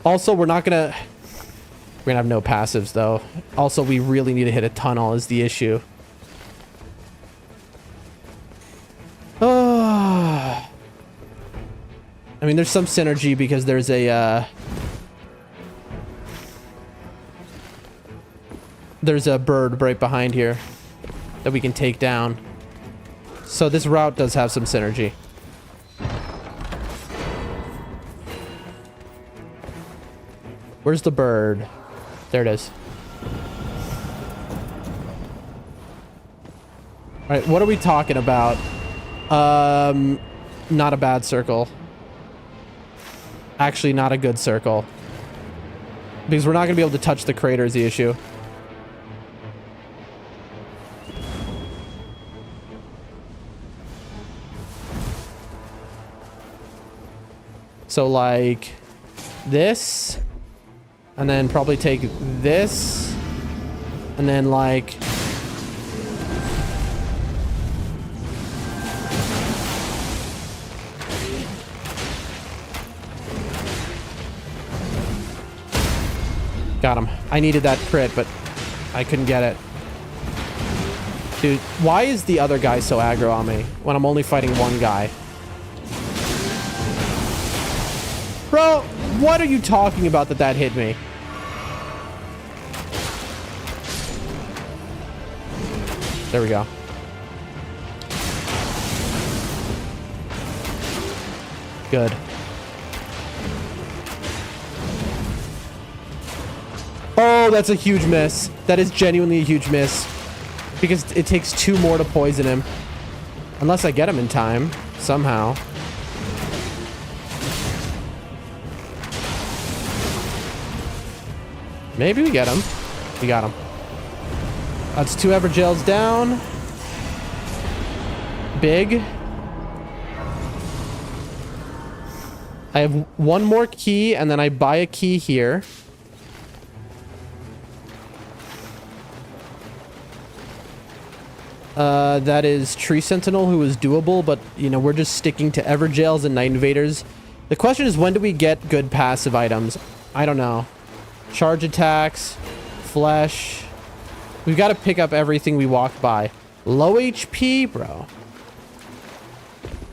Speaker 1: Also, we're gonna have no passives, though. Also, we really need to hit a tunnel is the issue. Oh. I mean, there's some synergy because there's a... There's a bird right behind here that we can take down. So this route does have some synergy. Where's the bird? There it is. All right, what are we talking about? Not a bad circle. Actually, not a good circle. Because we're not going to be able to touch the crater is the issue. So, like, this, and then probably take this, And then like... Got him. I needed that crit, but I couldn't get it. Dude, why is the other guy so aggro on me when I'm only fighting one guy? Bro, what are you talking about that hit me? There we go. Good. Oh, that's a huge miss. That is genuinely a huge miss. Because it takes 2 more to poison him. Unless I get him in time. Somehow. Maybe we get him. We got him. That's 2 Evergels down. Big. I have 1 more key, and then I buy a key here. That is Tree Sentinel, who is doable, but, you know, we're just sticking to Evergels and Night Invaders. The question is, when do we get good passive items? I don't know. Charge attacks, flesh. We've got to pick up everything we walk by. Low HP, bro.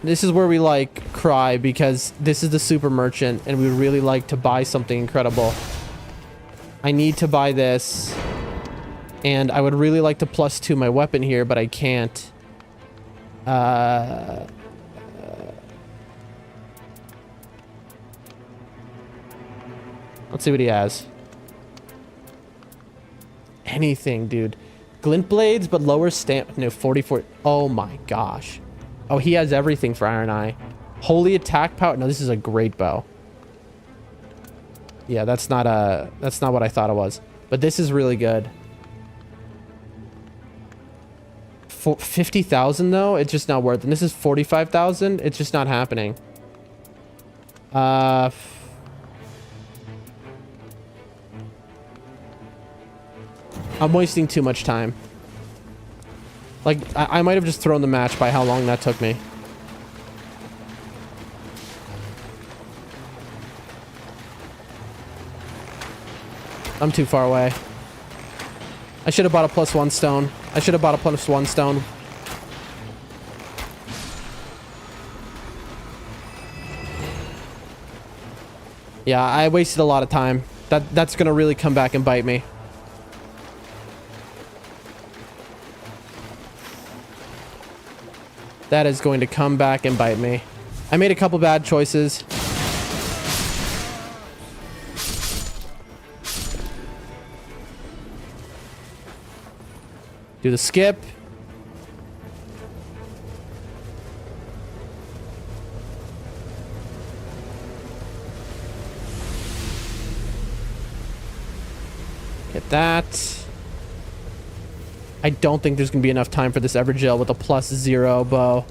Speaker 1: This is where we, like, cry, because this is the super merchant, and we would really like to buy something incredible. I need to buy this. And I would really like to +2 my weapon here, but I can't. Let's see what he has. Anything, dude. Glint blades, but lower stamp. No, 44. Oh my gosh. Oh, he has everything for Iron Eye. Holy attack power. No, this is a great bow. Yeah, that's not what I thought it was. But this is really good. 50,000 though, it's just not worth it. And this is 45,000. It's just not happening. I'm wasting too much time. Like, I might have just thrown the match by how long that took me. I'm too far away. I should have bought a +1 stone. I should have bought a +1 stone. Yeah, I wasted a lot of time. That's gonna really come back and bite me. That is going to come back and bite me. I made a couple bad choices. Do the skip. Get that. I don't think there's going to be enough time for this Evergel with a +0 bow.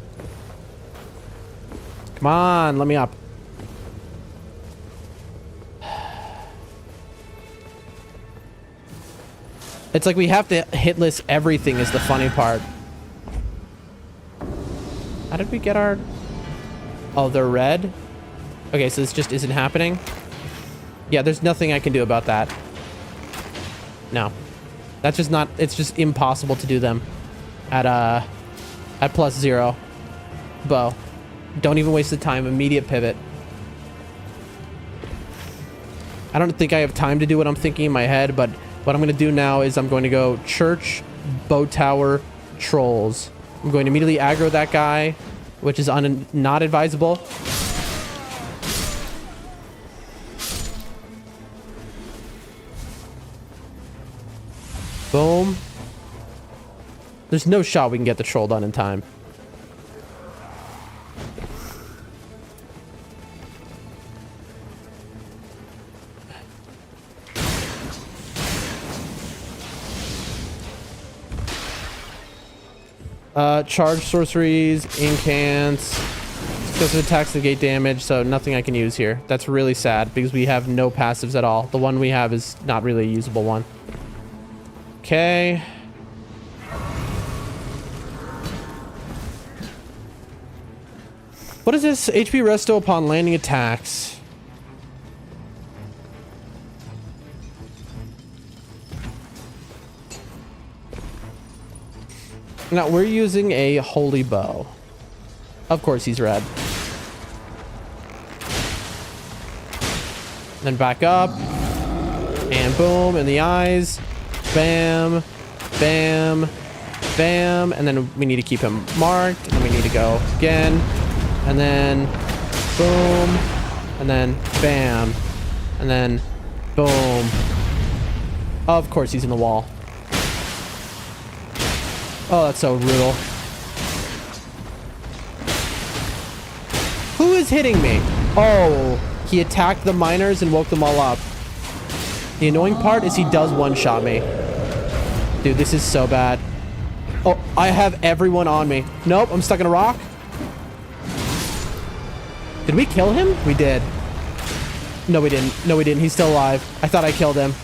Speaker 1: Come on, let me up. It's like we have to hitless everything is the funny part. How did we get our... Oh, they're red? Okay, so this just isn't happening? Yeah, there's nothing I can do about that. No. That's just not... It's just impossible to do them at +0 bow. Don't even waste the time. Immediate pivot. I don't think I have time to do what I'm thinking in my head, but what I'm going to do now is I'm going to go church, bow tower, trolls. I'm going to immediately aggro that guy, which is not advisable. Boom. There's no shot we can get the troll done in time. Charge sorceries, incants, explosive attacks negate damage, so nothing I can use here. That's really sad because we have no passives at all. The one we have is not really a usable one. Okay. What is this? HP resto upon landing attacks. Now, we're using a holy bow. Of course, he's red. Then back up. And boom, in the eyes. Bam. Bam. Bam. And then we need to keep him marked. And then we need to go again. And then boom. And then bam. And then boom. Of course, he's in the wall. Oh, that's so brutal. Who is hitting me? Oh, he attacked the miners and woke them all up. The annoying part is he does one-shot me. Dude, this is so bad. Oh, I have everyone on me. Nope, I'm stuck in a rock. Did we kill him? We did. No, we didn't. No, we didn't. He's still alive. I thought I killed him.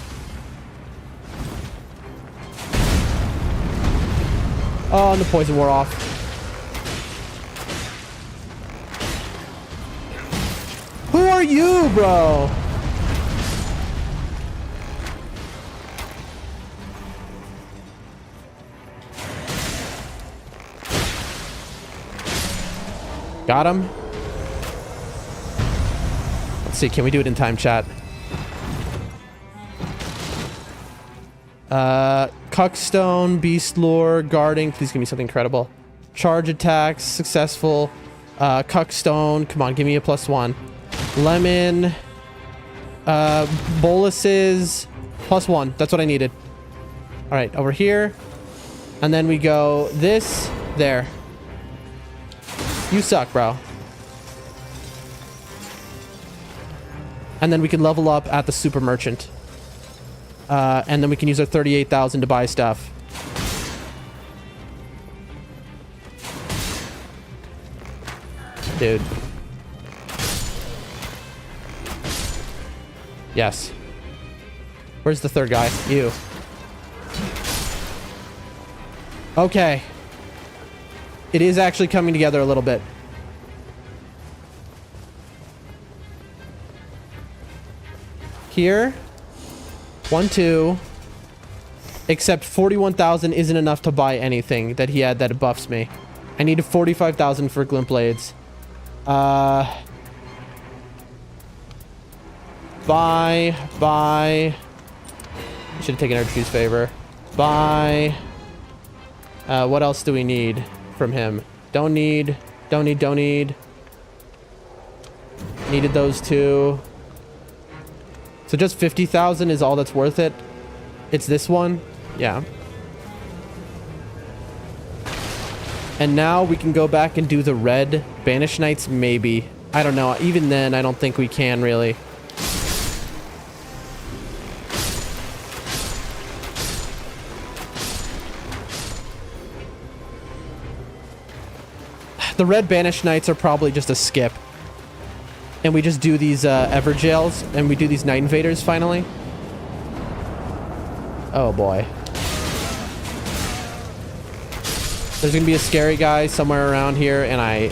Speaker 1: Oh, and the poison wore off. Who are you, bro? Got him. Let's see. Can we do it in time, chat? Cuckstone, Beast Lore, Guarding. Please give me something incredible. Charge attacks, successful. Cuckstone. Come on, give me a +1. Lemon. Boluses. +1. That's what I needed. All right, over here. And then we go this, there. You suck, bro. And then we can level up at the super merchant. And then we can use our 38,000 to buy stuff. Dude. Yes. Where's the third guy? You. Okay. It is actually coming together a little bit. Here. 1, 2. Except 41,000 isn't enough to buy anything that he had that buffs me. I need 45,000 for glint blades. Buy. Should have taken Archu's favor. Buy. What else do we need from him? Don't need. Needed those two. So just 50,000 is all that's worth it. It's this one. Yeah. And now we can go back and do the red Banished Knights, maybe. I don't know. Even then, I don't think we can really. The red Banished Knights are probably just a skip. And we just do these Everjails, and we do these Night Invaders finally. Oh boy. There's gonna be a scary guy somewhere around here, and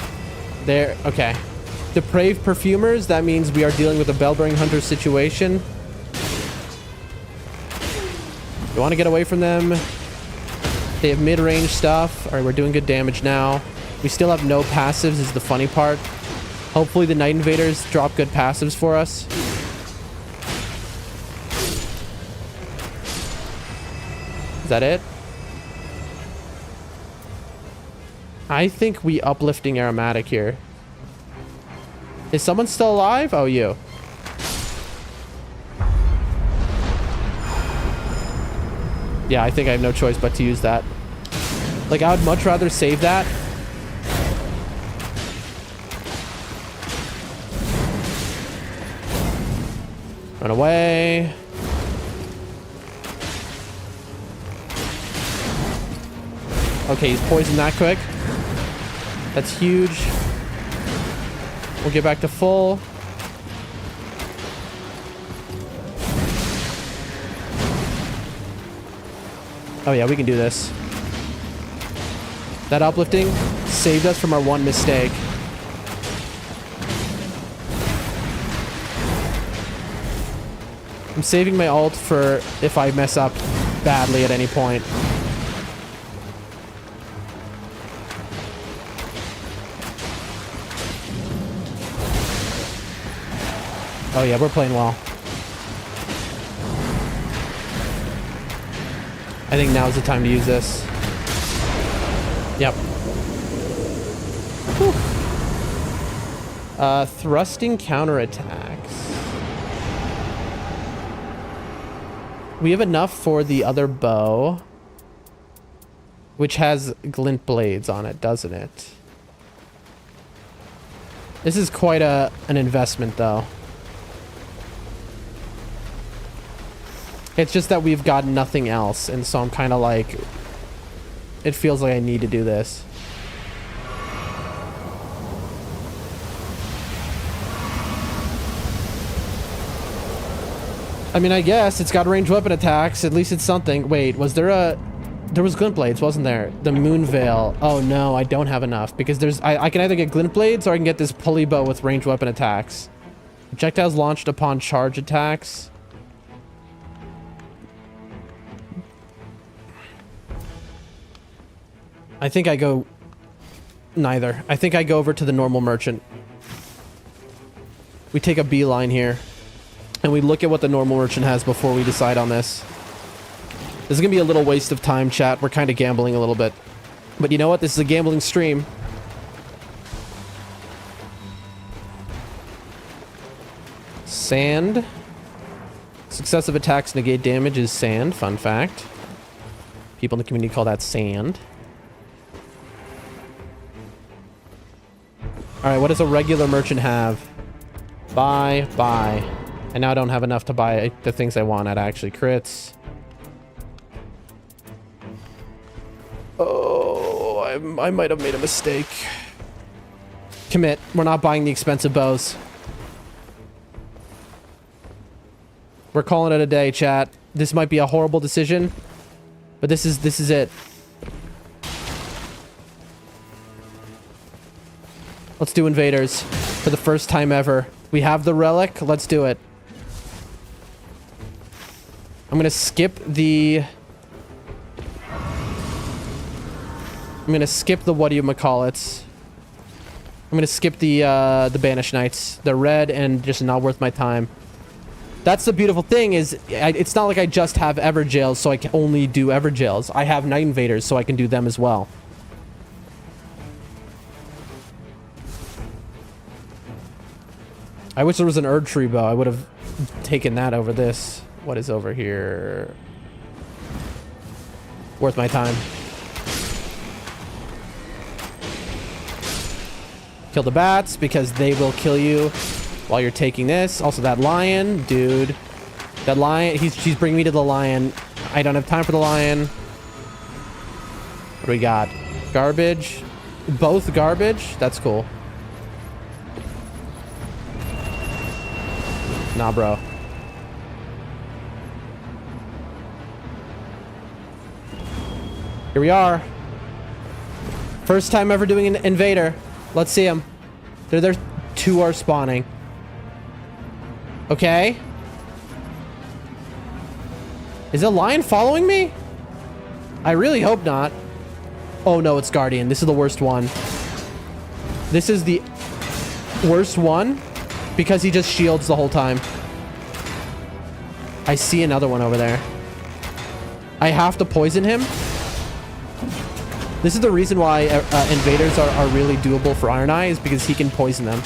Speaker 1: there, okay. Depraved Perfumers, that means we are dealing with a Bellbearing Hunter situation. We want to get away from them. They have mid-range stuff. Alright, we're doing good damage now. We still have no passives is the funny part. Hopefully the Night Invaders drop good passives for us. Is that it? I think we uplifting Aromatic here. Is someone still alive? Oh, you. Yeah, I think I have no choice but to use that. Like, I would much rather save that. Run away. Okay, he's poisoned that quick. That's huge. We'll get back to full. Oh yeah, we can do this. That uplifting saved us from our one mistake. I'm saving my ult for if I mess up badly at any point. Oh yeah, we're playing well. I think now's the time to use this. Yep. Whew. Thrusting counterattacks. We have enough for the other bow, which has glint blades on it, doesn't it? This is quite an investment, though. It's just that we've got nothing else, and so I'm kind of like... It feels like I need to do this. I mean, I guess it's got ranged weapon attacks. At least it's something. Wait, was there a... There was glint blades, wasn't there? The moon veil. Oh no, I don't have enough because there's... I can either get glint blades or I can get this pulley bow with ranged weapon attacks. Projectiles launched upon charge attacks. I think I go neither. I think I go over to the normal merchant. We take a beeline here and we look at what the normal merchant has before we decide on this. This is gonna be a little waste of time, chat. We're kind of gambling a little bit, but you know what? This is a gambling stream. Sand. Successive attacks negate damage is sand. Fun fact. People in the community call that sand. Alright, what does a regular merchant have? Buy, buy. I now don't have enough to buy the things I want at actually. Crits. Oh, I might have made a mistake. Commit. We're not buying the expensive bows. We're calling it a day, chat. This might be a horrible decision, but this is it. Let's do invaders for the first time ever. We have the relic. Let's do it. I'm gonna skip the... whatchamacallits. I'm gonna skip the Banished Knights. They're red and just not worth my time. That's the beautiful thing is, it's not like I just have Everjails, so I can only do Everjails. I have Night Invaders, so I can do them as well. I wish there was an Erd Tree bow. I would have taken that over this. What is over here? Worth my time. Kill the bats because they will kill you while you're taking this. Also that lion, dude. That lion, she's bringing me to the lion. I don't have time for the lion. What do we got? Garbage. Both garbage? That's cool. Nah, bro. Here we are. First time ever doing an invader. Let's see them. There two are spawning. Okay. Is a lion following me? I really hope not. Oh no, it's Guardian. This is the worst one. This is the worst one because he just shields the whole time. I see another one over there. I have to poison him. This is the reason why invaders are really doable for Iron Eye, is because he can poison them.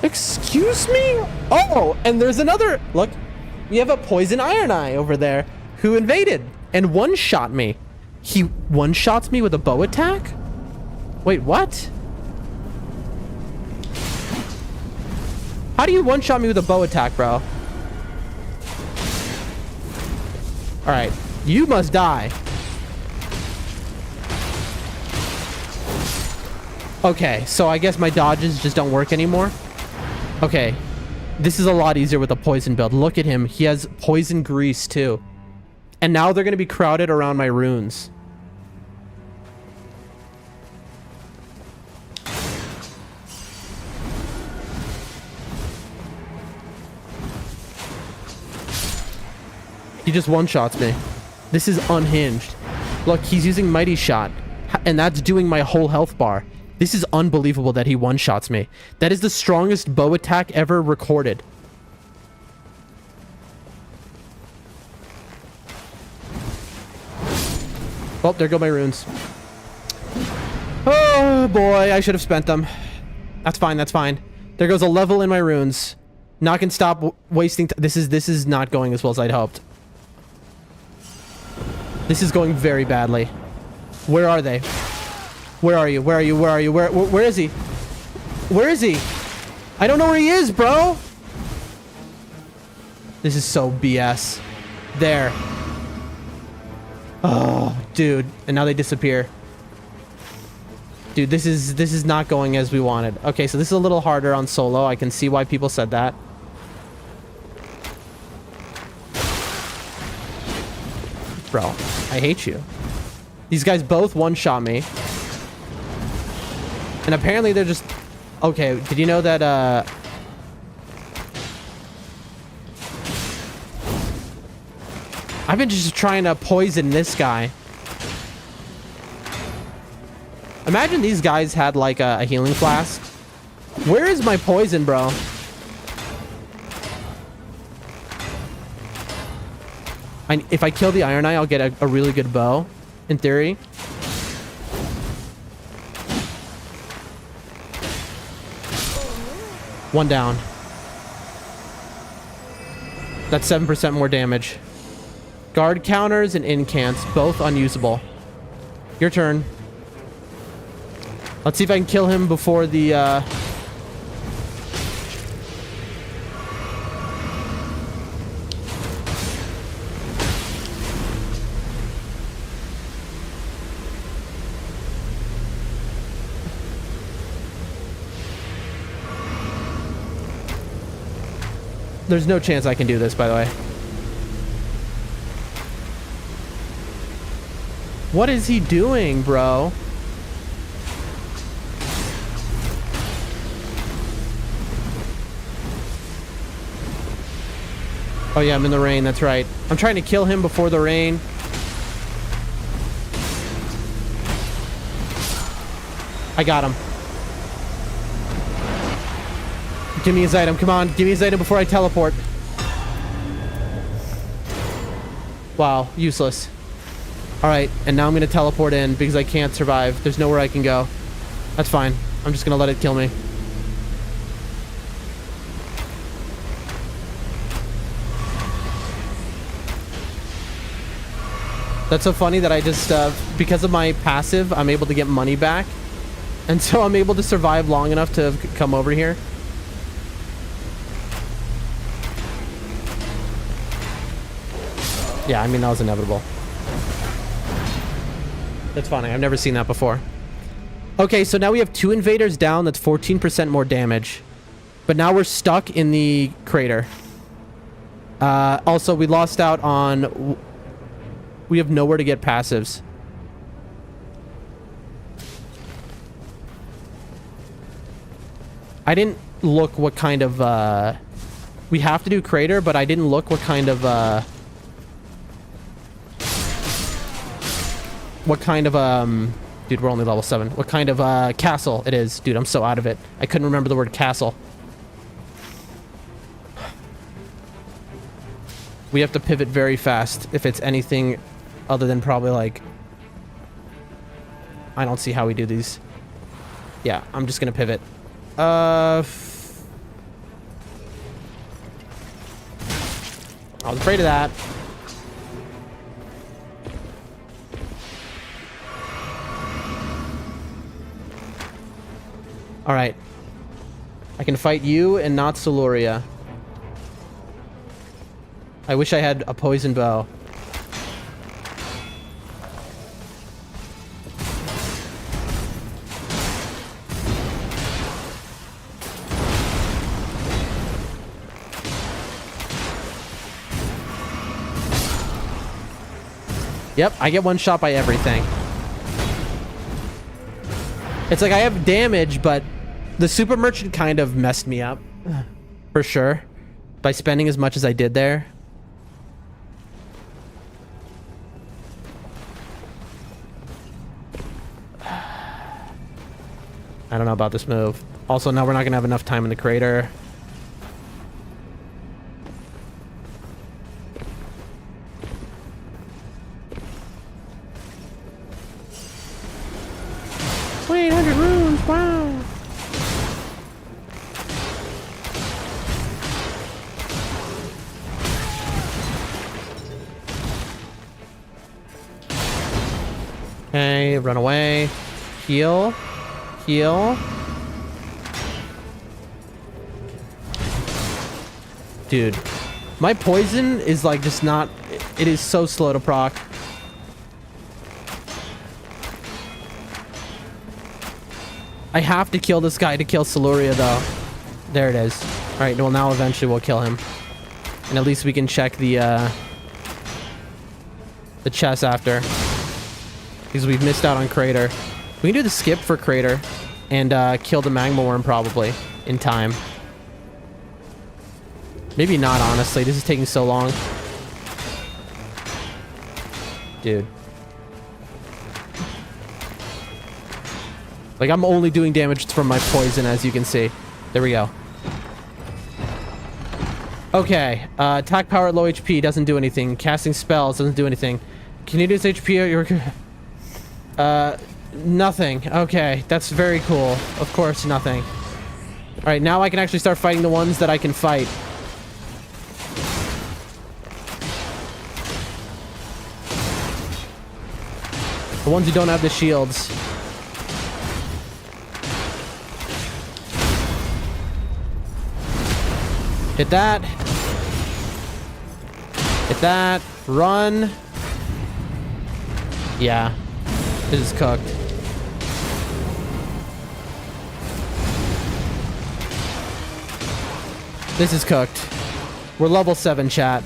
Speaker 1: Excuse me? Oh, and there's another... Look, we have a poison Iron Eye over there who invaded and one-shot me. He one-shots me with a bow attack? Wait, what? How do you one-shot me with a bow attack, bro? Alright, you must die. Okay, so I guess my dodges just don't work anymore. Okay, this is a lot easier with a poison build. Look at him. He has poison grease, too. And now they're going to be crowded around my runes. He just one-shots me. This is unhinged. Look, he's using Mighty Shot. And that's doing my whole health bar. This is unbelievable that he one-shots me. That is the strongest bow attack ever recorded. Oh, there go my runes. Oh boy, I should have spent them. That's fine, that's fine. There goes a level in my runes. Not gonna stop wasting this is not going as well as I'd hoped. This is going very badly. Where are they? Where are you? Where are you? Where are you? Where is he? Where is he? I don't know where he is, bro. This is so BS. There. Oh, dude. And now they disappear. Dude, this is not going as we wanted. Okay, so this is a little harder on solo. I can see why people said that. Bro, I hate you. These guys both one-shot me. And apparently they're just... Okay, did you know that, I've been just trying to poison this guy. Imagine these guys had, like, a healing flask. Where is my poison, bro? If I kill the Iron Eye, I'll get a really good bow, in theory. One down. That's 7% more damage. Guard counters and incants, both unusable. Your turn. Let's see if I can kill him before the, There's no chance I can do this, by the way. What is he doing, bro? Oh yeah, I'm in the rain, that's right. I'm trying to kill him before the rain. I got him. Give me his item, come on. Give me his item before I teleport. Wow, useless. Alright, and now I'm gonna teleport in because I can't survive. There's nowhere I can go. That's fine. I'm just gonna let it kill me. That's so funny that I just, because of my passive, I'm able to get money back. And so I'm able to survive long enough to come over here. Yeah, I mean, that was inevitable. That's funny. I've never seen that before. Okay, so now we have 2 invaders down. That's 14% more damage. But now we're stuck in the crater. Also, we lost out on... We have nowhere to get passives. I didn't look what kind of... We have to do crater, but I didn't look what kind of... What kind of, dude, we're only level 7. What kind of, castle it is. Dude, I'm so out of it. I couldn't remember the word castle. We have to pivot very fast if it's anything other than probably, like... I don't see how we do these. Yeah, I'm just gonna pivot. I was afraid of that. Alright. I can fight you and not Soluria. I wish I had a poison bow. Yep, I get one shot by everything. It's like I have damage, but the super merchant kind of messed me up. For sure. By spending as much as I did there. I don't know about this move. Also, now we're not going to have enough time in the crater. Wait, 100 runes, wow. Okay, run away. Heal. Heal. Dude, my poison is like just not... It is so slow to proc. I have to kill this guy to kill Siluria, though. There it is. All right, well, now eventually we'll kill him. And at least we can check the chest after. Because we've missed out on Crater. We can do the skip for Crater. And kill the Magma Worm, probably, in time. Maybe not, honestly. This is taking so long. Dude. Like, I'm only doing damage from my poison, as you can see. There we go. Okay. Attack power at low HP doesn't do anything. Casting spells doesn't do anything. Canadian's HP at your... nothing. Okay. That's very cool. Of course, nothing. Alright, now I can actually start fighting the ones that I can fight. The ones who don't have the shields. Hit that. Hit that. Run. Yeah. This is cooked. This is cooked. We're level 7, chat.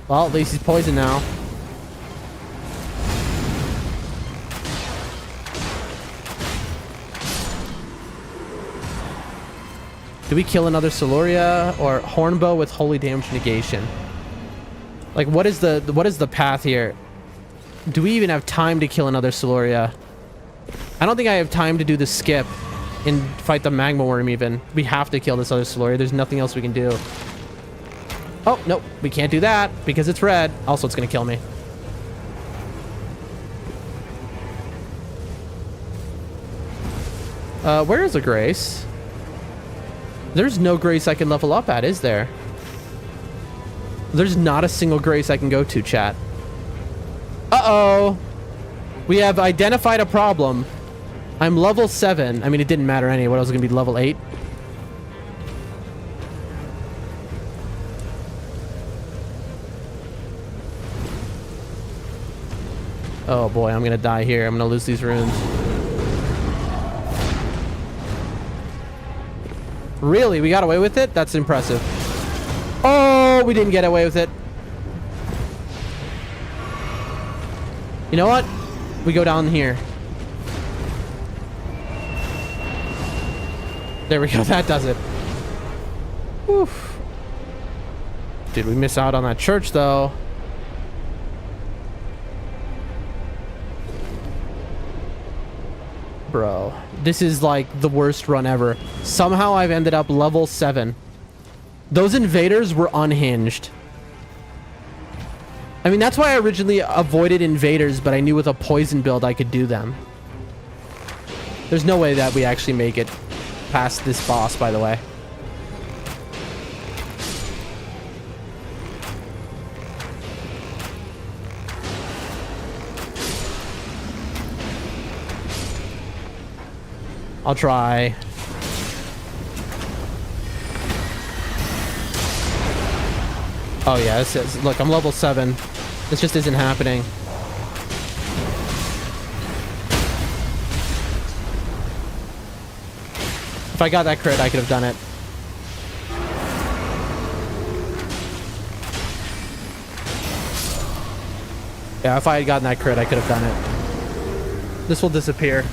Speaker 1: Well, at least he's poisoned now. Do we kill another Siluria or Hornbow with holy damage negation? Like, what is the path here? Do we even have time to kill another Siluria? I don't think I have time to do the skip and fight the Magma Worm even. We have to kill this other Siluria. There's nothing else we can do. Oh, nope. We can't do that because it's red. Also, it's going to kill me. Where is the Grace? There's no Grace I can level up at, is there? There's not a single Grace I can go to, chat. Uh-oh. We have identified a problem. I'm level 7. I mean, it didn't matter anyway. What else is going to be level 8? Oh boy, I'm going to die here. I'm going to lose these runes. Really? We got away with it? That's impressive. Oh, we didn't get away with it. You know what? We go down here. There we go. That does it. Oof. Did we miss out on that church, though? Bro, this is like the worst run ever. Somehow I've ended up level 7. Those invaders were unhinged. I mean, that's why I originally avoided invaders, but I knew with a poison build I could do them. There's no way that we actually make it past this boss, by the way. I'll try. Oh yeah, this is, look, I'm level 7. This just isn't happening. If I got that crit, I could have done it. Yeah, if I had gotten that crit, I could have done it. This will disappear.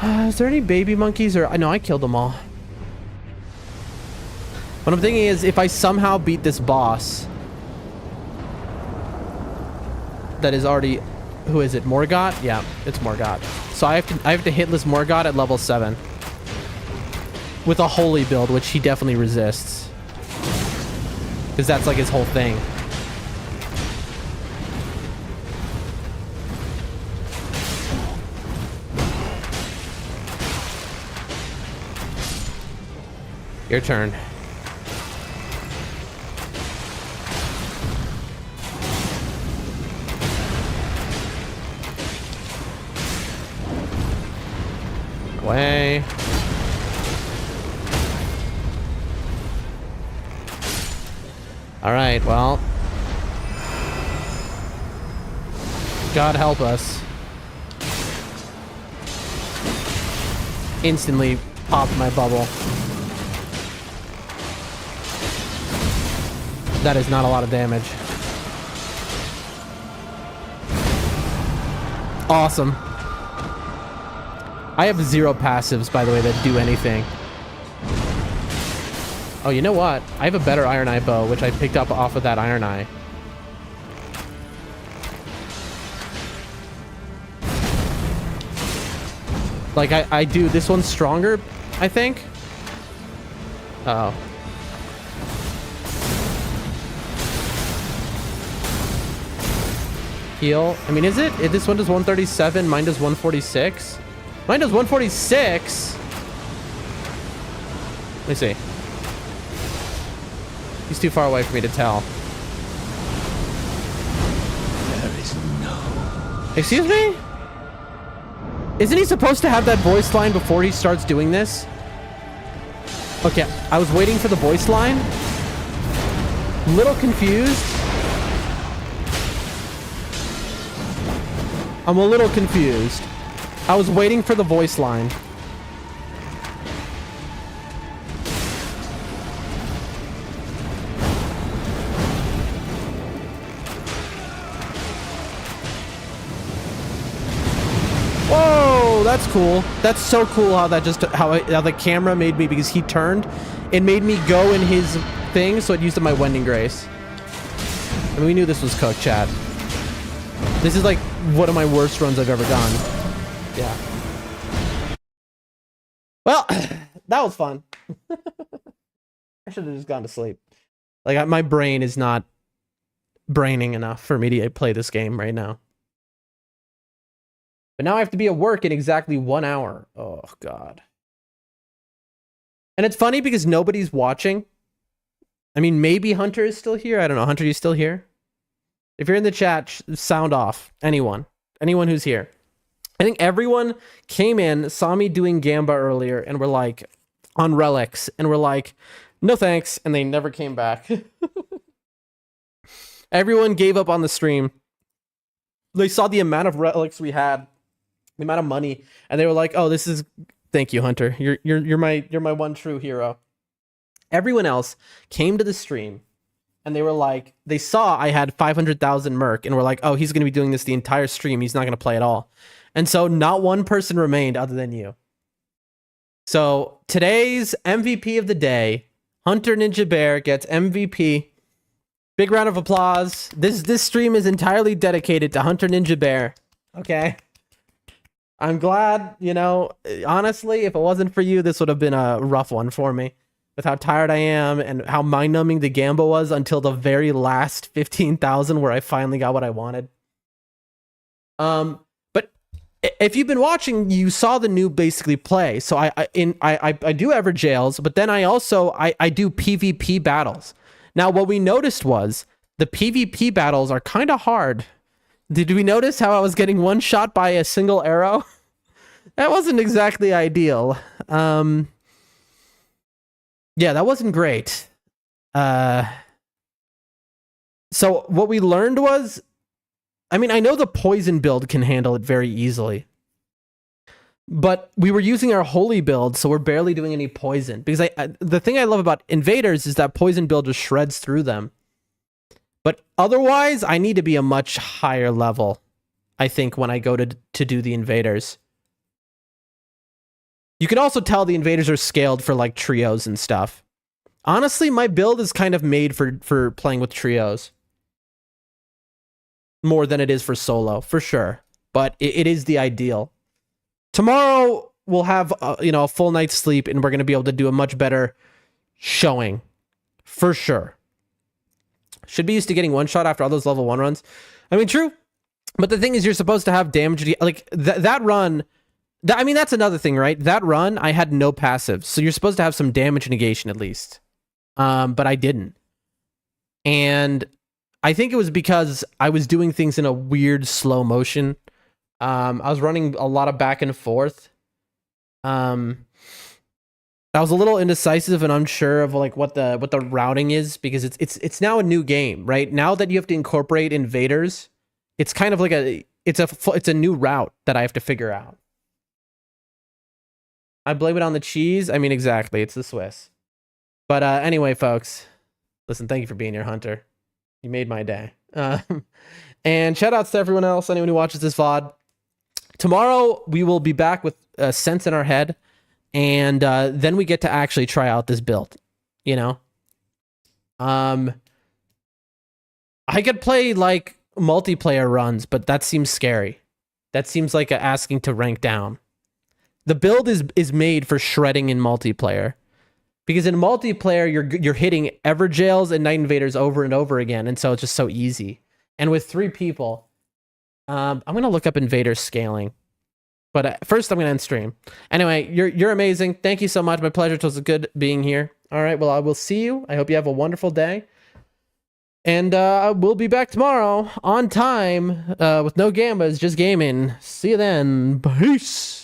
Speaker 1: Is there any baby monkeys? Or no, I killed them all. What I'm thinking is, if I somehow beat this boss that is already, who is it? Morgott? Yeah, it's Morgott. So I have to hitless Morgott at level 7 with a holy build, which he definitely resists, because that's like his whole thing. Your turn. Away. All right, well, God help us. Instantly popped my bubble. That is not a lot of damage. Awesome. I have 0 passives, by the way, that do anything. Oh, you know what? I have a better Iron Eye bow, which I picked up off of that Iron Eye. Like, I do. This one's stronger, I think. Uh oh. Heal. I mean, is it? This one does 137. Mine does 146. Mine does 146. Let me see. He's too far away for me to tell.
Speaker 2: There is no...
Speaker 1: Excuse me? Isn't he supposed to have that voice line before he starts doing this? Okay, I was waiting for the voice line. Little confused. I'm a little confused. I was waiting for the voice line. Whoa, that's cool. That's so cool how that just how the camera made me, because he turned, it made me go in his thing, so it used up my Wending Grace. I mean, we knew this was cooked, chat. This is like one of my worst runs I've ever done. Yeah. Well, that was fun. I should have just gone to sleep. Like, my brain is not braining enough for me to play this game right now. But now I have to be at work in exactly 1 hour. Oh, God. And it's funny because nobody's watching. I mean, maybe Hunter is still here. I don't know. Hunter, you still here? If you're in the chat, sound off. Anyone. Anyone who's here. I think everyone came in, saw me doing Gamba earlier, and were like, on relics, and were like, no thanks, and they never came back. Everyone gave up on the stream. They saw the amount of relics we had, the amount of money, and they were like, oh, this is... Thank you, Hunter. You're my one true hero. Everyone else came to the stream, and they were like, they saw I had 500,000 merc, and were like, oh, he's going to be doing this the entire stream. He's not going to play at all. And so not one person remained other than you. So today's MVP of the day, Hunter Ninja Bear gets MVP. Big round of applause. This stream is entirely dedicated to Hunter Ninja Bear. Okay. I'm glad, you know, honestly, if it wasn't for you, this would have been a rough one for me. With how tired I am and how mind-numbing the Gamba was until the very last 15,000 where I finally got what I wanted. But if you've been watching, you saw the noob basically play. So I do ever jails, but then I also I do PvP battles. Now what we noticed was the PvP battles are kind of hard. Did we notice how I was getting one shot by a single arrow? That wasn't exactly ideal. Yeah, that wasn't great. So what we learned was, I mean, I know the poison build can handle it very easily, but we were using our holy build, so we're barely doing any poison. Because the thing I love about invaders is that poison build just shreds through them. But otherwise, I need to be a much higher level, I think, when I go to do the invaders. You can also tell the invaders are scaled for like trios and stuff. Honestly, my build is kind of made for playing with trios. More than it is for solo, for sure. But it is the ideal. Tomorrow, we'll have a full night's sleep, and we're going to be able to do a much better showing. For sure. Should be used to getting one shot after all those level 1 runs. I mean, true. But the thing is, you're supposed to have damage. Like, that run... I mean, that's another thing, right? That run, I had no passive. So you're supposed to have some damage negation at least. But I didn't. And I think it was because I was doing things in a weird slow motion. I was running a lot of back and forth. I was a little indecisive and unsure of like what the routing is, because it's now a new game, right? Now that you have to incorporate invaders, it's kind of like it's a new route that I have to figure out. I blame it on the cheese. I mean, exactly. It's the Swiss. But anyway, folks, listen, thank you for being here, Hunter. You made my day. And shout outs to everyone else, anyone who watches this VOD. Tomorrow, we will be back with a sense in our head. And then we get to actually try out this build, you know? I could play like multiplayer runs, but that seems scary. That seems like asking to rank down. The build is made for shredding in multiplayer, because in multiplayer you're hitting Everjails and Night Invaders over and over again, and so it's just so easy. And with 3 people, I'm gonna look up invader scaling, but first I'm gonna end stream. Anyway, you're amazing. Thank you so much. My pleasure. It was good being here. All right. Well, I will see you. I hope you have a wonderful day. And we'll be back tomorrow on time with no gambas, just gaming. See you then. Peace.